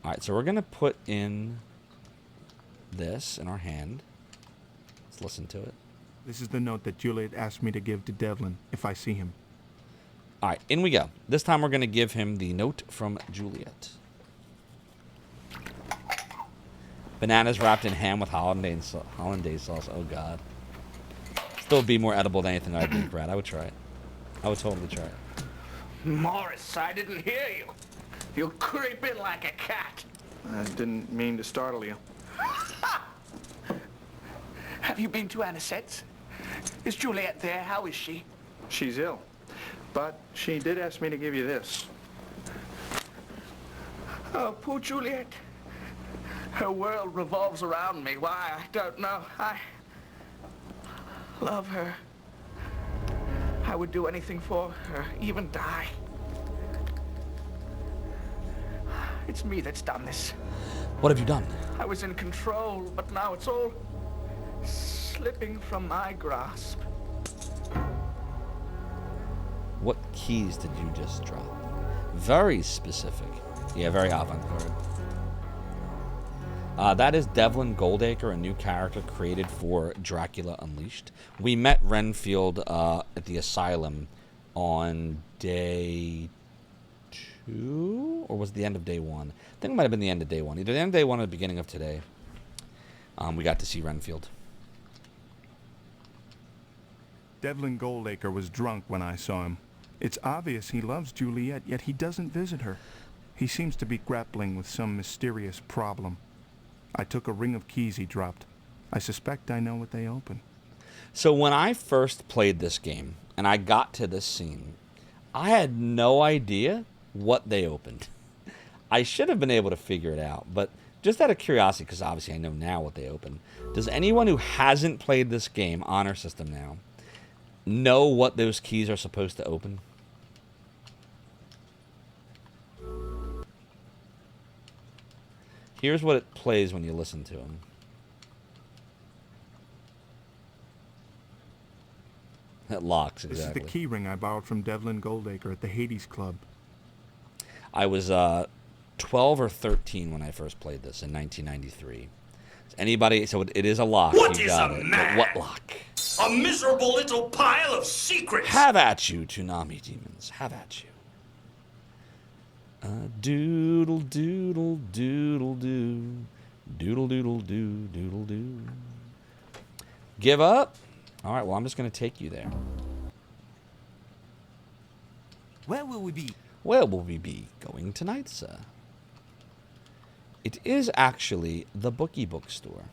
Alright, so we're going to put in this in our hand. Let's listen to it. This is the note that Juliet asked me to give to Devlin if I see him. Alright, in we go. This time we're going to give him the note from Juliet. Bananas wrapped in ham with hollandaise sauce. Oh, God. Still be more edible than anything I'd make, Brad. I would try it. I would totally try it. Morris, I didn't hear you. You creep in like a cat. I didn't mean to startle you. Have you been to Anisette's? Is Juliet there? How is she? She's ill. But she did ask me to give you this. Oh, poor Juliet. Her world revolves around me. Why, I don't know. I love her. I would do anything for her, even die. It's me that's done this. What have you done? I was in control, but now it's all slipping from my grasp. What keys did you just drop? Very specific. Yeah, very avant-garde. That is Devlin Goldacre, a new character created for Dracula Unleashed. We met Renfield at the asylum on day 2, or was it the end of day 1? I think it might have been the end of day 1. Either the end of day 1 or the beginning of today. We got to see Renfield. Devlin Goldacre was drunk when I saw him. It's obvious he loves Juliet, yet he doesn't visit her. He seems to be grappling with some mysterious problem. I took a ring of keys he dropped. I suspect I know what they open. So when I first played this game, and I got to this scene, I had no idea what they opened. I should have been able to figure it out, but just out of curiosity, because obviously I know now what they open, does anyone who hasn't played this game on our system now know what those keys are supposed to open? Here's what it plays when you listen to them. It locks, exactly. This is the key ring I borrowed from Devlin Goldacre at the Hades Club. I was 12 or 13 when I first played this in 1993. Anybody? So it is a lock. What you is got a it. man? What lock? A miserable little pile of secrets. Have at you, Toonami demons. Have at you. Doodle doodle doodle doo. Doodle doodle doo doodle doo. Give up? All right, well, I'm just going to take you there. Where will we be? Where will we be going tonight, sir? It is actually the Bookie Bookstore.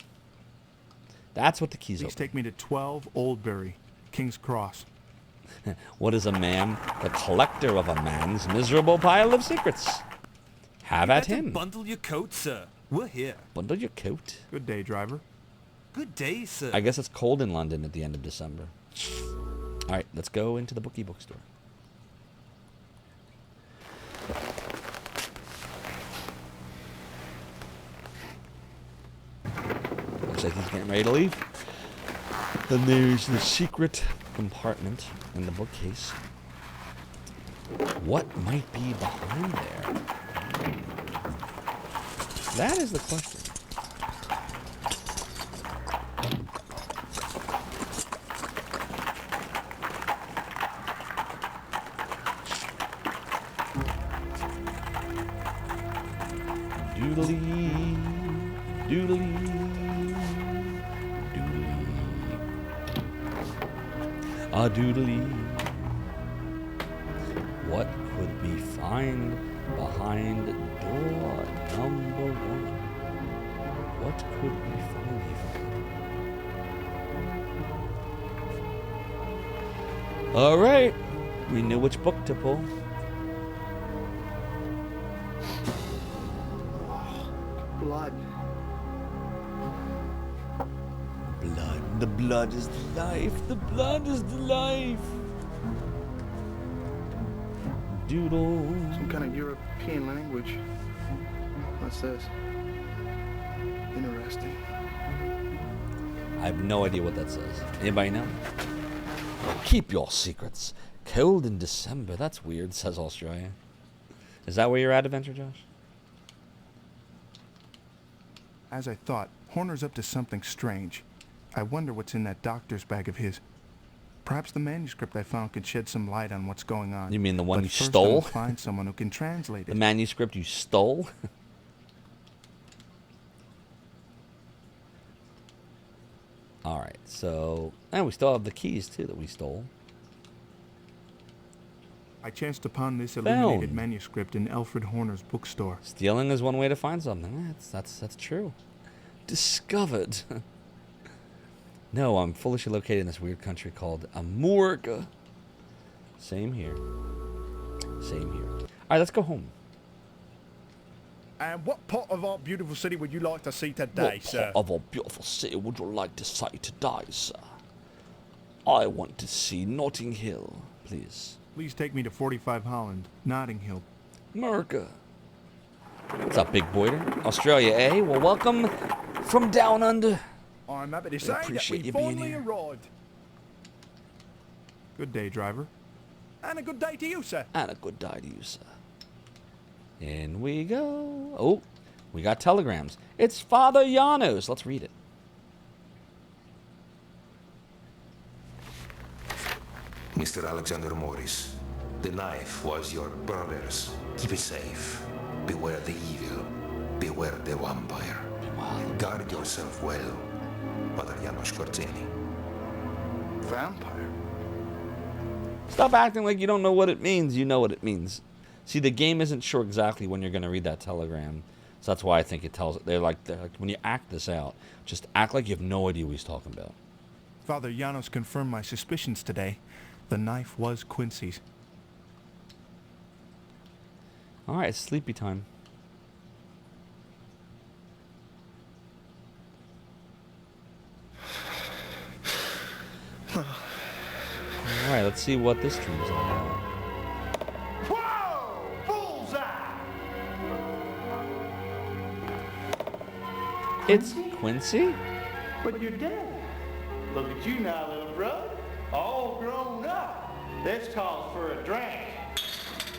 That's what the keys Please open. take me to 12 Oldbury, King's Cross. What is a man? The collector of a man's miserable pile of secrets. Have at him. Bundle your coat, sir. We're here. Bundle your coat. Good day, driver. Good day, sir. I guess it's cold in London at the end of December. All right, let's go into the bookie bookstore. Looks like he's getting ready to leave. Then there's the secret compartment in the bookcase. What might be behind there? That is the question. Doodly, doodly, doodly, a doodly. What could we find behind door number 1? What could we find here? All right, we knew which book to pull. Blood. Blood. The blood is the life. The blood is the life. Doodle. Some kind of European language. What's this? Interesting. I have no idea what that says. Anybody know? Keep your secrets. Cold in December. That's weird, says Australia. Is that where you're at, Adventure Josh? As I thought, Horner's up to something strange. I wonder what's in that doctor's bag of his. Perhaps the manuscript I found could shed some light on what's going on. You mean the one but you first stole? I will find someone who can translate it. The manuscript you stole? Alright, so... And we still have the keys, too, that we stole. I chanced upon this illuminated Found. manuscript in Alfred Horner's bookstore. Stealing is one way to find something. That's true. Discovered. No, I'm foolishly located in this weird country called Amurga. Same here. Same here. Alright, let's go home. And what part of our beautiful city would you like to see today, What sir? part of our beautiful city would you like to see today, sir? I want to see Notting Hill, please. Please take me to 45 Holland, Notting Hill. America. What's up, big boy? Australia, eh? Well, welcome from down under. I'm happy to I say that appreciate we you being finally here. arrived. Good day, driver. And a good day to you, sir. And a good day to you, sir. In we go. Oh, we got telegrams. It's Father Janos. Let's read it. Mr. Alexander Morris, the knife was your brother's. Keep it safe. Beware the evil. Beware the vampire. Guard yourself well. Father Janos Corzeni. Vampire? Stop acting like you don't know what it means. You know what it means. See, the game isn't sure exactly when you're going to read that telegram. So that's why I think it tells it. They're like, when you act this out, just act like you have no idea what he's talking about. Father Janos confirmed my suspicions today. The knife was Quincy's. All right, it's sleepy time. All right, let's see what this dream's all about. Whoa! Bullseye! It's Quincy? But you're dead. Look at you now, little brother. All grown up. This calls for a drink.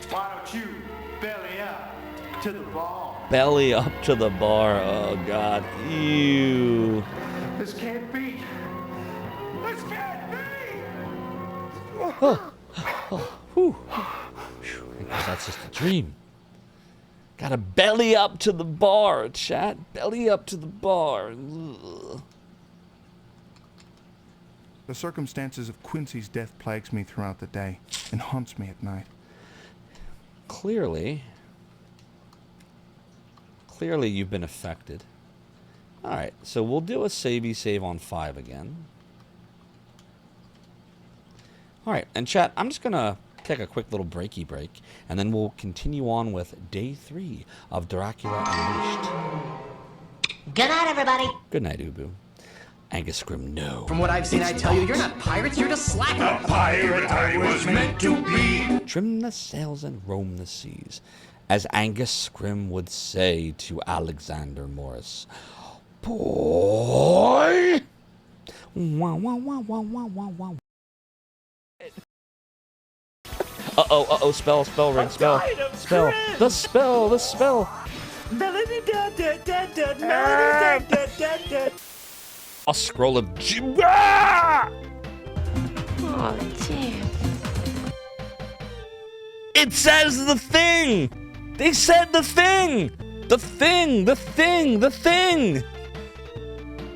Why don't you belly up to the bar? Belly up to the bar. Oh, God. Ew. This can't be. This can't be! Oh. Oh. Whew. I guess that's just a dream. Gotta belly up to the bar, chat. Belly up to the bar. Ugh. The circumstances of Quincy's death plagues me throughout the day and haunts me at night. Clearly you've been affected. Alright, so we'll do a save on 5 again. All right, and chat, I'm just going to take a quick little breaky break, and then we'll continue on with day 3 of Dracula Unleashed. Good night, everybody. Good night, Ubu. Angus Scrim, no. From what I've seen, I tell you, you're not pirates, you're just slackers. The pirate I was meant to be. Trim the sails and roam the seas, as Angus Scrim would say to Alexander Morris. Boy! Wow, wow, wow, wow, wow, wow, wow. Uh-oh, spell, ring, spell. The spell. Melody da da da da, melody da da da da. A scroll of Ah! Oh, dear. It says the thing! They said the thing! The thing!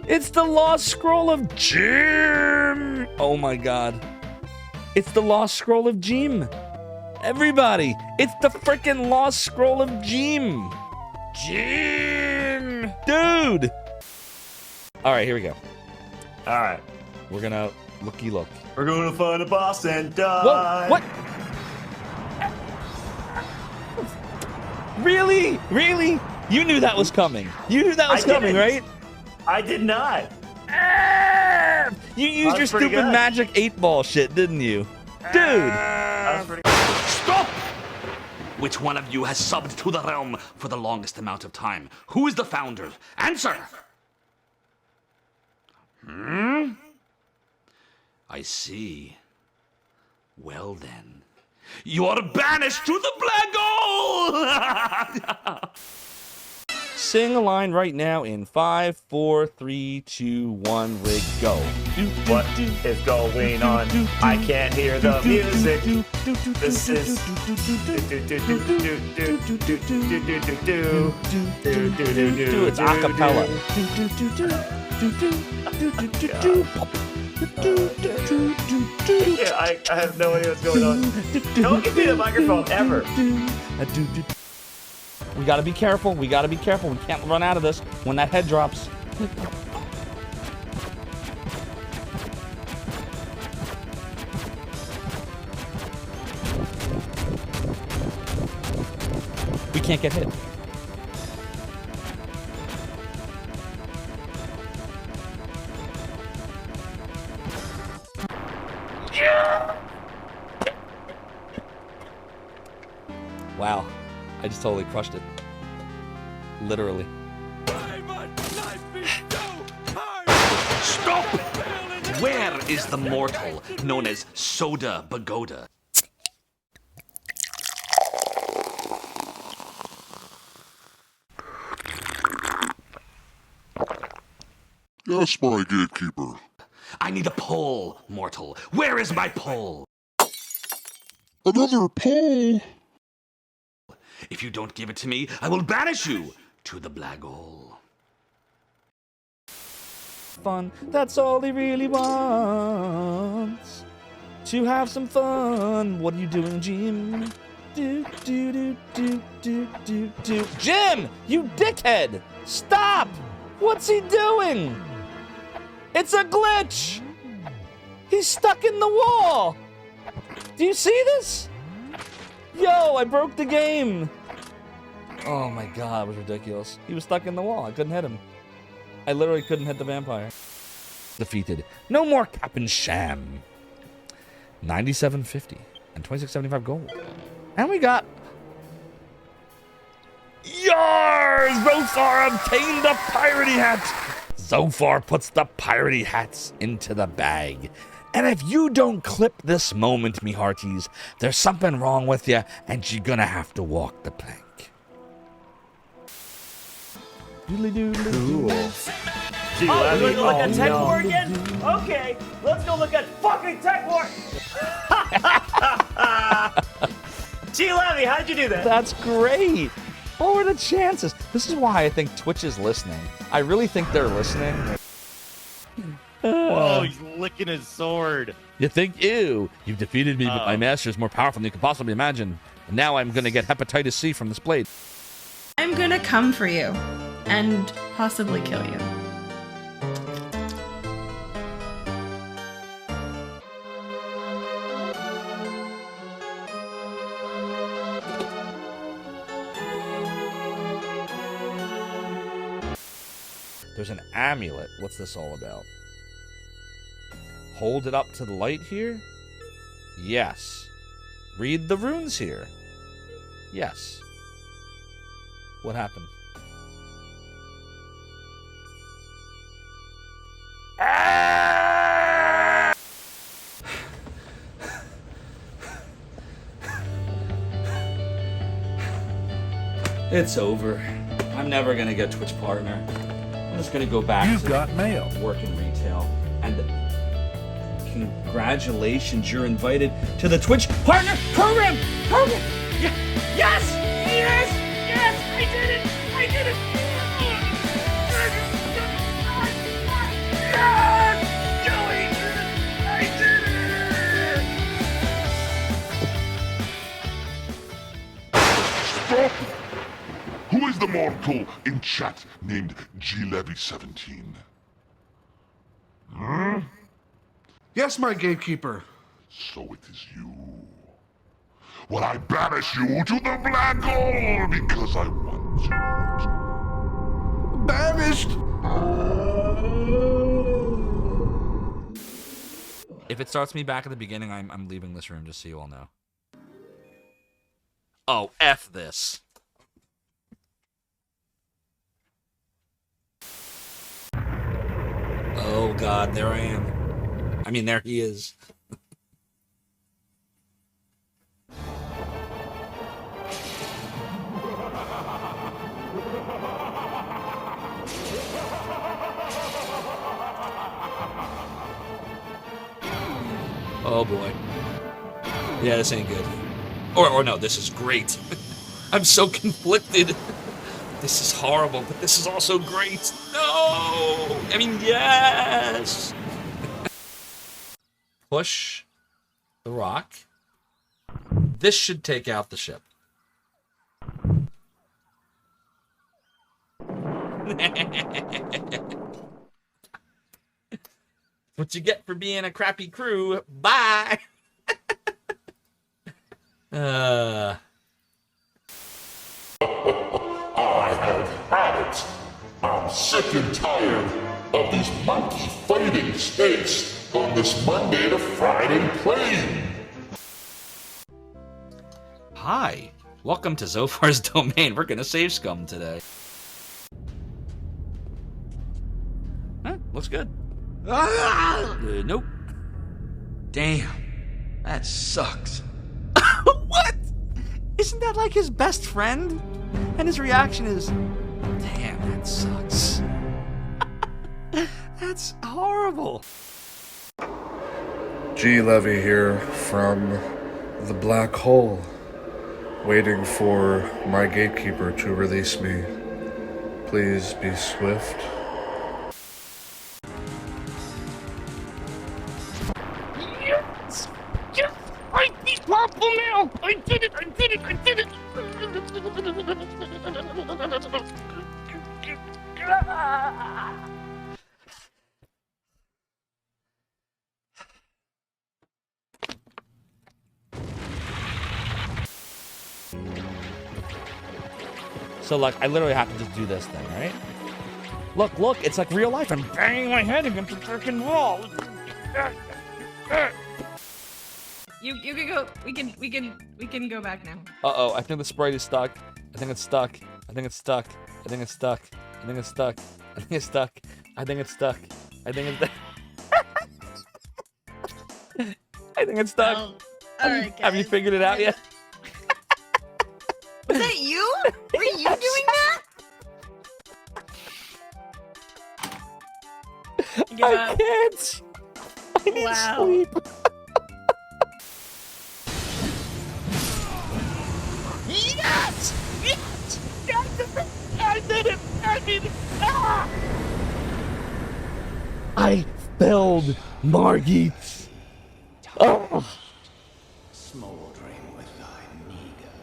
It's the Lost Scroll of Jim! Oh my god. It's the Lost Scroll of Jim. Everybody, it's the frickin' Lost Scroll of Jim. Jim! Dude! Alright, here we go. Alright. We're gonna looky look. We're gonna find a boss and die. Whoa, what? Really? You knew that was coming. Right? I did not. You used your stupid magic 8-ball shit, didn't you? Dude! Stop! Which one of you has subbed to the realm for the longest amount of time? Who is the founder? Answer! I see. Well then. You are banished to the black hole! Sing a line right now in 5, 4, 3, 2, 1, rig, go. What is going on? I can't hear the music. This is It's a cappella. Yeah, I have no idea what's going on. Don't give me the microphone ever. We gotta be careful. We can't run out of this when that head drops. We can't get hit. Wow. I just totally crushed it. Literally. Stop! Where is the mortal known as Soda Bagoda? Yes, my gatekeeper. I need a pole, mortal. Where is my pole? Another pole? If you don't give it to me, I will banish you to the black hole. Fun, that's all he really wants. To have some fun. What are you doing, Jim? Do. Jim, you dickhead! Stop! What's he doing? It's a glitch! He's stuck in the wall! Do you see this? Yo, I broke the game! Oh my god, it was ridiculous. He was stuck in the wall. I couldn't hit him. I literally couldn't hit the vampire. Defeated. No more cap and sham. 97.50 and 26.75 gold. And we got... Yars! Zophar obtained the piratey hat! Zophar puts the piratey hats into the bag. And if you don't clip this moment, me hearties, there's something wrong with you, and you're gonna have to walk the plank. Cool. Gee, Oh, we're gonna look at Tech War again? Okay, let's go look at fucking Tech War! Gee, Levy, how'd you do that? That's great! What were the chances? This is why I think Twitch is listening. I really think they're listening. Whoa, he's licking his sword. You think, ew, you've defeated me, but my master is more powerful than you could possibly imagine. And now I'm gonna get hepatitis C from this blade. I'm gonna come for you and possibly kill you. There's an amulet. What's this all about? Hold it up to the light here? Yes. Read the runes here? Yes. What happened? It's over. I'm never gonna get Twitch partner. I'm just gonna go back to mail. Work in retail. And congratulations, you're invited to the Twitch partner program! Yes! Yes! Yes! I did it! I did it! Yes! Joey! I did it! Stop! Who is the mortal in chat named GLevy17? Huh? Yes, my gatekeeper. So it is you. Well, I banish you to the black hole because I want to. Banished! If it starts me back at the beginning, I'm leaving this room, just so you all know. Oh, F this. Oh god, there I am. I mean, there he is. Oh boy. Yeah, this ain't good. Or no, this is great. I'm so conflicted. This is horrible, but this is also great. No! I mean, yes! Push the rock. This should take out the ship. What you get for being a crappy crew. Bye! I have had it. I'm sick and tired of these monkey fighting snakes on this Monday to Friday plane. Hi, welcome to Zophar's Domain. We're gonna save scum today. Huh, looks good. Nope. Damn, that sucks. What? Isn't that like his best friend? And his reaction is, damn, that sucks. That's horrible. G. Levy here from the black hole, waiting for my gatekeeper to release me. Please be swift. Yes! Yes! I beat Purple now! I did it! I did it! I did it! So, like, I literally have to just do this thing, right? Look, it's like real life. I'm banging my head against the freaking wall. You can go. We can go back now. Uh-oh, I think the sprite is stuck. I think it's stuck. I think it's stuck. I think it's stuck. I think it's stuck. I think it's stuck. I think it's stuck. I think it's I think it's stuck. Alright, Have you figured it out yet? Was that you? Were you doing that? I can't. I need sleep. Yes! Yes! I did it! I did it! Ah! I spelled Margit. Oh. Smoldering with thy meager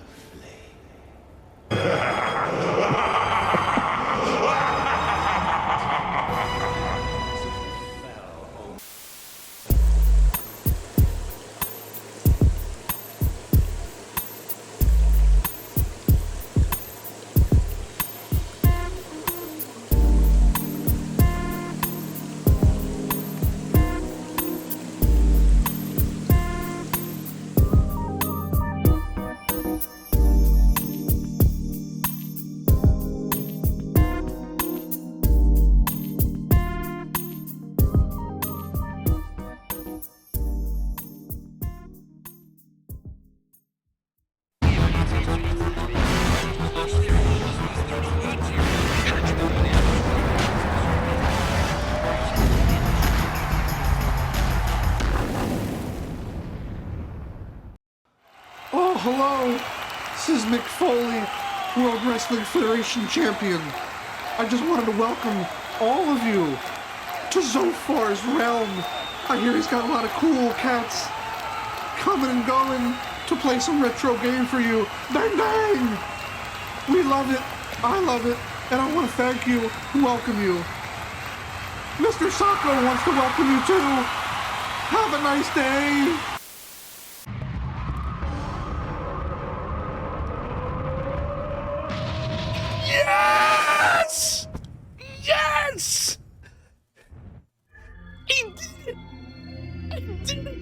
hello. This is Mick Foley, World Wrestling Federation Champion. I just wanted to welcome all of you to Zophar's realm. I hear he's got a lot of cool cats coming and going to play some retro game for you. Bang, bang! We love it. I love it. And I want to thank you and welcome you. Mr. Sacco wants to welcome you too. Have a nice day. Yes! Yes! He did it! I did it!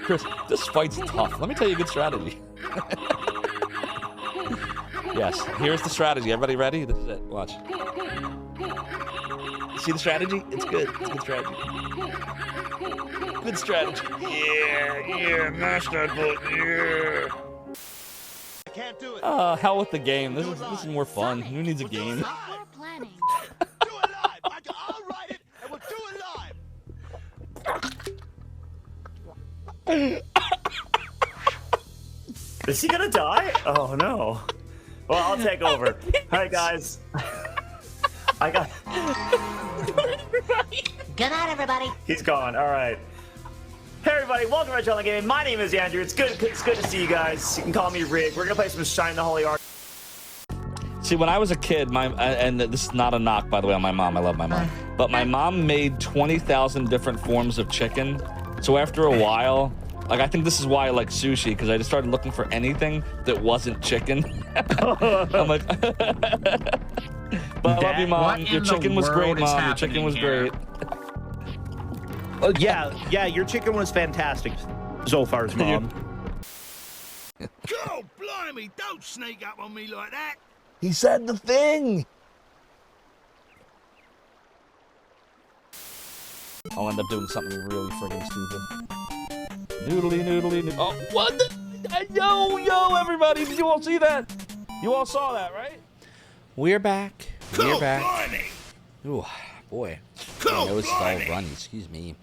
Chris, this fight's tough. Let me tell you a good strategy. Yes, here's the strategy. Everybody ready? This is it. Watch. See the strategy? It's good. It's good strategy. Good strategy. Yeah, mash that button, yeah. I can't do it. Hell with the game. This is more fun. Who needs a game? I'll write it, and we'll do it live. Is he gonna die? Oh no. Well, I'll take over. Alright, guys. I got. Good night, everybody. He's gone. Alright. Hey, everybody. Welcome to Retro Gaming. My name is Andrew. It's good to see you guys. You can call me Rig. We're gonna play some Shine the Holy Ark. See, when I was a kid, and this is not a knock, by the way, on my mom. I love my mom. But my mom made 20,000 different forms of chicken. So after a while, like, I think this is why I like sushi, because I just started looking for anything that wasn't chicken. I'm like, but I love you, Mom. Your chicken was great, Mom. Your chicken was great. Oh, yeah, your chicken was fantastic, Zophar's mom. God blimey, don't sneak up on me like that. He said the thing. I'll end up doing something really friggin' stupid. Noodly, noodly, noodly. Oh, what the? Yo, everybody, did you all see that? You all saw that, right? We're back. We're back. Ooh, boy. My nose is all runny, excuse me.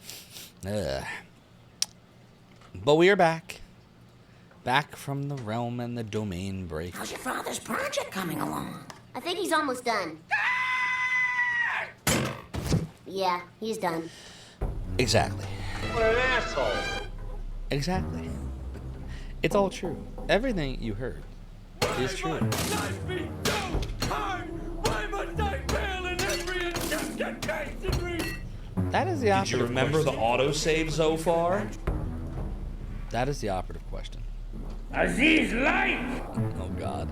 Ugh. But we are back. Back from the realm and the domain break. How's your father's project coming along? I think he's almost done. Yeah, he's done. Exactly. What an asshole. Exactly. It's all true. Everything you heard is true. That is the operative. Did you remember the autosave Zophar? That is the operative question. Aziz life! Oh God.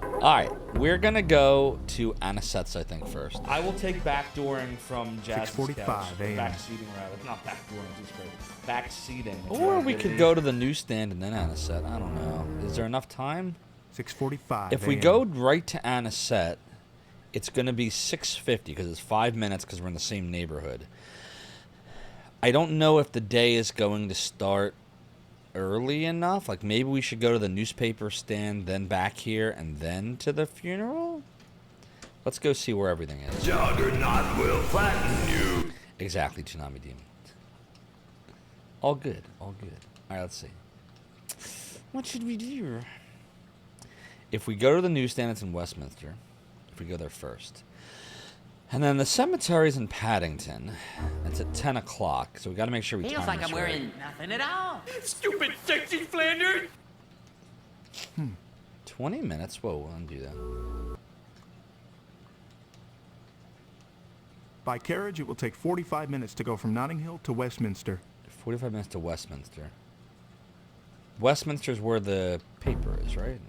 Alright, we're gonna go to Anisette's, I think, first. I will take backdooring from Jazz's 6:45 a.m. Backseating, rather. Not backdooring, just crazy. Backseating. Or we could go to the newsstand and then Anisette. I don't know. Is there enough time? 6:45 If we go right to Anisette, it's gonna be 6:50 because it's 5 minutes because we're in the same neighborhood. I don't know if the day is going to start early enough. Like, maybe we should go to the newspaper stand, then back here, and then to the funeral? Let's go see where everything is. Juggernaut will flatten you. Exactly, Tsunami Demon. All good, all good. Alright, let's see. What should we do? If we go to the newsstand, it's in Westminster. If we go there first. And then the cemetery's in Paddington. It's at 10 o'clock, so we gotta make sure we time Feels like this I'm right. wearing nothing at all. Stupid sexy Flanders! 20 minutes? Whoa, we'll undo that. By carriage, it will take 45 minutes to go from Notting Hill to Westminster. 45 minutes to Westminster. Westminster's where the paper is, right?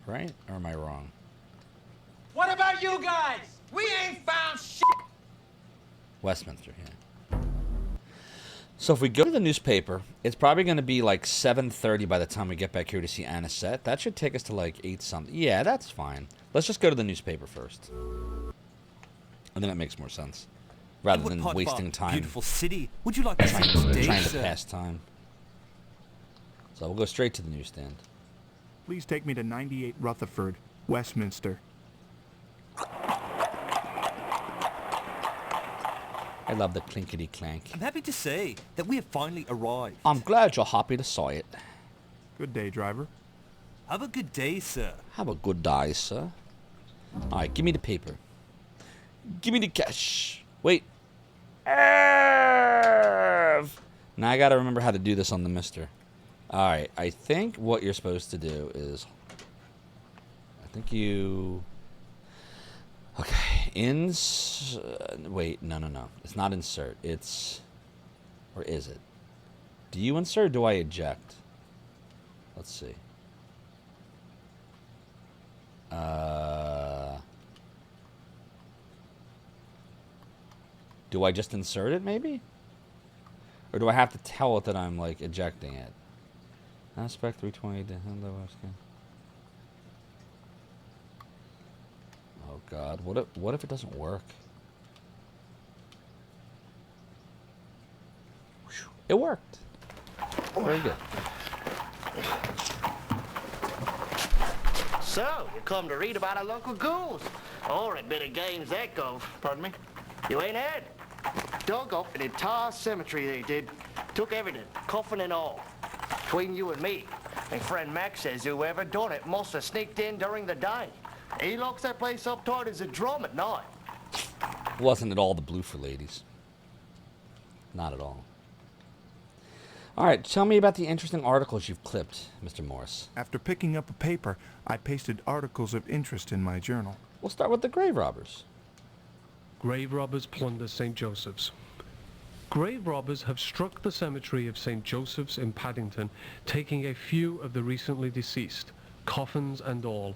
Right? Or am I wrong? What about you guys? We ain't found shit! Westminster, yeah. So if we go to the newspaper, it's probably going to be like 7:30 by the time we get back here to see Anisette. That should take us to like 8 something. Yeah, that's fine. Let's just go to the newspaper first. I think that makes more sense. Rather than wasting time. Beautiful city. Would you like to trying to pass time. So we'll go straight to the newsstand. Please take me to 98 Rutherford, Westminster. I love the clinkety clank. I'm happy to say that we have finally arrived. I'm glad you're happy to see it. Good day, driver. Have a good day, sir. Have a good day, sir. Alright, give me the paper. Give me the cash. Wait. Irv! Now I gotta remember how to do this on the mister. Alright, I think what you're supposed to do is... I think you... Okay, wait, no. It's not insert. It's... Or is it? Do you insert or do I eject? Let's see. Do I just insert it, maybe? Or do I have to tell it that I'm, like, ejecting it? Aspect 320 to hello. Oh God, what if it doesn't work? It worked. Very good. So, you come to read about our local ghouls. Or a bit of games that goes. Pardon me? You ain't heard? Dug up an entire cemetery they did. Took everything, coffin and all. Between you and me. And friend Max says whoever done it must have sneaked in during the day. He locks that place up tight as a drum at night. Wasn't it all the blue for ladies? Not at all. Alright, tell me about the interesting articles you've clipped, Mr. Morris. After picking up a paper, I pasted articles of interest in my journal. We'll start with the grave robbers. Grave robbers plunder St. Joseph's. Grave robbers have struck the cemetery of St. Joseph's in Paddington, taking a few of the recently deceased, coffins and all.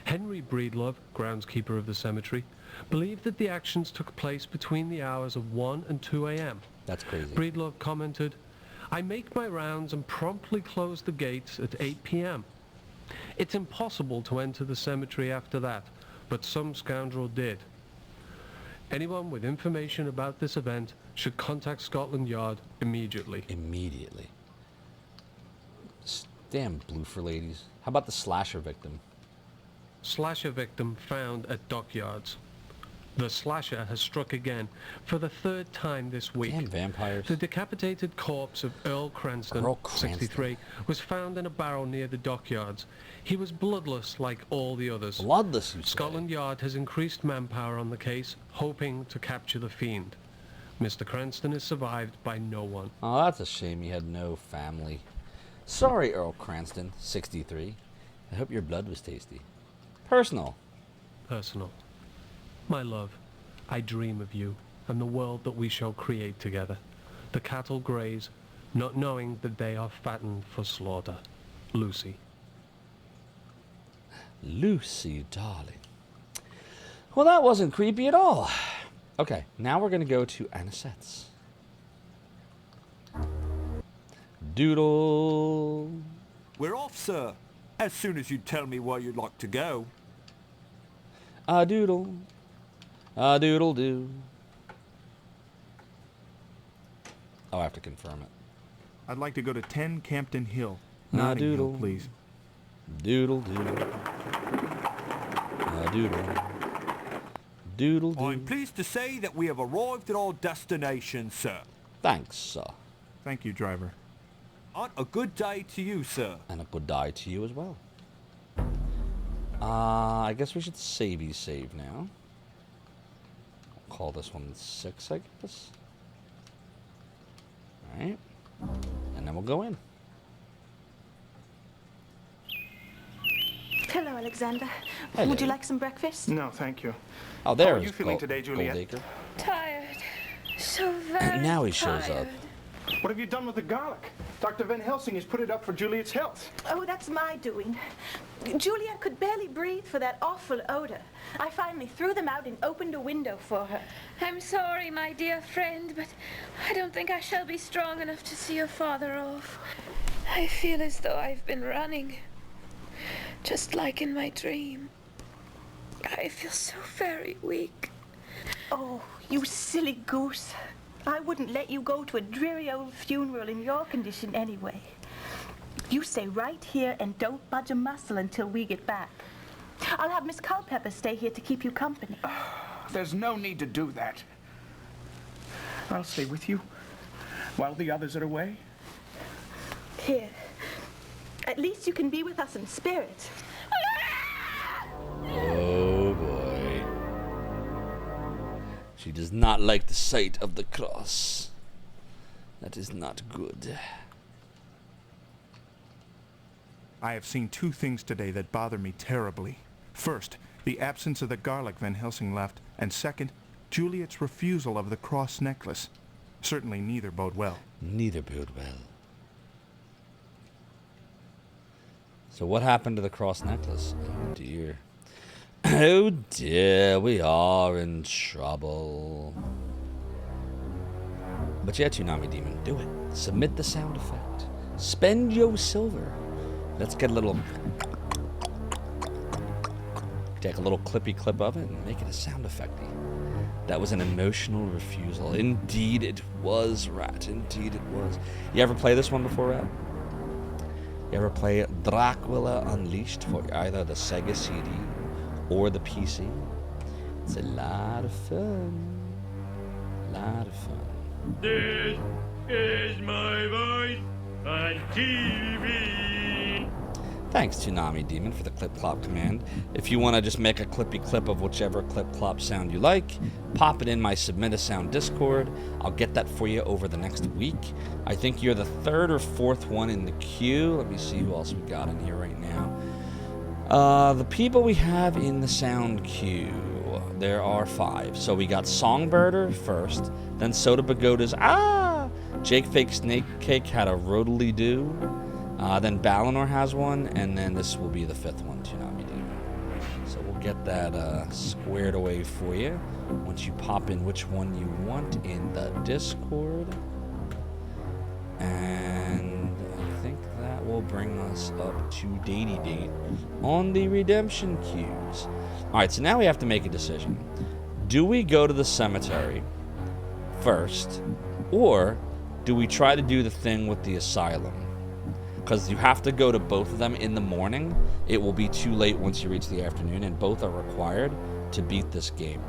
Henry Breedlove, groundskeeper of the cemetery, believed that the actions took place between the hours of 1 and 2 a.m. That's crazy. Breedlove commented, "I make my rounds and promptly close the gates at 8 p.m. It's impossible to enter the cemetery after that, but some scoundrel did. Anyone with information about this event should contact Scotland Yard immediately." Immediately. Damn blue for ladies. How about the slasher victim? Slasher victim found at dockyards. The slasher has struck again for the third time this week. Damn vampires. The decapitated corpse of Earl Cranston, 63, was found in a barrel near the dockyards. He was bloodless like all the others. Bloodless, you say? Scotland Yard has increased manpower on the case, hoping to capture the fiend. Mr. Cranston is survived by no one. Oh, that's a shame he had no family. Sorry, Earl Cranston, 63. I hope your blood was tasty. Personal. Personal. My love, I dream of you and the world that we shall create together. The cattle graze, not knowing that they are fattened for slaughter. Lucy. Lucy, darling. Well, that wasn't creepy at all. Okay, now we're going to go to Anisette's. Doodle. We're off, sir. As soon as you tell me where you'd like to go. Doodle. Doodle do. Oh, I have to confirm it. I'd like to go to 10 Campden Hill. Notting Hill, please. Doodle do. Doodle. Doodle do. I'm pleased to say that we have arrived at our destination, sir. Thanks, sir. Thank you, driver. And a good day to you, sir. And a good day to you as well. I guess we should save now. I'll call this one 6, I guess. Alright. And then we'll go in. Hello, Alexander. Hello. Would you like some breakfast? No, thank you. Oh, there How are you feeling today, Juliet? Goldacre. Tired. So very Now he shows up. tired. What have you done with the garlic? Dr. Van Helsing has put it up for Juliet's health. Oh, that's my doing. Juliet could barely breathe for that awful odor. I finally threw them out and opened a window for her. I'm sorry, my dear friend, but I don't think I shall be strong enough to see your father off. I feel as though I've been running, just like in my dream. I feel so very weak. Oh, you silly goose. I wouldn't let you go to a dreary old funeral in your condition anyway. You stay right here and don't budge a muscle until we get back. I'll have Miss Culpepper stay here to keep you company. There's no need to do that. I'll stay with you while the others are away. Here. At least you can be with us in spirit. Oh boy. She does not like the sight of the cross. That is not good. I have seen two things today that bother me terribly. First, the absence of the garlic Van Helsing left, and second, Juliet's refusal of the cross necklace. Certainly neither bode well. Neither bode well. So what happened to the cross necklace? Oh dear. Oh dear, we are in trouble. But yeah, Toonami Demon, do it. Submit the sound effect. Spend your silver. Let's get a little... Take a little clippy clip of it and make it a sound effect-y. That was an emotional refusal. Indeed it was, Rat. Indeed it was. You ever play this one before, Rat? You ever play Dracula Unleashed for either the Sega CD or the PC? It's a lot of fun. A lot of fun. This is my voice on TV. Thanks, Toonami Demon, for the clip-clop command. If you want to just make a clippy clip of whichever clip-clop sound you like, pop it in my Submit a Sound Discord. I'll get that for you over the next week. I think you're the third or fourth one in the queue. Let me see who else we got in here right now. The people we have in the sound queue, there are 5. So we got Songbirder first, then Soda Pagoda's Jake Fake Snake Cake had a Rodely Do. Then Balinor has one, and then this will be the 5th one, Toonami Demon. So we'll get that squared away for you once you pop in which one you want in the Discord. And I think that will bring us up to Datey Date on the redemption queues. Alright, so now we have to make a decision. Do we go to the cemetery first, or do we try to do the thing with the asylum? Because you have to go to both of them in the morning. It will be too late once you reach the afternoon, and both are required to beat this game.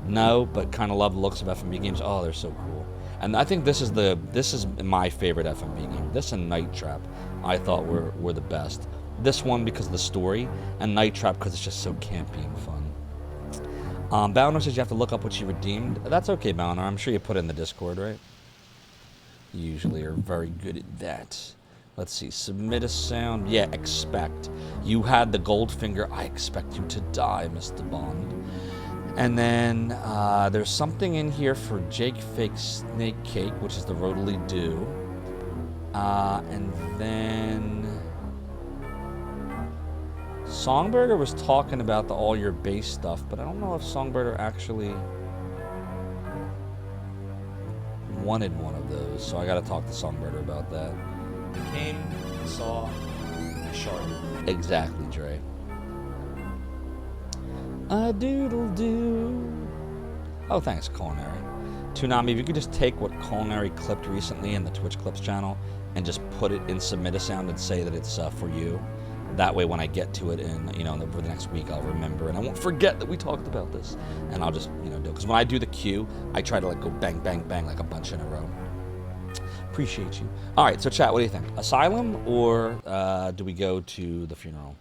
No, but kind of love the looks of FMV games. Oh, they're so cool. And I think this is my favorite FMV game. This and Night Trap I thought were the best. This one because of the story, and Night Trap because it's just so campy and fun. Balinor says you have to look up what you redeemed. That's okay, Balinor. I'm sure you put it in the Discord, right? You usually are very good at that. Let's see, submit a sound. Yeah, expect. You had the Goldfinger. I expect you to die, Mr. Bond. And then there's something in here for Jake Fake Snake Cake, which is the Rodely Do. And then Songbirder was talking about the all your base stuff, but I don't know if Songbirder actually wanted one of those. So I got to talk to Songbirder about that. Came, saw, shark. Exactly, Dre. A doodle doo. Oh, thanks, Culinary. Toonami, if you could just take what Culinary clipped recently in the Twitch Clips channel and just put it in Submit a Sound and say that it's for you. That way, when I get to it in, for the next week, I'll remember and I won't forget that we talked about this. And I'll just, do it. Because when I do the queue, I try to go bang, bang, bang like a bunch in a row. Appreciate you. All right, so chat, what do you think? Asylum or do we go to the funeral?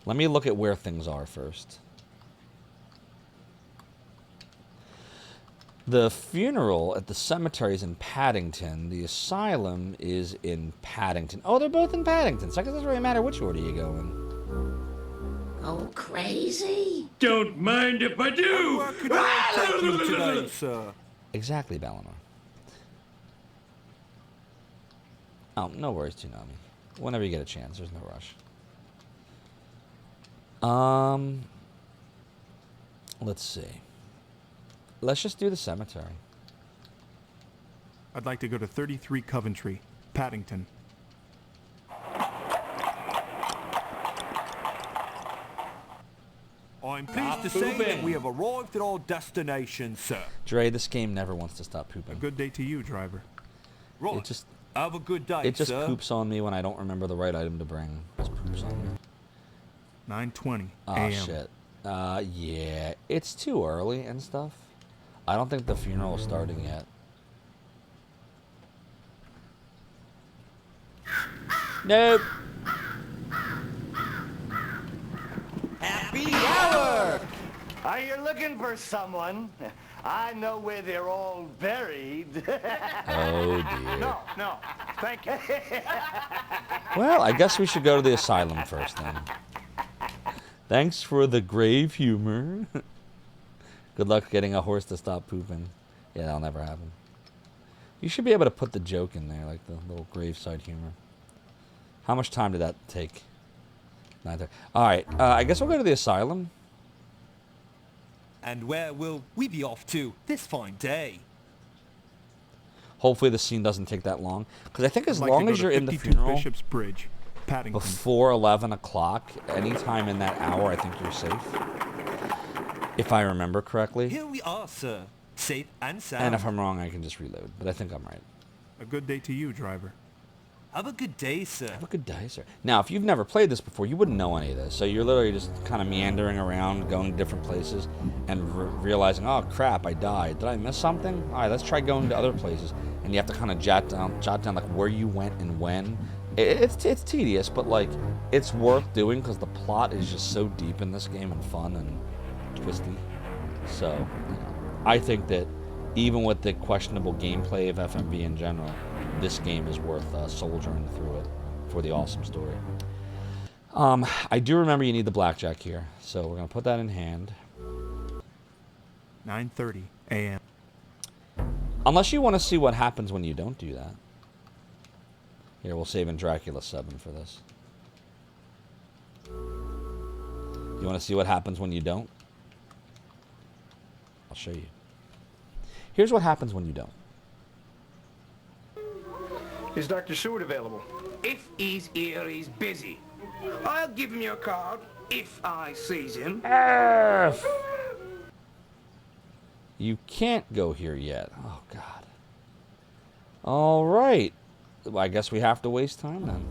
Let me look at where things are first. The funeral at the cemetery is in Paddington. The asylum is in Paddington. Oh, they're both in Paddington. So I guess it doesn't really matter which order you go in. Oh, crazy? Don't mind if I do. Where could I take you today, sir? Exactly, Balinor. Oh, no worries, Toonami. Whenever you get a chance, there's no rush. Let's see. Let's just do the cemetery. I'd like to go to 33 Coventry, Paddington. I'm pleased to say that we have arrived at our destination, sir. Dre, this game never wants to stop pooping. A good day to you, driver. Right. It just Have a good day, It just sir. poops on me when I don't remember the right item to bring. It just poops on me. 9:20 Oh, a.m. shit. Yeah. It's too early and stuff. I don't think the funeral is starting yet. Nope. Happy hour! Are you looking for someone? I know where they're all buried. Oh, dear. No, thank you. Well, I guess we should go to the asylum first then. Thanks for the grave humor. Good luck getting a horse to stop pooping. Yeah, that'll never happen. You should be able to put the joke in there, like the little graveside humor. How much time did that take? Neither. Alright, I guess we'll go to the asylum. And where will we be off to this fine day? Hopefully the scene doesn't take that long. Because I think as I'd like to long go as to you're in the 52 funeral Bishop's Bridge, Paddington. before 11 o'clock, anytime in that hour, I think you're safe. If I remember correctly. Here we are, sir. Safe and sound. And if I'm wrong, I can just reload. But I think I'm right. A good day to you, driver. Have a good day, sir. Have a good day, sir. Now, if you've never played this before, you wouldn't know any of this. So you're literally just kind of meandering around, going to different places, and realizing, oh, crap, I died. Did I miss something? All right, let's try going to other places. And you have to kind of jot down like where you went and when. It's tedious, but like it's worth doing because the plot is just so deep in this game and fun and twisty. So, you know, I think that even with the questionable gameplay of FMV in general, this game is worth soldiering through it for the awesome story. I do remember you need the blackjack here, so we're gonna put that in hand. 9:30 a.m. Unless you want to see what happens when you don't do that. Here, we'll save in Dracula 7 for this. You want to see what happens when you don't? I'll show you. Here's what happens when you don't. Is Dr. Seward available? If he's here, he's busy. I'll give him your card if I sees him. F. You can't go here yet. Oh, God. All right. Well, I guess we have to waste time then.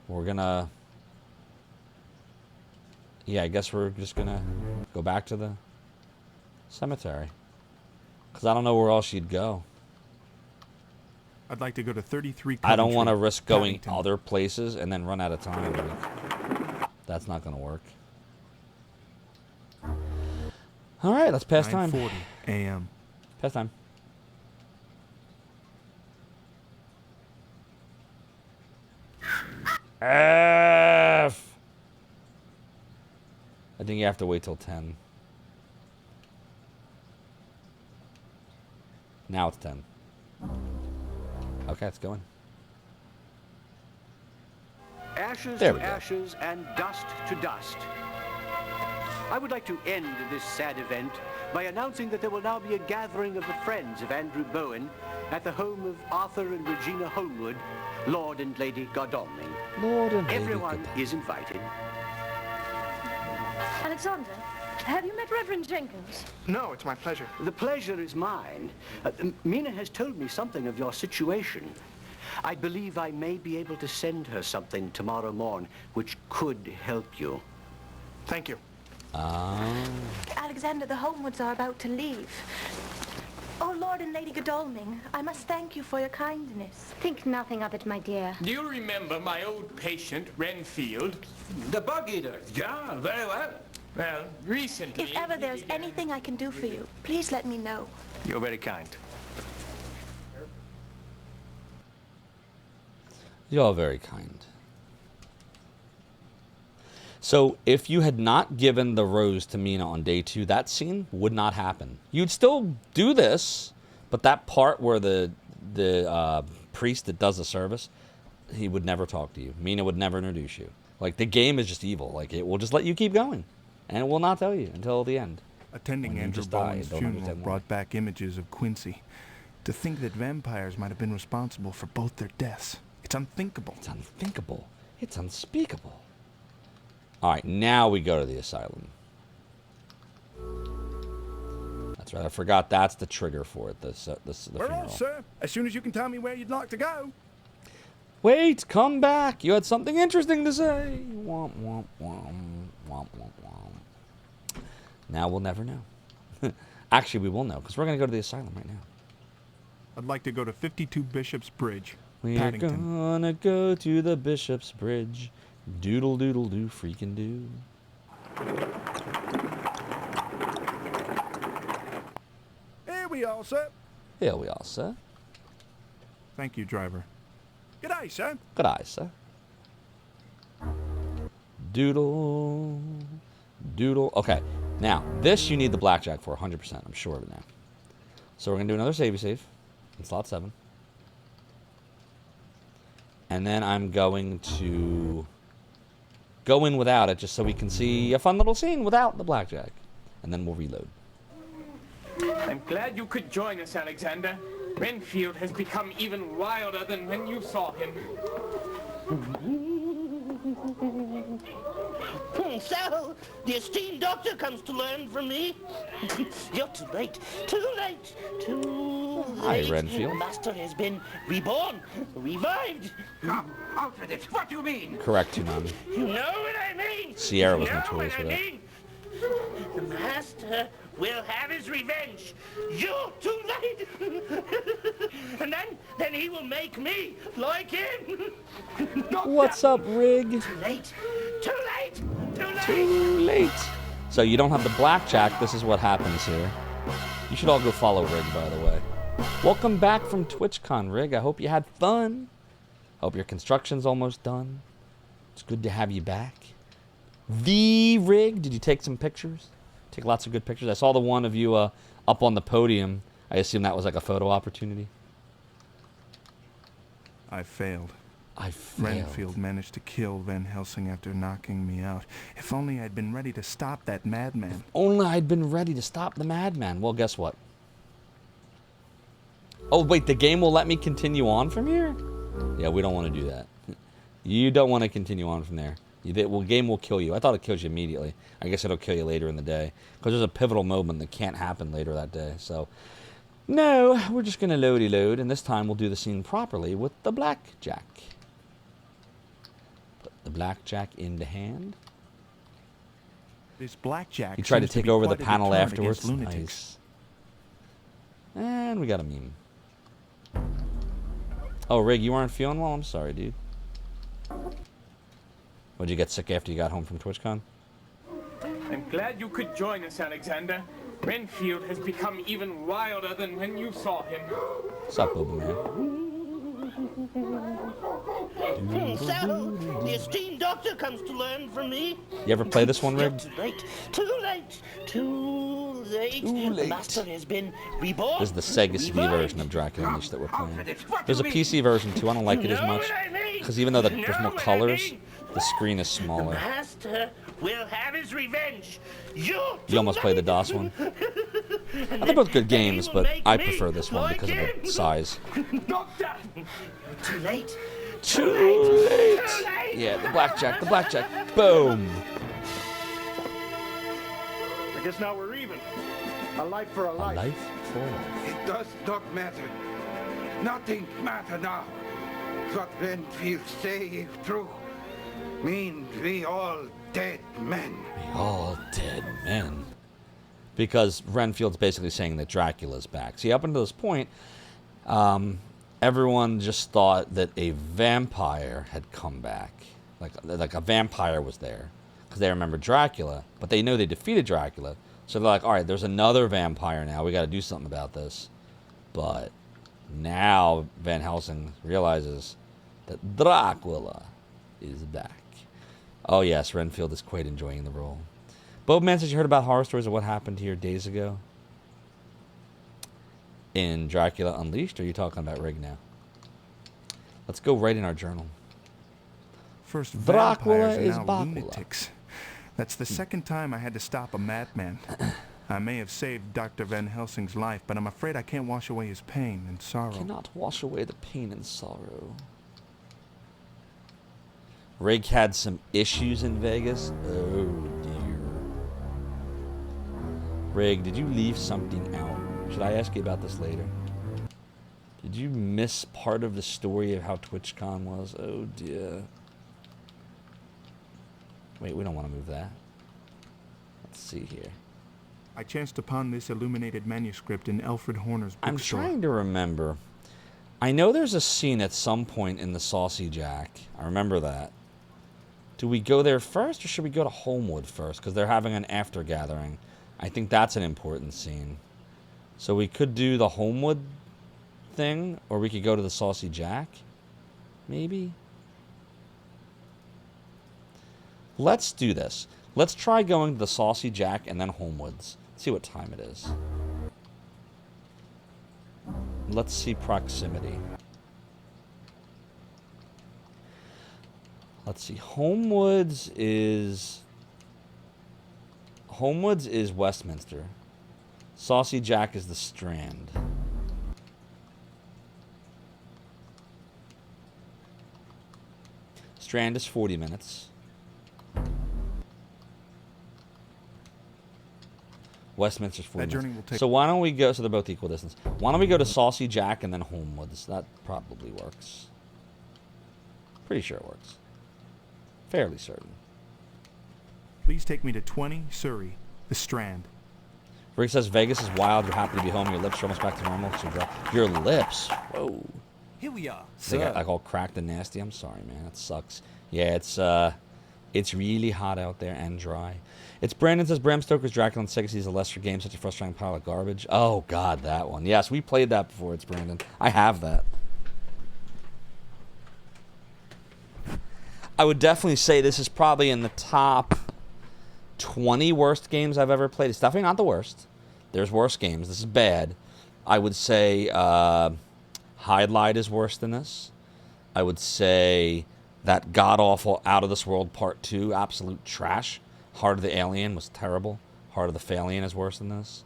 We're gonna... Yeah, I guess we're just gonna go back to the cemetery. Because I don't know where else you'd go. I'd like to go to 33 I don't want to Coventry, risk going Paddington. other places and then run out of time. Like, that's not going to work. All right, let's pass time. 9:40 a.m. Pass time. F. I think you have to wait till 10. Now it's 10. Okay, it's going. Ashes There to we go. ashes and dust to dust. I would like to end this sad event by announcing that there will now be a gathering of the friends of Andrew Bowen at the home of Arthur and Regina Holmwood, Lord and Lady Godalming. Lord and Lady Everyone Godalming. is invited. Alexander, have you met Reverend Jenkins? No, it's my pleasure. The pleasure is mine. Mina has told me something of your situation. I believe I may be able to send her something tomorrow morn which could help you. Thank you. Alexander, the Holmwoods are about to leave. Oh, Lord and Lady Godalming, I must thank you for your kindness. Think nothing of it, my dear. Do you remember my old patient, Renfield? The bug eater. Yeah, very well. Well, recently... If ever there's anything I can do for you, please let me know. You're very kind. You're very kind. So, if you had not given the rose to Mina on day 2, that scene would not happen. You'd still do this, but that part where the priest that does the service, he would never talk to you. Mina would never introduce you. Like, the game is just evil. Like, it will just let you keep going. And it will not tell you until the end. Attending When you Andrew just die, Bowen's don't funeral understand why. brought back images of Quincy. To think that vampires might have been responsible for both their deaths. It's unthinkable. It's unthinkable. It's unspeakable. All right, now we go to the asylum. That's right. I forgot that's the trigger for it. The We're funeral. on, sir. As soon as you can tell me where you'd like to go. Wait, come back. You had something interesting to say. Womp, womp, womp, womp, womp, womp. Now we'll never know. Actually, we will know, because we're going to go to the asylum right now. I'd like to go to 52 Bishop's Bridge, We're Paddington. gonna go to the Bishop's Bridge. Doodle doodle do freaking do. Here we are, sir. Here we are, sir. Thank you, driver. G'day, sir. Good eye, sir. Doodle. Doodle. Okay. Now, this you need the blackjack for 100%. I'm sure of it now. So we're going to do another savey save in slot 7. And then I'm going to go in without it just so we can see a fun little scene without the blackjack. And then we'll reload. I'm glad you could join us, Alexander. Renfield has become even wilder than when you saw him. So, the esteemed doctor comes to learn from me. You're too late. Too late. Too late. Hi, Renfield. The master has been reborn. Revived. Out with it. What do you mean? Correct, Tunan. You know what I mean? Sierra was You know notorious what for I that. mean? The master will have his revenge. You're too late. And then he will make me like him. What's up, Rig? Too late. Too late. Too late. Too late. So you don't have the blackjack. This is what happens here. You should all go follow Rig, by the way. Welcome back from TwitchCon, Rig. I hope you had fun. Hope your construction's almost done. It's good to have you back. The Rig, did you take some pictures? Take lots of good pictures. I saw the one of you up on the podium. I assume that was like a photo opportunity. I failed. I failed. Renfield managed to kill Van Helsing after knocking me out. If only I'd been ready to stop that madman. Only I'd been ready to stop the madman. Well, guess what? Oh, wait, the game will let me continue on from here? Yeah, we don't want to do that. You don't want to continue on from there. Game will kill you. I thought it kills you immediately. I guess it'll kill you later in the day. Because there's a pivotal moment that can't happen later that day. So, no, we're just going to loady load. And this time we'll do the scene properly with the blackjack. Put the blackjack into hand. This blackjack. He tried to seems take be over the quite a panel deterrent afterwards. against lunatics. Nice. And we got a meme. Oh, Rig, you aren't feeling well? I'm sorry, dude. What'd you get sick after you got home from TwitchCon? I'm glad you could join us, Alexander. Renfield has become even wilder than when you saw him. What's up, Boba Man? So, the esteemed doctor comes to learn from me. You ever play this one, Rig? Too late. Too late. Too late. The master has been reborn. This is the Sega CD version of Dracula Unleashed that we're playing. There's a PC version too. I don't like it as much because even though there's more colors, the screen is smaller. Master will have his revenge. You almost played the DOS one. They're both good games, but I prefer this one because of the size. Doctor! Too late. Too late. Yeah, the blackjack. The blackjack. Boom. I guess now we're even. A life for a life. Life for life. It does not matter. Nothing matter now. What Renfield say true. Mean we all dead men. We all dead men. Because Renfield's basically saying that Dracula's back. See, up until this point, everyone just thought that a vampire had come back. Like a vampire was there. Because they remember Dracula, but they know they defeated Dracula. So they're like, all right, there's another vampire now. We got to do something about this. But now Van Helsing realizes that Dracula is back. Oh, yes, Renfield is quite enjoying the role. Boba Man says you heard about horror stories of what happened here days ago in Dracula Unleashed, or are you talking about Rig now? Let's go right in our journal. First, Dracula vampires are is now Bacula. lunatics. That's the second time I had to stop a madman. I may have saved Dr. Van Helsing's life, but I'm afraid I can't wash away his pain and sorrow. Cannot wash away the pain and sorrow. Rig had some issues in Vegas. Oh, dear. Rig, did you leave something out? Should I ask you about this later? Did you miss part of the story of how TwitchCon was? Oh dear. Wait, we don't want to move that. Let's see here. I chanced upon this illuminated manuscript in Alfred Horner's bookstore. I'm trying to remember. I know there's a scene at some point in the Saucy Jack. I remember that. Do we go there first, or should we go to Homewood first? Because they're having an after gathering. I think that's an important scene. So we could do the Homewood thing, or we could go to the Saucy Jack. Maybe. Let's do this. Let's try going to the Saucy Jack and then Homewoods. See what time it is. Let's see proximity. Let's see. Homewoods is Westminster. Saucy Jack is the Strand. Strand is 40 minutes. Westminster's 40 That journey minutes. will take. So why don't we go, so they're both equal distance. Why don't we go to Saucy Jack and then Homewoods? That probably works. Pretty sure it works. Fairly certain. Please take me to 20 Surrey, the Strand. Rick says Vegas is wild. You're happy to be home. Your lips are almost back to normal. So your lips. Whoa. Here we are. They got like all cracked and nasty. I'm sorry, man. That sucks. Yeah, it's really hot out there and dry. It's Brandon says Bram Stoker's Dracula and Sega is a lesser game, such a frustrating pile of garbage. Oh God, that one. Yes, we played that before. It's Brandon. I have that. I would definitely say this is probably in the top 20 worst games I've ever played. It's definitely not the worst. There's worse games. This is bad. I would say Hide Light is worse than this. I would say that god-awful Out of This World Part 2, absolute trash. Heart of the Alien was terrible. Heart of the Phalian is worse than this.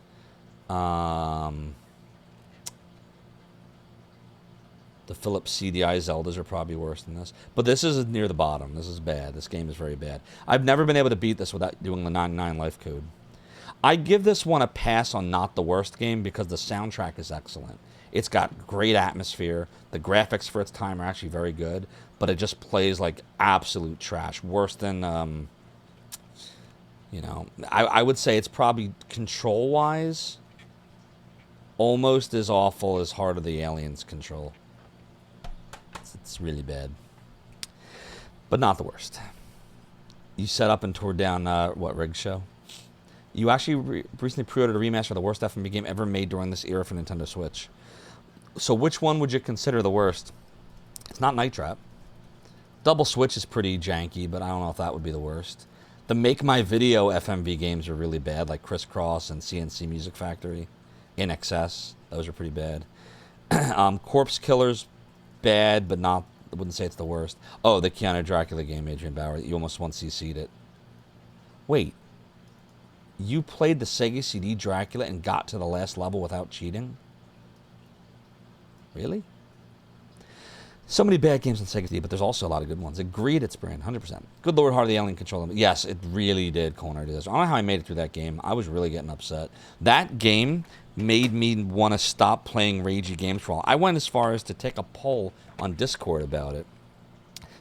The Philips CDI Zeldas are probably worse than this. But this is near the bottom. This is bad. This game is very bad. I've never been able to beat this without doing the 99 life code. I give this one a pass on not the worst game because the soundtrack is excellent. It's got great atmosphere. The graphics for its time are actually very good. But it just plays like absolute trash. Worse than, you know, I would say it's probably control-wise almost as awful as Heart of the Alien's control. It's really bad. But not the worst. You set up and tore down, what, Rig Show? You actually recently pre-ordered a remaster of the worst FMV game ever made during this era for Nintendo Switch. So which one would you consider the worst? It's not Night Trap. Double Switch is pretty janky, but I don't know if that would be the worst. The Make My Video FMV games are really bad, like Crisscross and CNC Music Factory. In Excess, those are pretty bad. Corpse Killers, bad, but not, I wouldn't say it's the worst. Oh, the Keanu Dracula game, Adrian Bauer. You almost once CC'd it. Wait. You played the Sega CD Dracula and got to the last level without cheating? Really? So many bad games on Sega CD, but there's also a lot of good ones. Agreed, it's brand, 100%. Good Lord, Heart of the Alien control. Yes, it really did corner to this. I don't know how I made it through that game. I was really getting upset. That game made me want to stop playing ragey games for a while. I went as far as to take a poll on Discord about it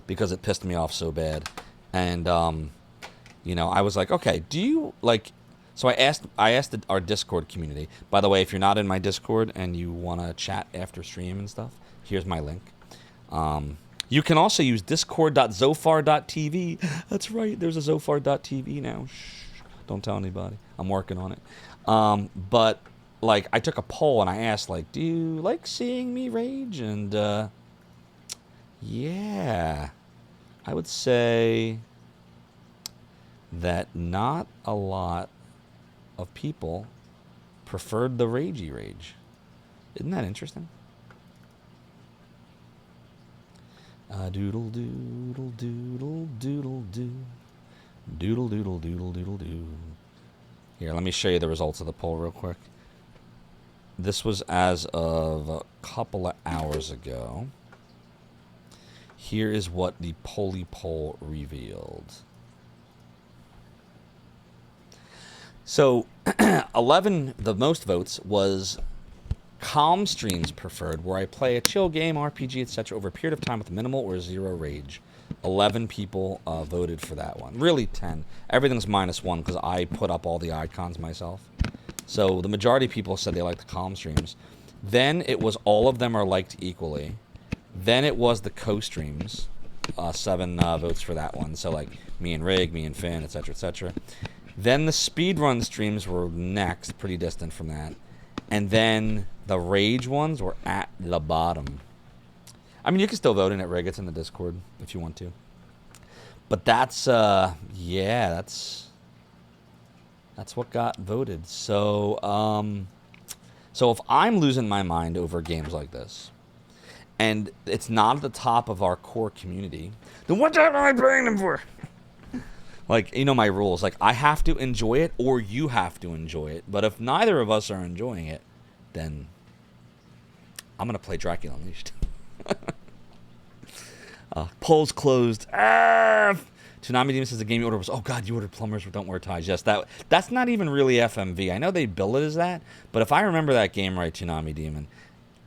because it pissed me off so bad. And, you know, I was like, okay, do you, like... So I asked our Discord community. By the way, if you're not in my Discord and you want to chat after stream and stuff, here's my link. You can also use discord.zophar.tv. That's right, there's a zophar.tv now. Shh, don't tell anybody. I'm working on it. But, like, I took a poll and I asked, like, do you like seeing me rage? And, yeah. I would say that not a lot of people preferred the ragey rage. Isn't that interesting? Doodle doodle doodle doodle doo. Doodle doodle doodle doodle doo. Here, let me show you the results of the poll real quick. This was as of a couple of hours ago. Here is what the poll revealed. So 11, the most votes was calm streams preferred, where I play a chill game, RPG, etc. over a period of time with minimal or zero rage. 11 people voted for that one. Really 10. Everything's -1 because I put up all the icons myself. So the majority of people said they like the calm streams. Then it was all of them are liked equally. Then it was the co-streams. 7 votes for that one. So like me and Rig, me and Finn, etc., etc. Then the speedrun streams were next, pretty distant from that. And then the rage ones were at the bottom. I mean, you can still vote in it, Rig. It's in the Discord if you want to. But that's, yeah, that's what got voted. So, so if I'm losing my mind over games like this, and it's not at the top of our core community, then what the hell am I paying them for? Like, you know my rules. Like, I have to enjoy it, or you have to enjoy it. But if neither of us are enjoying it, then I'm going to play Dracula Unleashed. Polls closed. Tsunami Demon says the game you ordered was, oh god, you ordered plumbers who don't wear ties. Yes, that's not even really FMV. I know they bill it as that, but if I remember that game right, Tsunami Demon,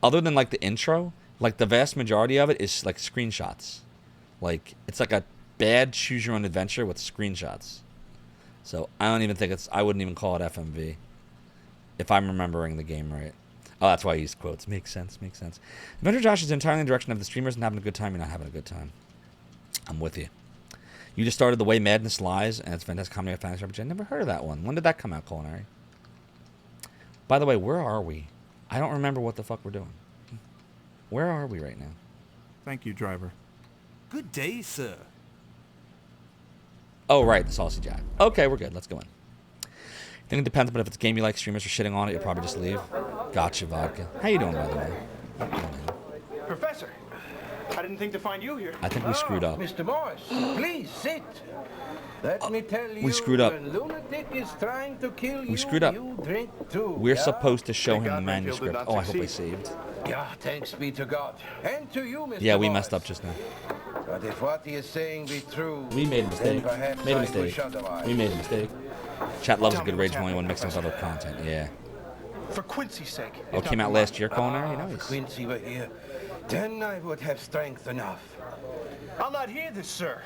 other than like the intro, like the vast majority of it is like screenshots. Like, it's like a bad choose your own adventure with screenshots. So I don't even think I wouldn't even call it FMV if I'm remembering the game right. Oh, that's why I used quotes. Makes sense. Adventure Josh is entirely in the direction of the streamers and having a good time. You're not having a good time. I'm with you. You just started The Way Madness Lies, and it's fantastic comedy of fantasy RPG. I never heard of that one. When did that come out, Culinary? By the way, where are we? I don't remember what the fuck we're doing. Where are we right now? Thank you, driver. Good day, sir. Oh, right, the Saucy Jack. Okay, we're good. Let's go in. I think it depends, but if it's a game you like, streamers are shitting on it, you'll probably just leave. Gotcha, Vodka. How you doing, by the way? Professor, I didn't think to find you here. I think we screwed up. Mr. Morris, please sit. Let me tell you, we screwed up. when lunatic is trying to kill you, We screwed up. you drink too. We're yeah? supposed to show him the manuscript. Oh, I hope I saved. Yeah, thanks be to God. And to you, Mr. Yeah, we Morris. messed up just now. But if what he is saying be true, We made a mistake. then perhaps Made a I mistake. wish otherwise. We made a mistake. Chat loves a good rage only when mixing with other content. Yeah. For Quincy's sake. Oh, it came out last year, Culinary? If Nice. Quincy were here, then I would have strength enough. I'll not hear this, sir.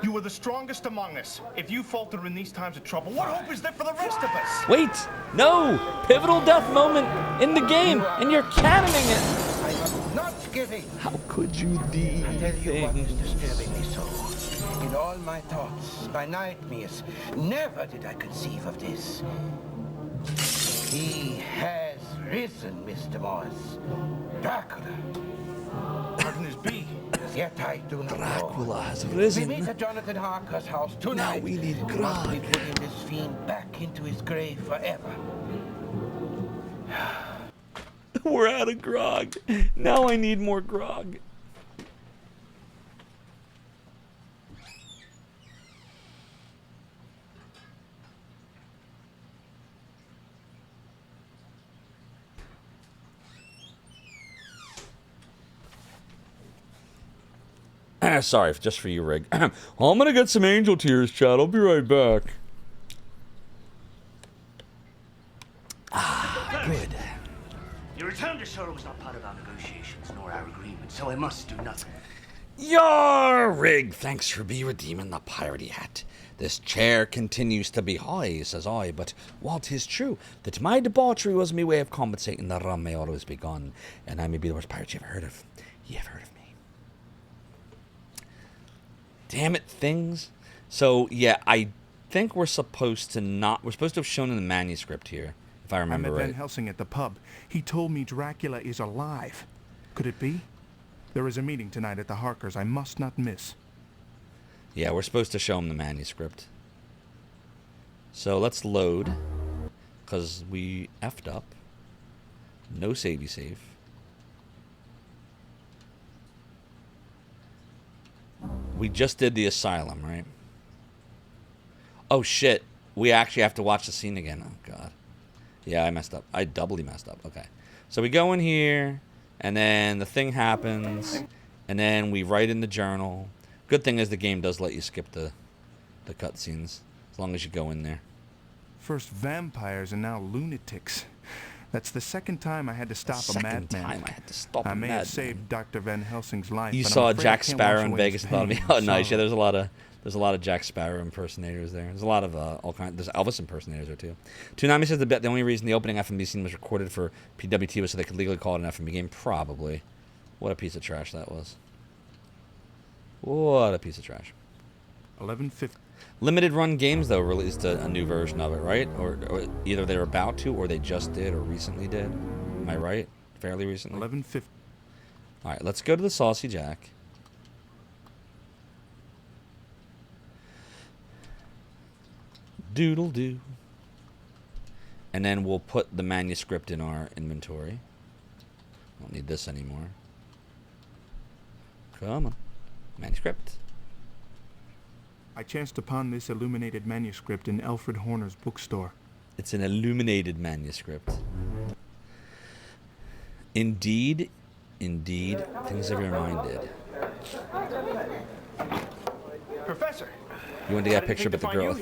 You are the strongest among us. If you falter in these times of trouble, what hope is there for the rest of us? Wait! No! Pivotal death moment in the game, and you're canoning it! I was not giving. How could you do I tell you what is disturbing me so. In all my thoughts, my nightmares, never did I conceive of this. He has risen, Mr. Morris. Dracula. How can this be? Yet I do not know. Dracula has risen. We meet at Jonathan Harker's house tonight. Now we need grog. We're putting this fiend back into his grave forever. We're out of grog. Now I need more grog. Sorry, just for you, Rig. I'm gonna get some angel tears, Chad. I'll be right back. Good. Your return to Shore was not part of our negotiations nor our agreement, so I must do nothing. Yar, Rig, thanks for redeeming the piratey hat. This chair continues to be high, says I, but while 'tis true that my debauchery was me way of compensating, the rum may always be gone, and I may be the worst pirate you ever heard of. You ever heard of me? Damn it, things. So, yeah, I think we're supposed to have shown in the manuscript here, if I remember I met right. Van Helsing at the pub. He told me Dracula is alive. Could it be? There is a meeting tonight at the Harkers I must not miss. Yeah, we're supposed to show him the manuscript. So let's load, because we effed up. No savey save. We just did the asylum, right? Oh shit, we actually have to watch the scene again. Oh god. Yeah, I messed up. I doubly messed up. Okay. So we go in here, and then the thing happens, and then we write in the journal. Good thing is the game does let you skip the cutscenes, as long as you go in there. First vampires and now lunatics. That's the second time I had to stop a madman. I may have saved Dr. Van Helsing's life. You but I'm saw afraid I Jack can't Sparrow wash in away Vegas his and thought of me. pain Oh, and nice. Yeah, sorrow. there's a lot of Jack Sparrow impersonators there. There's a lot of all kinds. There's Elvis impersonators there too. Toonami says the only reason the opening FMV scene was recorded for PWT was so they could legally call it an FMV game. Probably. What a piece of trash that was. What a piece of trash. 11:50. Limited Run Games though released a new version of it, right? Or either they're about to, or they just did, or recently did. Am I right? Fairly recently. 11:50. All right, let's go to the Saucy Jack. Doodle doo. And then we'll put the manuscript in our inventory. Don't need this anymore. Come on. Manuscript. I chanced upon this illuminated manuscript in Alfred Horner's bookstore. It's an illuminated manuscript. Indeed, things have reminded. Professor. You wanted to get a picture with the girl.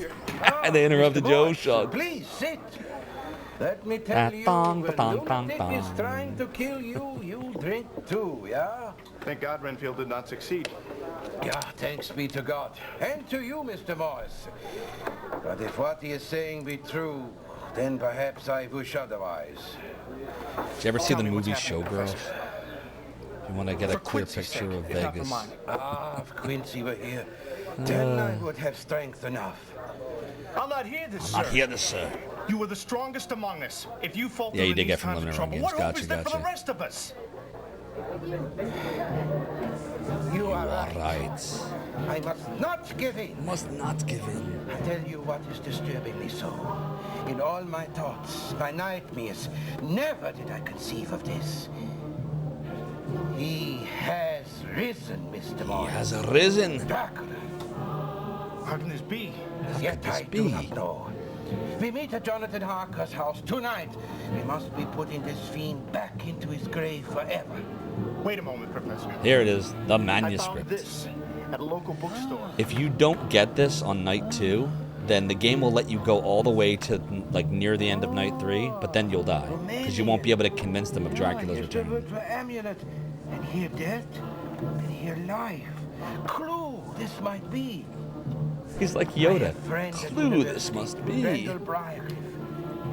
They interrupted Joe Shug. Please sit. Let me tell you, when lunatic is trying to kill you, you'll drink too, yeah? Thank God Renfield did not succeed. Yeah, thanks be to God. And to you, Mr. Morris. But if what he is saying be true, then perhaps I wish otherwise. Did you ever see the movie Showgirls? You want to get a clear picture of Vegas. Ah, if Quincy were here, then I would have strength enough. I'll not hear this, I'm not here this, sir. You were the strongest among us. If you falter Yeah, you in did these get from times of Limited trouble, Run what Games. hope is there for the Gotcha. rest of us? You are right. Right. I must not give in. Must not give in. I tell you what is disturbing me so. In all my thoughts, my nightmares, never did I conceive of this. He has risen, Mr. Morris. He has risen. Dracula. How can this be? Yet I do not know. We meet at Jonathan Harker's house tonight. We must be putting this fiend back into his grave forever. Wait a moment, Professor. Here it is, the I found manuscript. this at a local bookstore. If you don't get this on night 2, then the game will let you go all the way to like near the end of night 3, but then you'll die because you won't be able to convince them of Dracula's return. For amulet, and here death, and here life. Clue, this might be. He's like Yoda. Clue, this must be. Randall Briarcliff.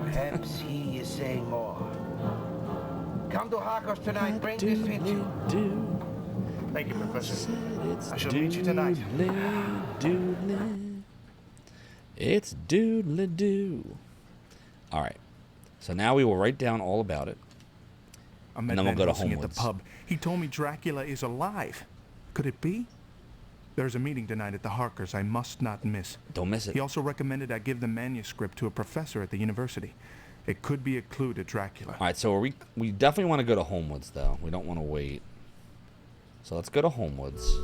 Perhaps he is saying more. Come to Harker's tonight. Bring this with you. Thank you, Professor. I shall meet you tonight. It's doodly-doo. All right. So now we will write down all about it. I'm And then we'll go to at the Homewood's. pub. He told me Dracula is alive. Could it be? There's a meeting tonight at the Harkers I must not miss. Don't miss it. He also recommended I give the manuscript to a professor at the university. It could be a clue to Dracula. All right, so we definitely want to go to Homewood's, though. We don't want to wait. So let's go to Homewood's.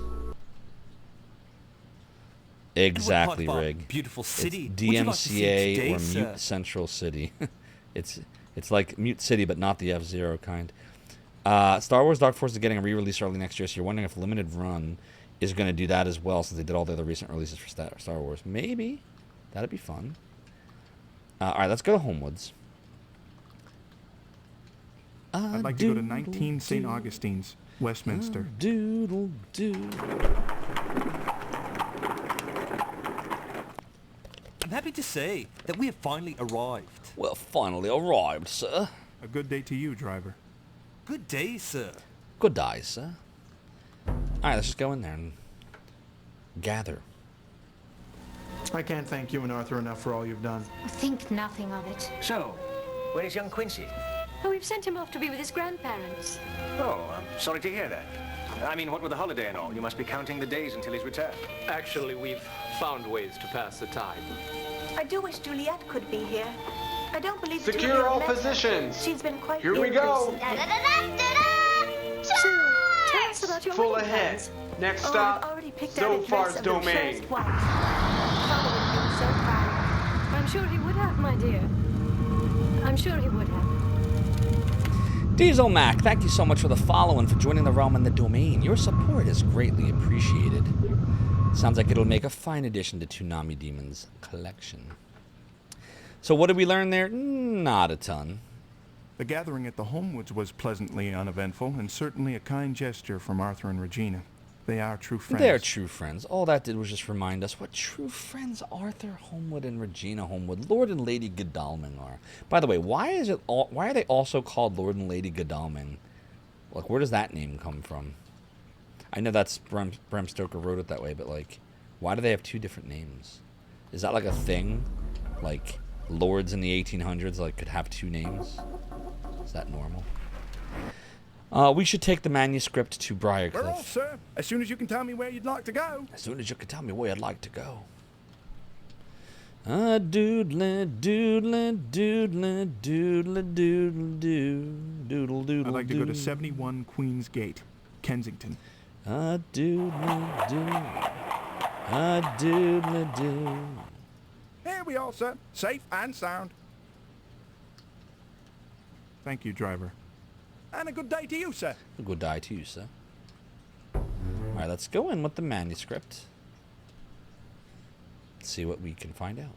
Exactly, What part of our Rig. beautiful city It's would you like to see DMCA today, or sir? Mute Central City. it's like Mute City, but not the F-Zero kind. Star Wars Dark Force is getting a re-release early next year, so you're wondering if Limited Run is going to do that as well, since they did all the other recent releases for Star Wars. Maybe. That'd be fun. All right, let's go to Homewood's. I'd like to go to 19 St. Augustine's, Westminster. Doodle doo. I'm happy to say that we have finally arrived. Well, finally arrived, sir. A good day to you, driver. Good day, sir. Good day, sir. All right, let's just go in there and gather. I can't thank you and Arthur enough for all you've done. Think nothing of it. So, where is young Quincy? Oh, we've sent him off to be with his grandparents. Oh, I'm sorry to hear that. I mean, what with the holiday and all, you must be counting the days until his return. Actually, we've found ways to pass the time. I do wish Juliet could be here. I don't believe Secure Juliet all met her. positions. She's been quite Here ill we go. recently. So, tell us about your Full wedding ahead. plans. Next Oh, stop, I've already picked out a dress Zophar's of your domain. first wife. Father would have been so proud. I'm sure he would have, my dear. I'm sure he would have. Diesel Mac, thank you so much for the follow and for joining the realm and the domain. Your support is greatly appreciated. Sounds like it'll make a fine addition to Toonami Demon's collection. So what did we learn there? Not a ton. The gathering at the Homewoods was pleasantly uneventful, and certainly a kind gesture from Arthur and Regina. They are true friends. They are true friends. All that did was just remind us what true friends Arthur Homewood and Regina Homewood, Lord and Lady Godalming are. By the way, why are they also called Lord and Lady Godalming? Like, where does that name come from? I know that's Bram Stoker wrote it that way, but like, why do they have two different names? Is that like a thing? Like, lords in the 1800s like could have two names? Is that normal? We should take the manuscript to Briarcliff. We're off, sir. As soon as you can tell me where you'd like to go. As soon as you can tell me where I'd like to go. Doodle, doodle, doodle, doodle, doodle, doodle, doodle. I'd like to go to 71 Queen's Gate, Kensington. Doodle, doodle, doodle, doodle. Here we are, sir. Safe and sound. Thank you, driver. And a good day to you, sir. A good day to you, sir. Alright, let's go in with the manuscript. Let's see what we can find out.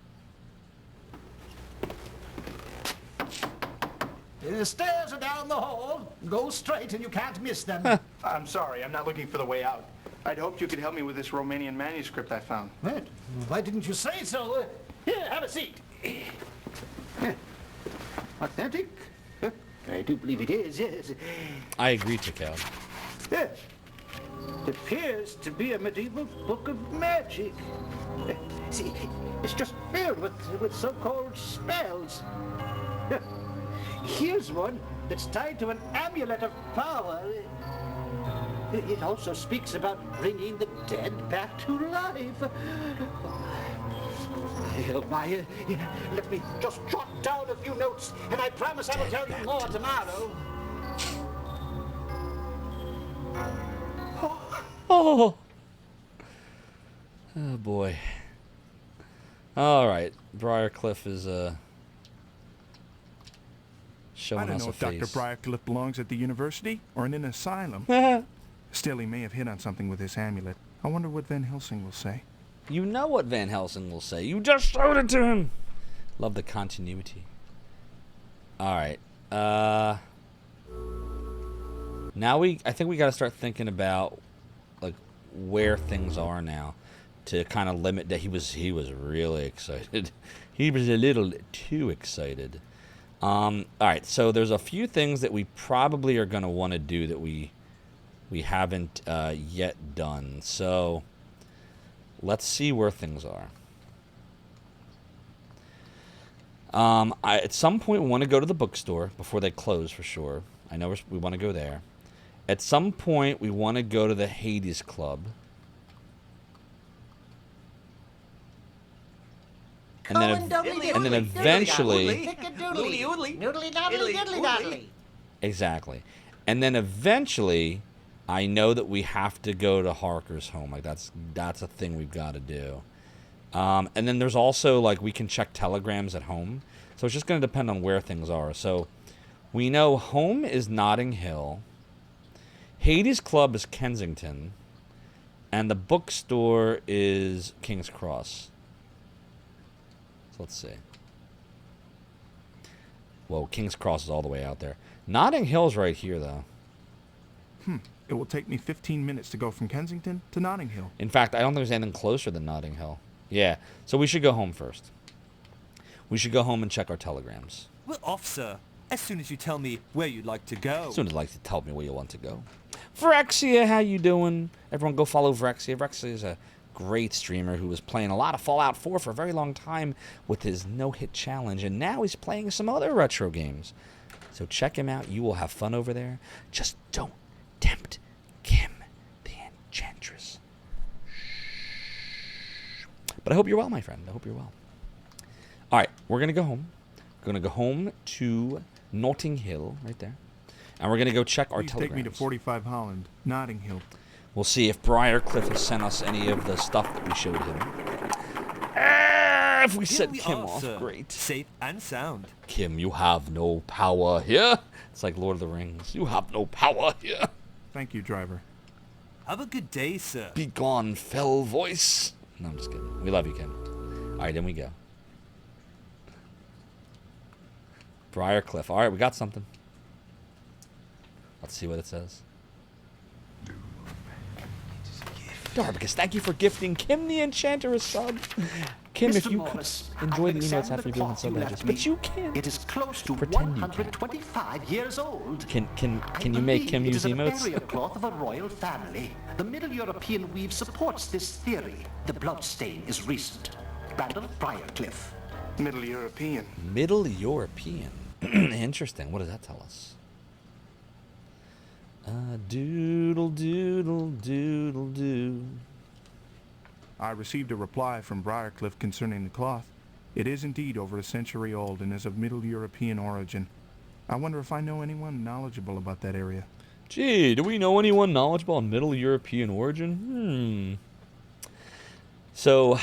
The stairs are down the hall. Go straight and you can't miss them. I'm sorry, I'm not looking for the way out. I'd hoped you could help me with this Romanian manuscript I found. What? Why didn't you say so? Here, have a seat. Authentic? I do believe it is, yes. I agree, Tikal. Yes. It appears to be a medieval book of magic. See, it's just filled with so-called spells. Here's one that's tied to an amulet of power. It also speaks about bringing the dead back to life. Maya, let me just jot down a few notes, and I promise I will tell you more tomorrow. Oh boy. All right, Briarcliff is showing I don't us know a if Dr. face. Briarcliff belongs at the university or in an asylum. Still, he may have hit on something with this amulet. I wonder what Van Helsing will say. You know what Van Helsing will say. You just showed it to him. Love the continuity. All right. Now I think we got to start thinking about like where things are now, to kind of limit that. He was really excited. He was a little too excited. All right. So there's a few things that we probably are going to want to do that we haven't yet done. So let's see where things are. At some point, we want to go to the bookstore before they close for sure. I know we want to go there. At some point, we want to go to the Hades Club. And then eventually... Exactly. And then eventually, I know that we have to go to Harker's home. Like, that's a thing we've got to do. And then there's also, like, we can check telegrams at home. So it's just going to depend on where things are. So we know home is Notting Hill. Hades Club is Kensington. And the bookstore is King's Cross. So let's see. Whoa, King's Cross is all the way out there. Notting Hill's right here, though. It will take me 15 minutes to go from Kensington to Notting Hill. In fact, I don't think there's anything closer than Notting Hill. Yeah, so we should go home first. We should go home and check our telegrams. We're off, sir. As soon as you tell me where you'd like to go. As soon as you like to tell me where you want to go. Vrexia, how you doing? Everyone go follow Vrexia. Vrexia is a great streamer who was playing a lot of Fallout 4 for a very long time with his no-hit challenge, and now he's playing some other retro games. So check him out. You will have fun over there. Just don't tempt Kim, the Enchantress. But I hope you're well, my friend. I hope you're well. All right, we're going to go home. We're going to go home to Notting Hill, right there. And we're going to go check our telegrams. Take me to 45 Holland, Notting Hill. We'll see if Briarcliff has sent us any of the stuff that we showed him. If we set Kim off, great. Safe and sound. Kim, you have no power here. It's like Lord of the Rings. You have no power here. Thank you, driver. Have a good day, sir. Be gone, fell voice. No, I'm just kidding. We love you, Kim. All right, then we go. Briarcliff. All right, we got something. Let's see what it says. Darbicus, thank you for gifting Kim the Enchanter a sub. Kim, Mr. if you Morris, could enjoy I the emails examined after the you're doing cloth sub you edges, left but me. you can't. It is close to Pretend you 125 years old. Can you make Kim It use is an emotes? area cloth of a royal family. The Middle European weave supports this theory. The bloodstain is recent. Randall Briarcliff. Middle European. Middle European. Interesting. What does that tell us? Doodle doodle doodle doo. I received a reply from Briarcliff concerning the cloth. It is indeed over a century old and is of Middle European origin. I wonder if I know anyone knowledgeable about that area. Gee, do we know anyone knowledgeable on Middle European origin? So,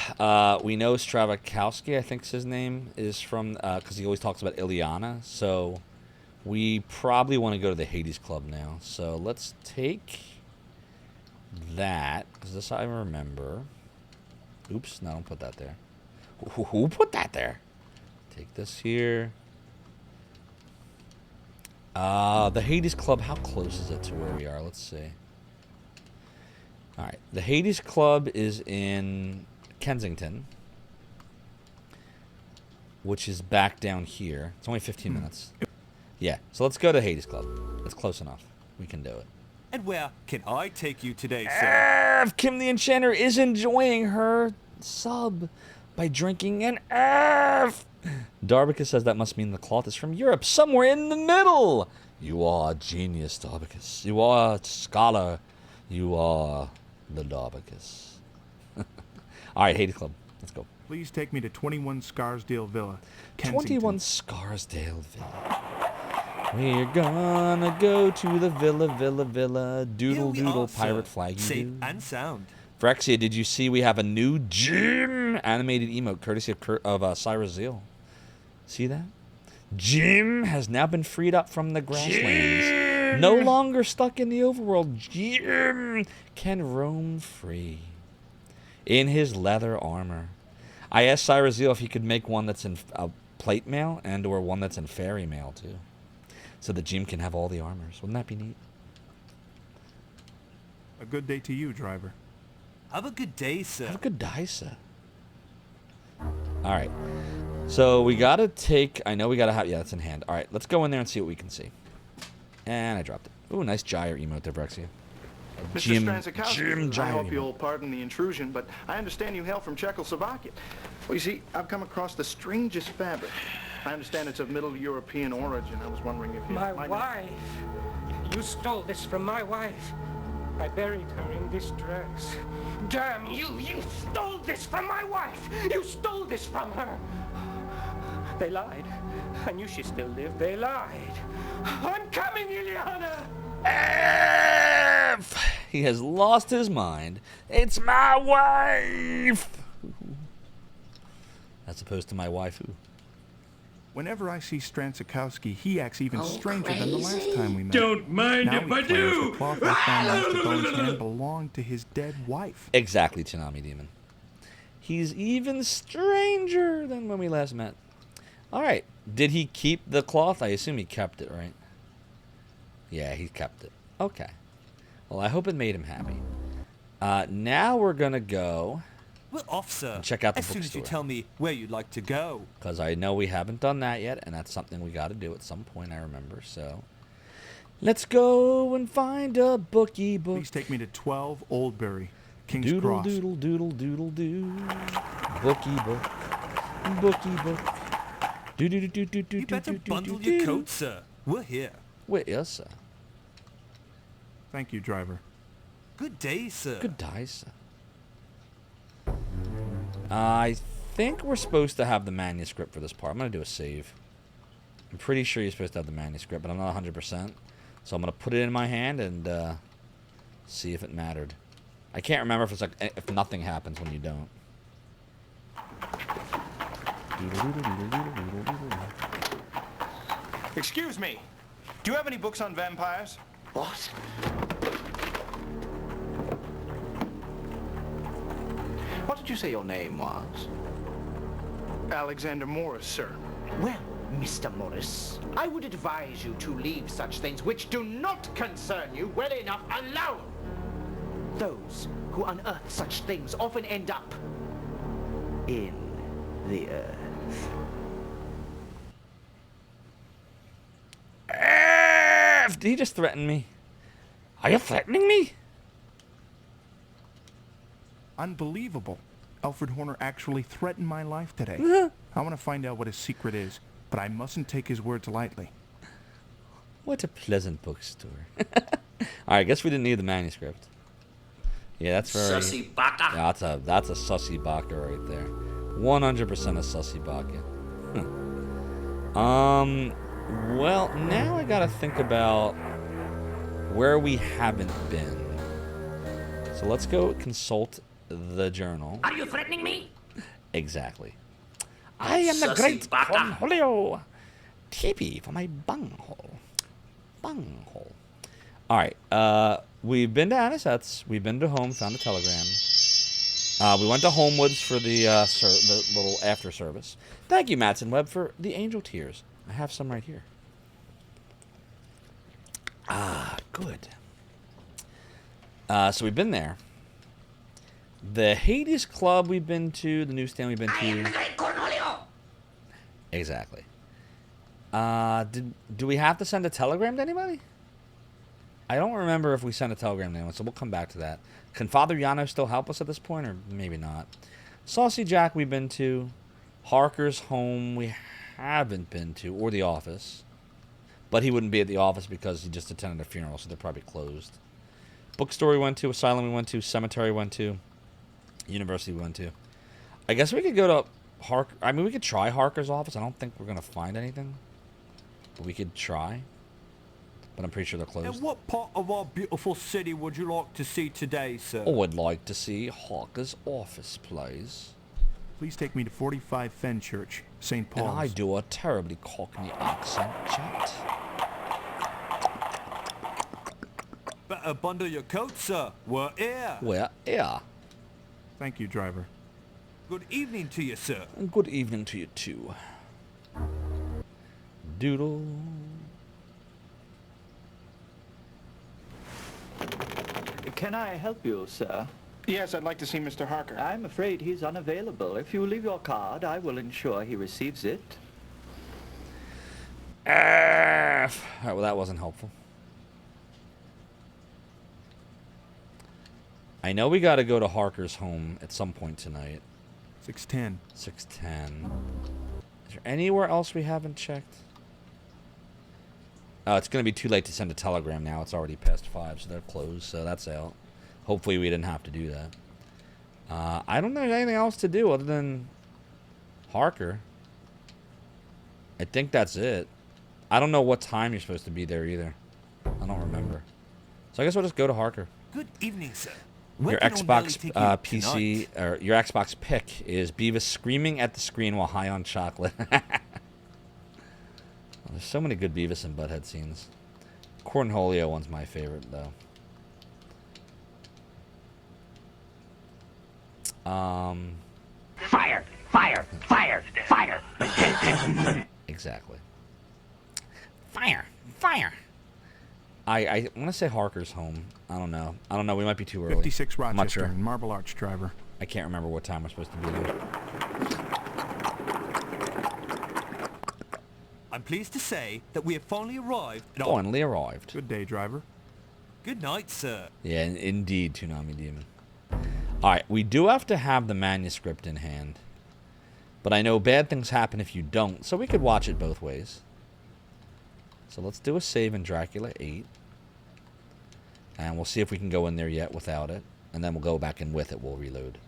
we know Stravakowski, I think's his name, is from, because he always talks about Ileana. So, we probably want to go to the Hades Club now. So, let's take that, because this I remember. Oops, no, don't put that there. Who put that there? Take this here. The Hades Club, how close is it to where we are? Let's see. Alright, the Hades Club is in Kensington, which is back down here. It's only 15 minutes. Yeah, so let's go to Hades Club. It's close enough. We can do it. And where can I take you today, sir? Kim the Enchanter is enjoying her sub by drinking an F. Darbicus says that must mean the cloth is from Europe, somewhere in the middle. You are a genius, Darbicus. You are a scholar. You are the Darbicus. All right, Hades Club. Let's go. Please take me to 21 Scarsdale Villa, Kensington. 21 Scarsdale Villa. We're gonna go to the villa. Doodle doodle pirate flag. Safe and sound. Frexia, did you see we have a new Jim animated emote courtesy of Cyrus Zeal? See that? Jim has now been freed up from the grasslands. No longer stuck in the overworld. Jim can roam free in his leather armor. I asked Cyrus Zeal if he could make one that's in plate mail and or one that's in fairy mail too, so that Jim can have all the armors. Wouldn't that be neat? A good day to you, driver. Have a good day, sir. Have a good day, sir. All right. So we got to take... I know we got to have... Yeah, it's in hand. All right, let's go in there and see what we can see. And I dropped it. Ooh, nice gyre emote there, Brexia. Mr. Stranzikowski, Jim I gyre hope emote. you'll pardon the intrusion, but I understand you hail from Czechoslovakia. Well, you see, I've come across the strangest fabric. I understand it's of Middle European origin. I was wondering if you My might... wife. You stole this from my wife. I buried her in this dress. Damn you! You stole this from my wife! You stole this from her! They lied. I knew she still lived. They lied. I'm coming, Ileana! F! He has lost his mind. It's my wife! As opposed to my waifu. Whenever I see Stranzikowski, he acts even stranger than the last time we met. Don't mind now if I he claims do. The cloth I found next to Bone's hand belonged to his dead wife. Exactly, Tsunami Demon. He's even stranger than when we last met. All right. Did he keep the cloth? I assume he kept it, right? Yeah, he kept it. Okay. Well, I hope it made him happy. Now we're going to go... We're off, sir. And check out the as soon as you bookstore. tell me where you'd like to go. Because I know we haven't done that yet, and that's something we got to do at some point, I remember. So, let's go and find a bookie book. Please take me to 12 Oldbury, King's Doodle, Cross. doodle, doodle, doodle, doo. Bookie book. Bookie book. Do do do do do do. You better do, do, bundle do, your do. coat, sir. We're here. We're here, sir. Thank you, driver. Good day, sir. Good day, sir. I think we're supposed to have the manuscript for this part. I'm going to do a save. I'm pretty sure you're supposed to have the manuscript, but I'm not 100%. So I'm going to put it in my hand and see if it mattered. I can't remember if it's like if nothing happens when you don't. Excuse me. Do you have any books on vampires? What? What did you say your name was? Alexander Morris, sir. Well, Mr. Morris, I would advise you to leave such things which do not concern you well enough alone. Those who unearth such things often end up in the earth. Did he just threaten me? Are you threatening me? Unbelievable. Alfred Horner actually threatened my life today. I want to find out what his secret is, but I mustn't take his words lightly. What a pleasant bookstore. Alright, I guess we didn't need the manuscript. Yeah, that's very... Sussy baka. Yeah, that's a sussy baka right there. 100% a sussy baka. Well, now I gotta think about where we haven't been. So let's go consult the journal. Are you threatening me? Exactly. I am the great Cornholio. Teepee for my bunghole. Bunghole. Alright, we've been to Anisette's. We've been to home, found a telegram. We went to Homewoods for the little after service. Thank you, Matson Webb, for the angel tears. I have some right here. Ah, good. So we've been there. The Hades Club we've been to. The newsstand we've been to. I am the great Cornholio. Exactly. Do we have to send a telegram to anybody? I don't remember if we sent a telegram to anyone, so we'll come back to that. Can Father Yano still help us at this point, or maybe not? Saucy Jack we've been to. Harker's home we haven't been to, or the office. But he wouldn't be at the office because he just attended a funeral, so they're probably closed. Bookstore we went to, asylum we went to, cemetery we went to, university we went to. I guess we could go to Harker. I mean, we could try Harker's office. I don't think we're going to find anything. But we could try. But I'm pretty sure they're closed. And what part of our beautiful city would you like to see today, sir? Oh, I'd like to see Harker's office, please. Please take me to 45 Fenchurch, St. Paul's. And I do a terribly cockney accent, chat. Better bundle your coat, sir. We're here. We're here. Thank you, driver. Good evening to you, sir. And good evening to you, too. Doodle. Can I help you, sir? Yes, I'd like to see Mr. Harker. I'm afraid he's unavailable. If you leave your card, I will ensure he receives it. Alright, well, that wasn't helpful. I know we got to go to Harker's home at some point tonight. 6:10. 6:10. Is there anywhere else we haven't checked? Oh, it's going to be too late to send a telegram now. It's already past 5, so they're closed, so that's out. Hopefully we didn't have to do that. I don't know anything else to do other than Harker. I think that's it. I don't know what time you're supposed to be there either. I don't remember. So I guess we'll just go to Harker. Good evening, sir. Your Xbox PC, or your Xbox pick is Beavis screaming at the screen while high on chocolate. There's so many good Beavis and Butthead scenes. Cornholio one's my favorite, though. Fire! Fire! Fire! Fire! Exactly. Fire! Fire! I want to say Harker's home. I don't know. We might be too early. 56 I'm not Rochester, sure. Marble Arch, driver. I can't remember what time we're supposed to be there. I'm pleased to say that we have finally arrived at Finally arrived. Good day, driver. Good night, sir. Yeah, indeed, Toonami Demon. Alright, we do have to have the manuscript in hand. But I know bad things happen if you don't, so we could watch it both ways. So let's do a save in Dracula 8. And we'll see if we can go in there yet without it. And then we'll go back in with it. We'll reload.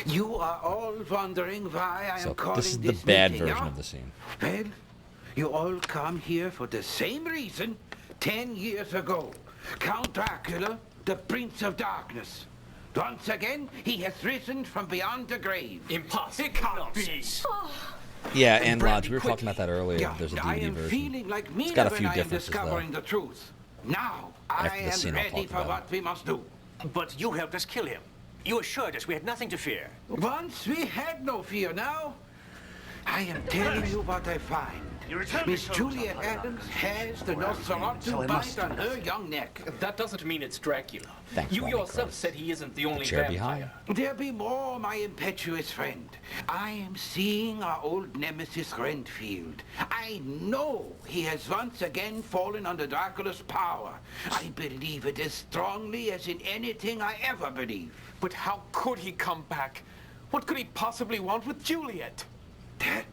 You are all wondering why I am calling this is the this bad meeting, version huh? of the scene. Well, you all come here for the same reason 10 years ago. Count Dracula, the Prince of Darkness. Once again, he has risen from beyond the grave. Impossible. It can't be. Yeah, and Lodge, we were talking about that earlier. Yeah, There's a I DVD am version. feeling like It's Mina got a when few I am differences, though. discovering the truth. Now, I After the am scene, I'll ready talk for about what we must do. But you helped us kill him. You assured us we had nothing to fear. Once we had no fear now. I am telling you what I find. Miss Juliet Adams has the Nosferatu bite on her young neck. That doesn't mean it's Dracula. Thanks, You Ronnie yourself Cross. said he isn't the only Chair vampire. There be more, my impetuous friend. I am seeing our old nemesis Renfield. I know he has once again fallen under Dracula's power. I believe it as strongly as in anything I ever believe. But how could he come back? What could he possibly want with Juliet? That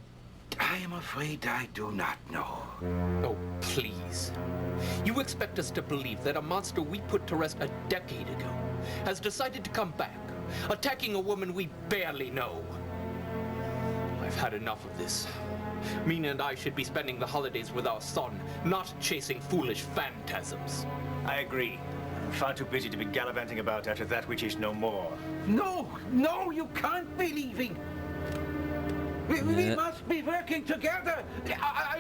I am afraid I do not know. Oh, please. You expect us to believe that a monster we put to rest a decade ago has decided to come back, attacking a woman we barely know? I've had enough of this. Mina and I should be spending the holidays with our son, not chasing foolish phantasms. I agree. I'm far too busy to be gallivanting about after that which is no more. No, no, you can't be leaving. We must be working together.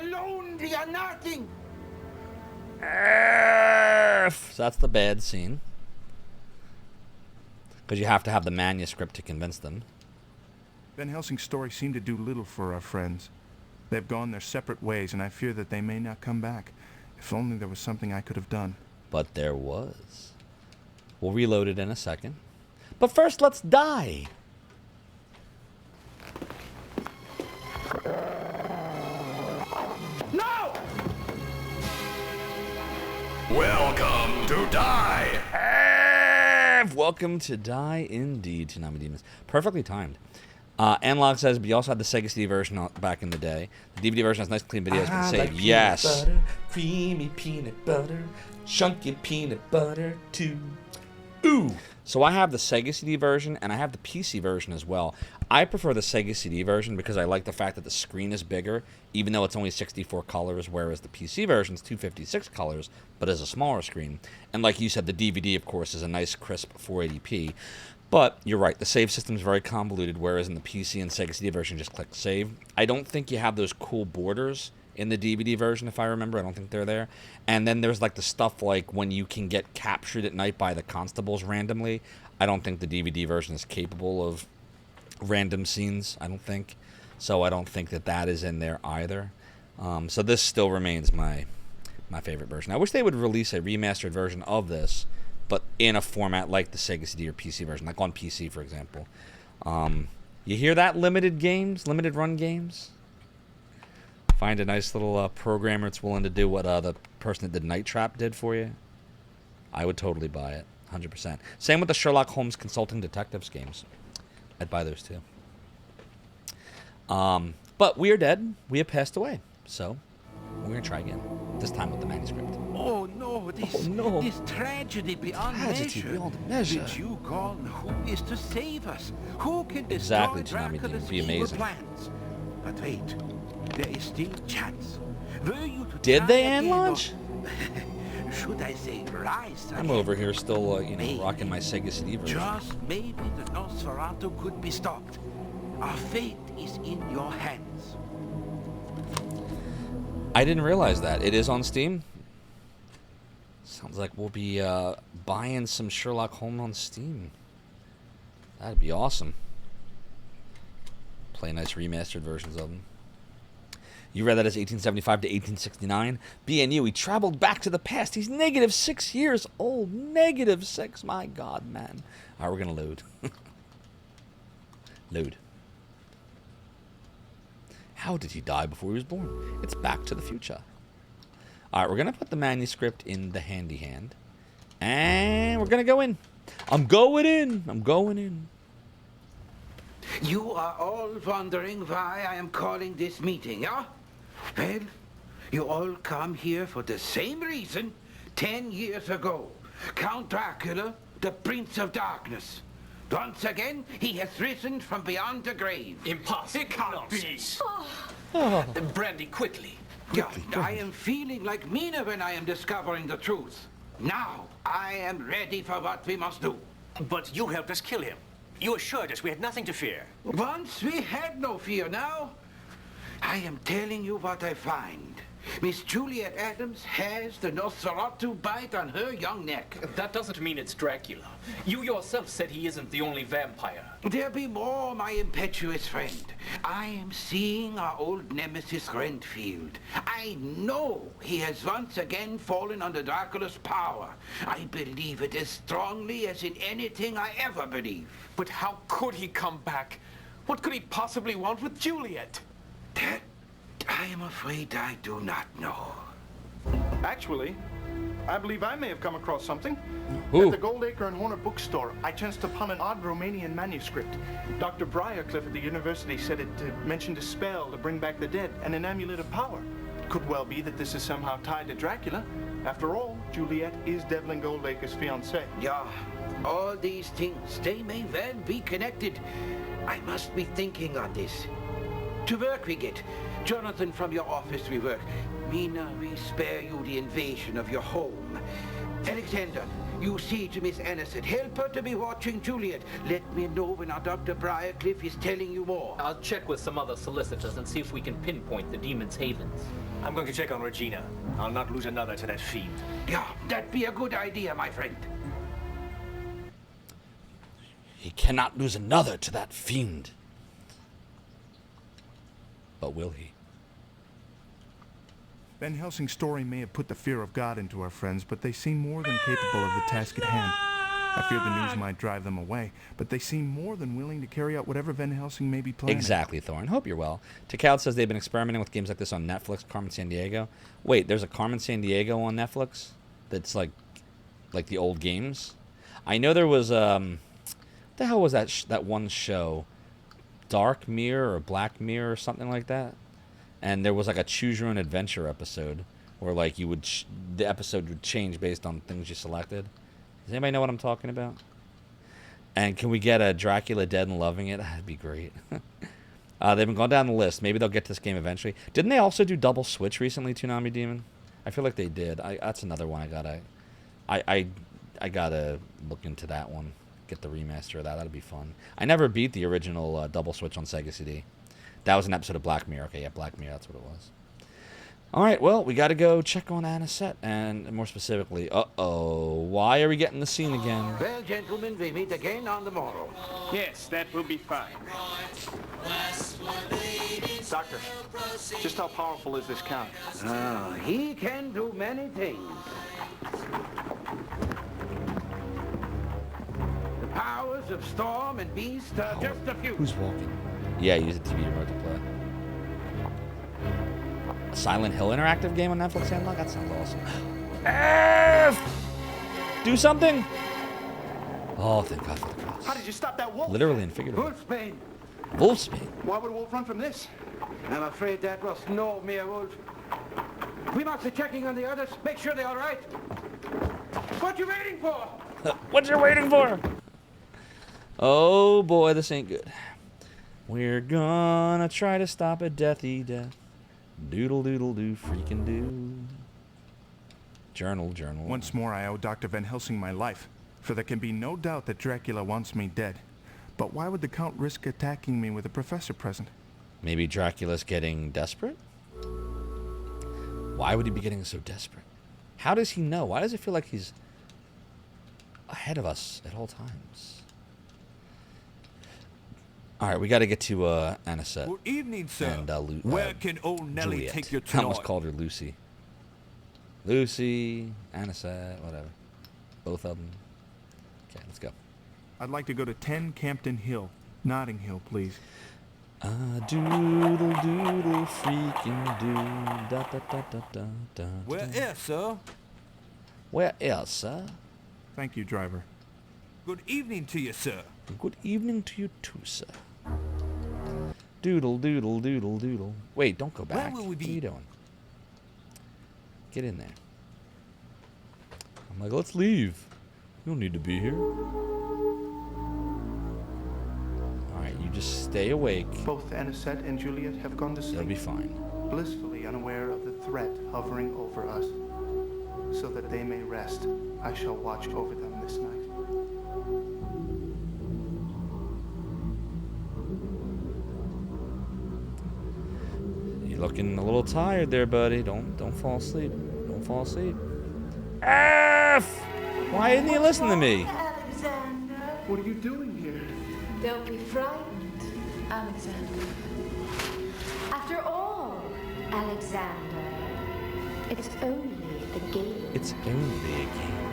Alone, we are nothing. So that's the bad scene. Because you have to have the manuscript to convince them. Van Helsing's story seemed to do little for our friends. They've gone their separate ways, and I fear that they may not come back. If only there was something I could have done. But there was. We'll reload it in a second. But first, let's die. No! Welcome to Die. Welcome to Die indeed, Tsunami Demons. Perfectly timed. Analog says, but you also had the Sega CD version back in the day. The DVD version has nice clean videos for save. Like Yes. Butter, creamy peanut butter, chunky peanut butter too. Ooh. So I have the Sega CD version, and I have the PC version as well. I prefer the Sega CD version because I like the fact that the screen is bigger, even though it's only 64 colors, whereas the PC version is 256 colors, but is a smaller screen. And like you said, the DVD, of course, is a nice, crisp 480p. But you're right, the save system is very convoluted, whereas in the PC and Sega CD version, just click save. I don't think you have those cool borders in the DVD version, if I remember. I don't think they're there. And then there's like the stuff like when you can get captured at night by the constables randomly. I don't think the DVD version is capable of random scenes, I don't think. So I don't think that that is in there either. So this still remains my favorite version. I wish they would release a remastered version of this, but in a format like the Sega CD or PC version, like on PC, for example. You hear that, limited run games? Find a nice little programmer that's willing to do what the person that did Night Trap did for you. I would totally buy it, 100%. Same with the Sherlock Holmes Consulting Detectives games. I'd buy those too. But we are dead. We have passed away. So we're going to try again, this time with the manuscript. Oh no, this tragedy beyond measure. Did you call who is to save us? Who can destroy Exactly, Tsunami Demon. Dracula's It'd be evil amazing. plans? But wait, there is still chance. Were you to Did try they again, launch? or should I say rise I'm again? over here still, rocking my Sega CD version. Just maybe the Nosferatu could be stopped. Our fate is in your hands. I didn't realize that. It is on Steam. Sounds like we'll be buying some Sherlock Holmes on Steam. That'd be awesome. Play nice remastered versions of them. You read that as 1875 to 1869. BNU, he traveled back to the past. He's -6 years old. -6. My God, man. All right, we're going to load. Load. How did he die before he was born? It's Back to the Future. All right, we're going to put the manuscript in the handy hand. And we're going to go in. I'm going in. I'm going in. You are all wondering why I am calling this meeting, yeah? Well, you all come here for the same reason 10 years ago. Count Dracula, the Prince of Darkness. Once again, he has risen from beyond the grave. Impossible. It can't Nonsense. be. Brandy, quickly. Yeah, I am feeling like Mina when I am discovering the truth. Now, I am ready for what we must do. But you helped us kill him. You assured us we had nothing to fear. Once we had no fear, now I am telling you what I find. Miss Juliet Adams has the Nosferatu bite on her young neck. That doesn't mean it's Dracula. You yourself said he isn't the only vampire. There be more, my impetuous friend. I am seeing our old nemesis Renfield. I know he has once again fallen under Dracula's power. I believe it as strongly as in anything I ever believe. But how could he come back? What could he possibly want with Juliet? That I am afraid I do not know. Actually, I believe I may have come across something. Ooh. At the Goldacre and Horner bookstore, I chanced upon an odd Romanian manuscript. Dr. Briarcliff at the university said it mentioned a spell to bring back the dead and an amulet of power. Could well be that this is somehow tied to Dracula. After all, Juliet is Devlin Goldacre's fiancée. Yeah, all these things, they may well be connected. I must be thinking on this. To work we get. Jonathan, from your office we work. Mina, we spare you the invasion of your home. Alexander, you see to Miss Aniston. Help her to be watching Juliet. Let me know when our Dr. Briarcliff is telling you more. I'll check with some other solicitors and see if we can pinpoint the demon's havens. I'm going to check on Regina. I'll not lose another to that fiend. Yeah, that'd be a good idea, my friend. He cannot lose another to that fiend. But will he? Van Helsing's story may have put the fear of God into our friends, but they seem more than capable of the task at hand. I fear the news might drive them away, but they seem more than willing to carry out whatever Van Helsing may be planning. Exactly, Thorne. Hope you're well. Takoud says they've been experimenting with games like this on Netflix. Carmen Sandiego. Wait, there's a Carmen Sandiego on Netflix that's like the old games. I know there was what the hell was that one show, Dark Mirror or Black Mirror or something like that. And there was like a choose your own adventure episode where like you would the episode would change based on things you selected. Does anybody know what I'm talking about? And can we get a Dracula Dead and Loving It? That'd be great. They've been going down the list. Maybe they'll get to this game eventually. Didn't they also do Double Switch recently, Toonami Demon? I feel like they did. That's another one I gotta look into that one. Get the remaster of that. That'd be fun. I never beat the original Double Switch on Sega CD. That was an episode of Black Mirror. Okay, yeah, Black Mirror. That's what it was. All right, well, we got to go check on Anisette, and more specifically, why are we getting the scene again? Well, gentlemen, we meet again on the morrow. Yes, that will be fine. Doctor, just how powerful is this count? Ah, he can do many things. The powers of Storm and Beast are just a few. Who's walking? Yeah, use a TV remote to play. A Silent Hill interactive game on Netflix Handlock? That sounds awesome. Do something! Oh, thank God for the cross. How did you stop that wolf? Literally and figuratively. Wolfsbane. Wolfsbane? Why would a wolf run from this? I'm afraid that was no mere wolf. We must be checking on the others. Make sure they're all right. What you waiting for? What you waiting for? Oh boy, this ain't good. We're gonna try to stop a deathy death. Doodle doodle do freaking do. Journal. Once more I owe Dr. Van Helsing my life, for there can be no doubt that Dracula wants me dead. But why would the Count risk attacking me with a professor present? Maybe Dracula's getting desperate? Why would he be getting so desperate? How does he know? Why does it feel like he's ahead of us at all times? All right, we got to get to Anisette. Good evening, sir. And where can old Nellie Juliet. take you I tonight? almost called her Lucy. Lucy, Anisette, whatever. Both of them. Okay, let's go. I'd like to go to 10 Campden Hill, Notting Hill, please. Doodle doodle freaking do. Da da da da da da. Where is, sir? Where is, sir? Thank you, driver. Good evening to you, sir. Good evening to you too, sir. Doodle doodle doodle doodle. Wait, don't go back. Where will we be? What are you doing? Get in there. I'm like, let's leave. You don't need to be here. Alright, you just stay awake. Both Anisette and Juliet have gone to sleep. You'll be fine. Blissfully unaware of the threat hovering over us. So that they may rest, I shall watch over them this night. You're looking a little tired there, buddy. Don't fall asleep. Don't fall asleep. F! Why didn't you listen to me? Alexander. What are you doing here? Don't be frightened, Alexander. After all, Alexander, it's only a game. It's only a game.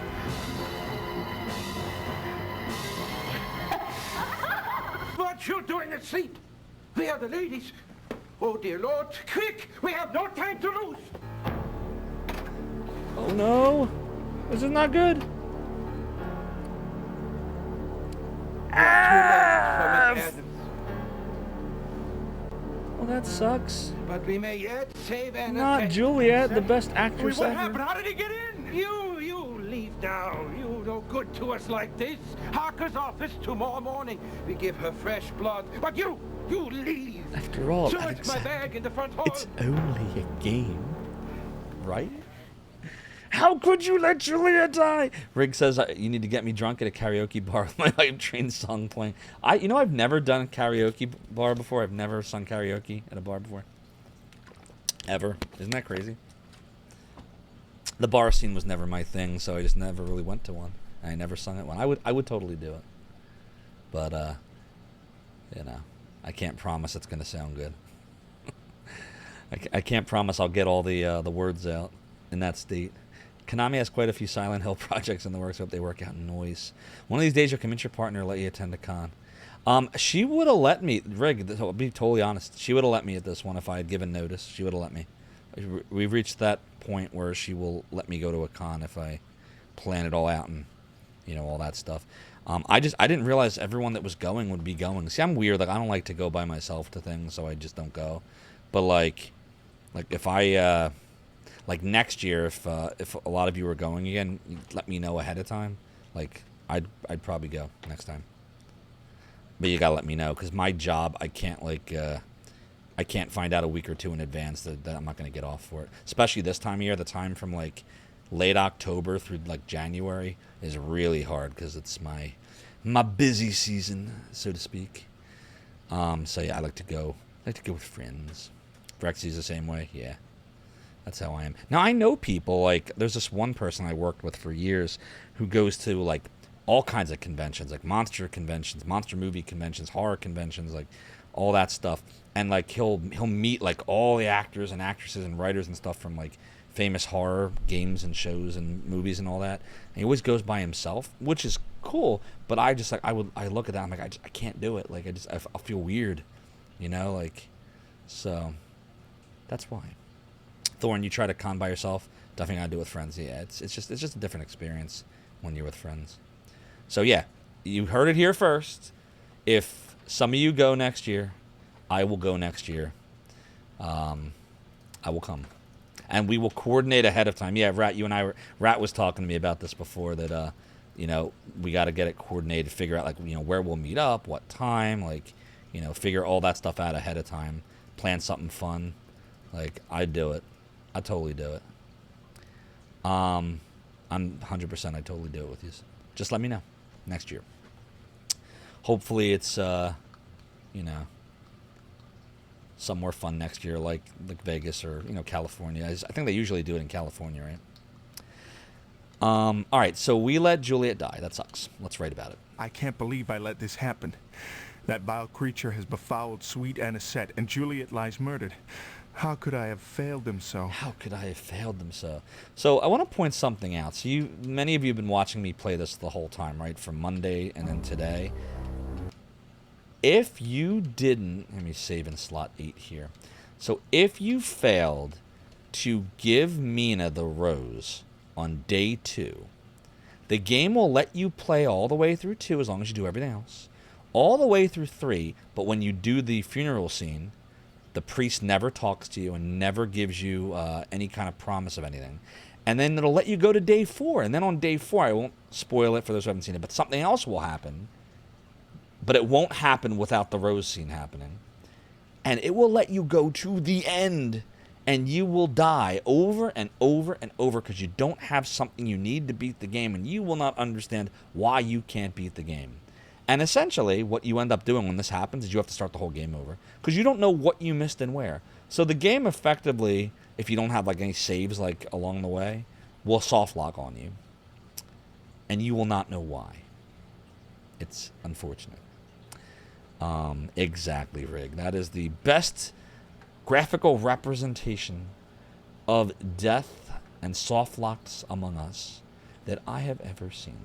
What you doing asleep? Where are the ladies? Oh, dear Lord, quick! We have no time to lose! Oh no! This is not good. Well, that sucks. But we may yet save Anna. Not Juliet, the best actress What ever. happened? How did he get in? You leave now. You no good to us like this. Harker's office tomorrow morning. We give her fresh blood. But you leave. After all, Search my Alexander, bag in the front hall. it's only a game, right? How could you let Julia die? Rigg says you need to get me drunk at a karaoke bar with my Hype Train song playing. I've never done a karaoke bar before. I've never sung karaoke at a bar before. Ever. Isn't that crazy? The bar scene was never my thing, so I just never really went to one. I never sung at one. I would totally do it. But I can't promise it's going to sound good. I can't promise I'll get all the words out in that state. Konami has quite a few Silent Hill projects in the works. Hope they work out in noise. One of these days, you'll convince your partner to let you attend a con. She would have let me, Rigg, I'll be totally honest, she would have let me at this one if I had given notice. She would have let me. We've reached that point where she will let me go to a con if I plan it all out and, all that stuff. I didn't realize everyone that was going would be going. See, I'm weird. Like, I don't like to go by myself to things, so I just don't go. But, like if I... Like next year, if a lot of you are going again, let me know ahead of time. Like I'd probably go next time. But you gotta let me know, because my job, I can't I can't find out a week or two in advance that I'm not gonna get off for it. Especially this time of year, the time from like late October through like January is really hard because it's my busy season, so to speak. So yeah, I like to go with friends. Brexy's the same way, yeah. That's how I am. Now, I know people, like, there's this one person I worked with for years who goes to, like, all kinds of conventions, like monster conventions, monster movie conventions, horror conventions, like, all that stuff. And, like, he'll meet, like, all the actors and actresses and writers and stuff from, like, famous horror games and shows and movies and all that. And he always goes by himself, which is cool. But I just, like, I look at that, I'm like, I can't do it. Like, I feel weird, like, so that's why. Thorn, you try to con by yourself, definitely gotta do it with friends. Yeah, it's just a different experience when you're with friends. So yeah, you heard it here first. If some of you go next year, I will go next year. I will come, and we will coordinate ahead of time. Yeah, Rat was talking to me about this before, that we got to get it coordinated, figure out like where we'll meet up, what time, like figure all that stuff out ahead of time, plan something fun. Like, I'd do it. I'd totally do it. I'm 100%. I'd totally do it with you. Just let me know next year. Hopefully it's somewhere fun next year, like Vegas or California. I think they usually do it in California, right? All right, so we let Juliet die. That sucks. Let's write about it. I can't believe I let this happen. That vile creature has befouled sweet Anisette, and Juliet lies murdered. How could I have failed them so? How could I have failed them so? So I want to point something out. So many of you have been watching me play this the whole time, right? From Monday and then today. If you didn't, let me save in slot 8 here. So if you failed to give Mina the rose on day 2, the game will let you play all the way through 2 as long as you do everything else. All the way through 3, but when you do the funeral scene, the priest never talks to you and never gives you any kind of promise of anything. And then it'll let you go to day 4. And then on day 4, I won't spoil it for those who haven't seen it, but something else will happen. But it won't happen without the rose scene happening. And it will let you go to the end. And you will die over and over and over because you don't have something you need to beat the game. And you will not understand why you can't beat the game. And essentially, what you end up doing when this happens is you have to start the whole game over. Because you don't know what you missed and where. So the game effectively, if you don't have like any saves like along the way, will soft lock on you. And you will not know why. It's unfortunate. Exactly, Rig. That is the best graphical representation of death and soft locks among us that I have ever seen.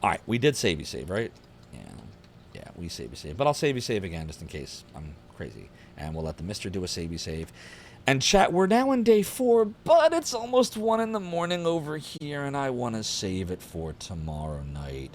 Alright, we did save you save, right? Yeah, we save you save. But I'll save you save again just in case I'm crazy. And we'll let the mister do a save you save. And chat, we're now in day 4, but it's almost 1 in the morning over here, and I want to save it for tomorrow night.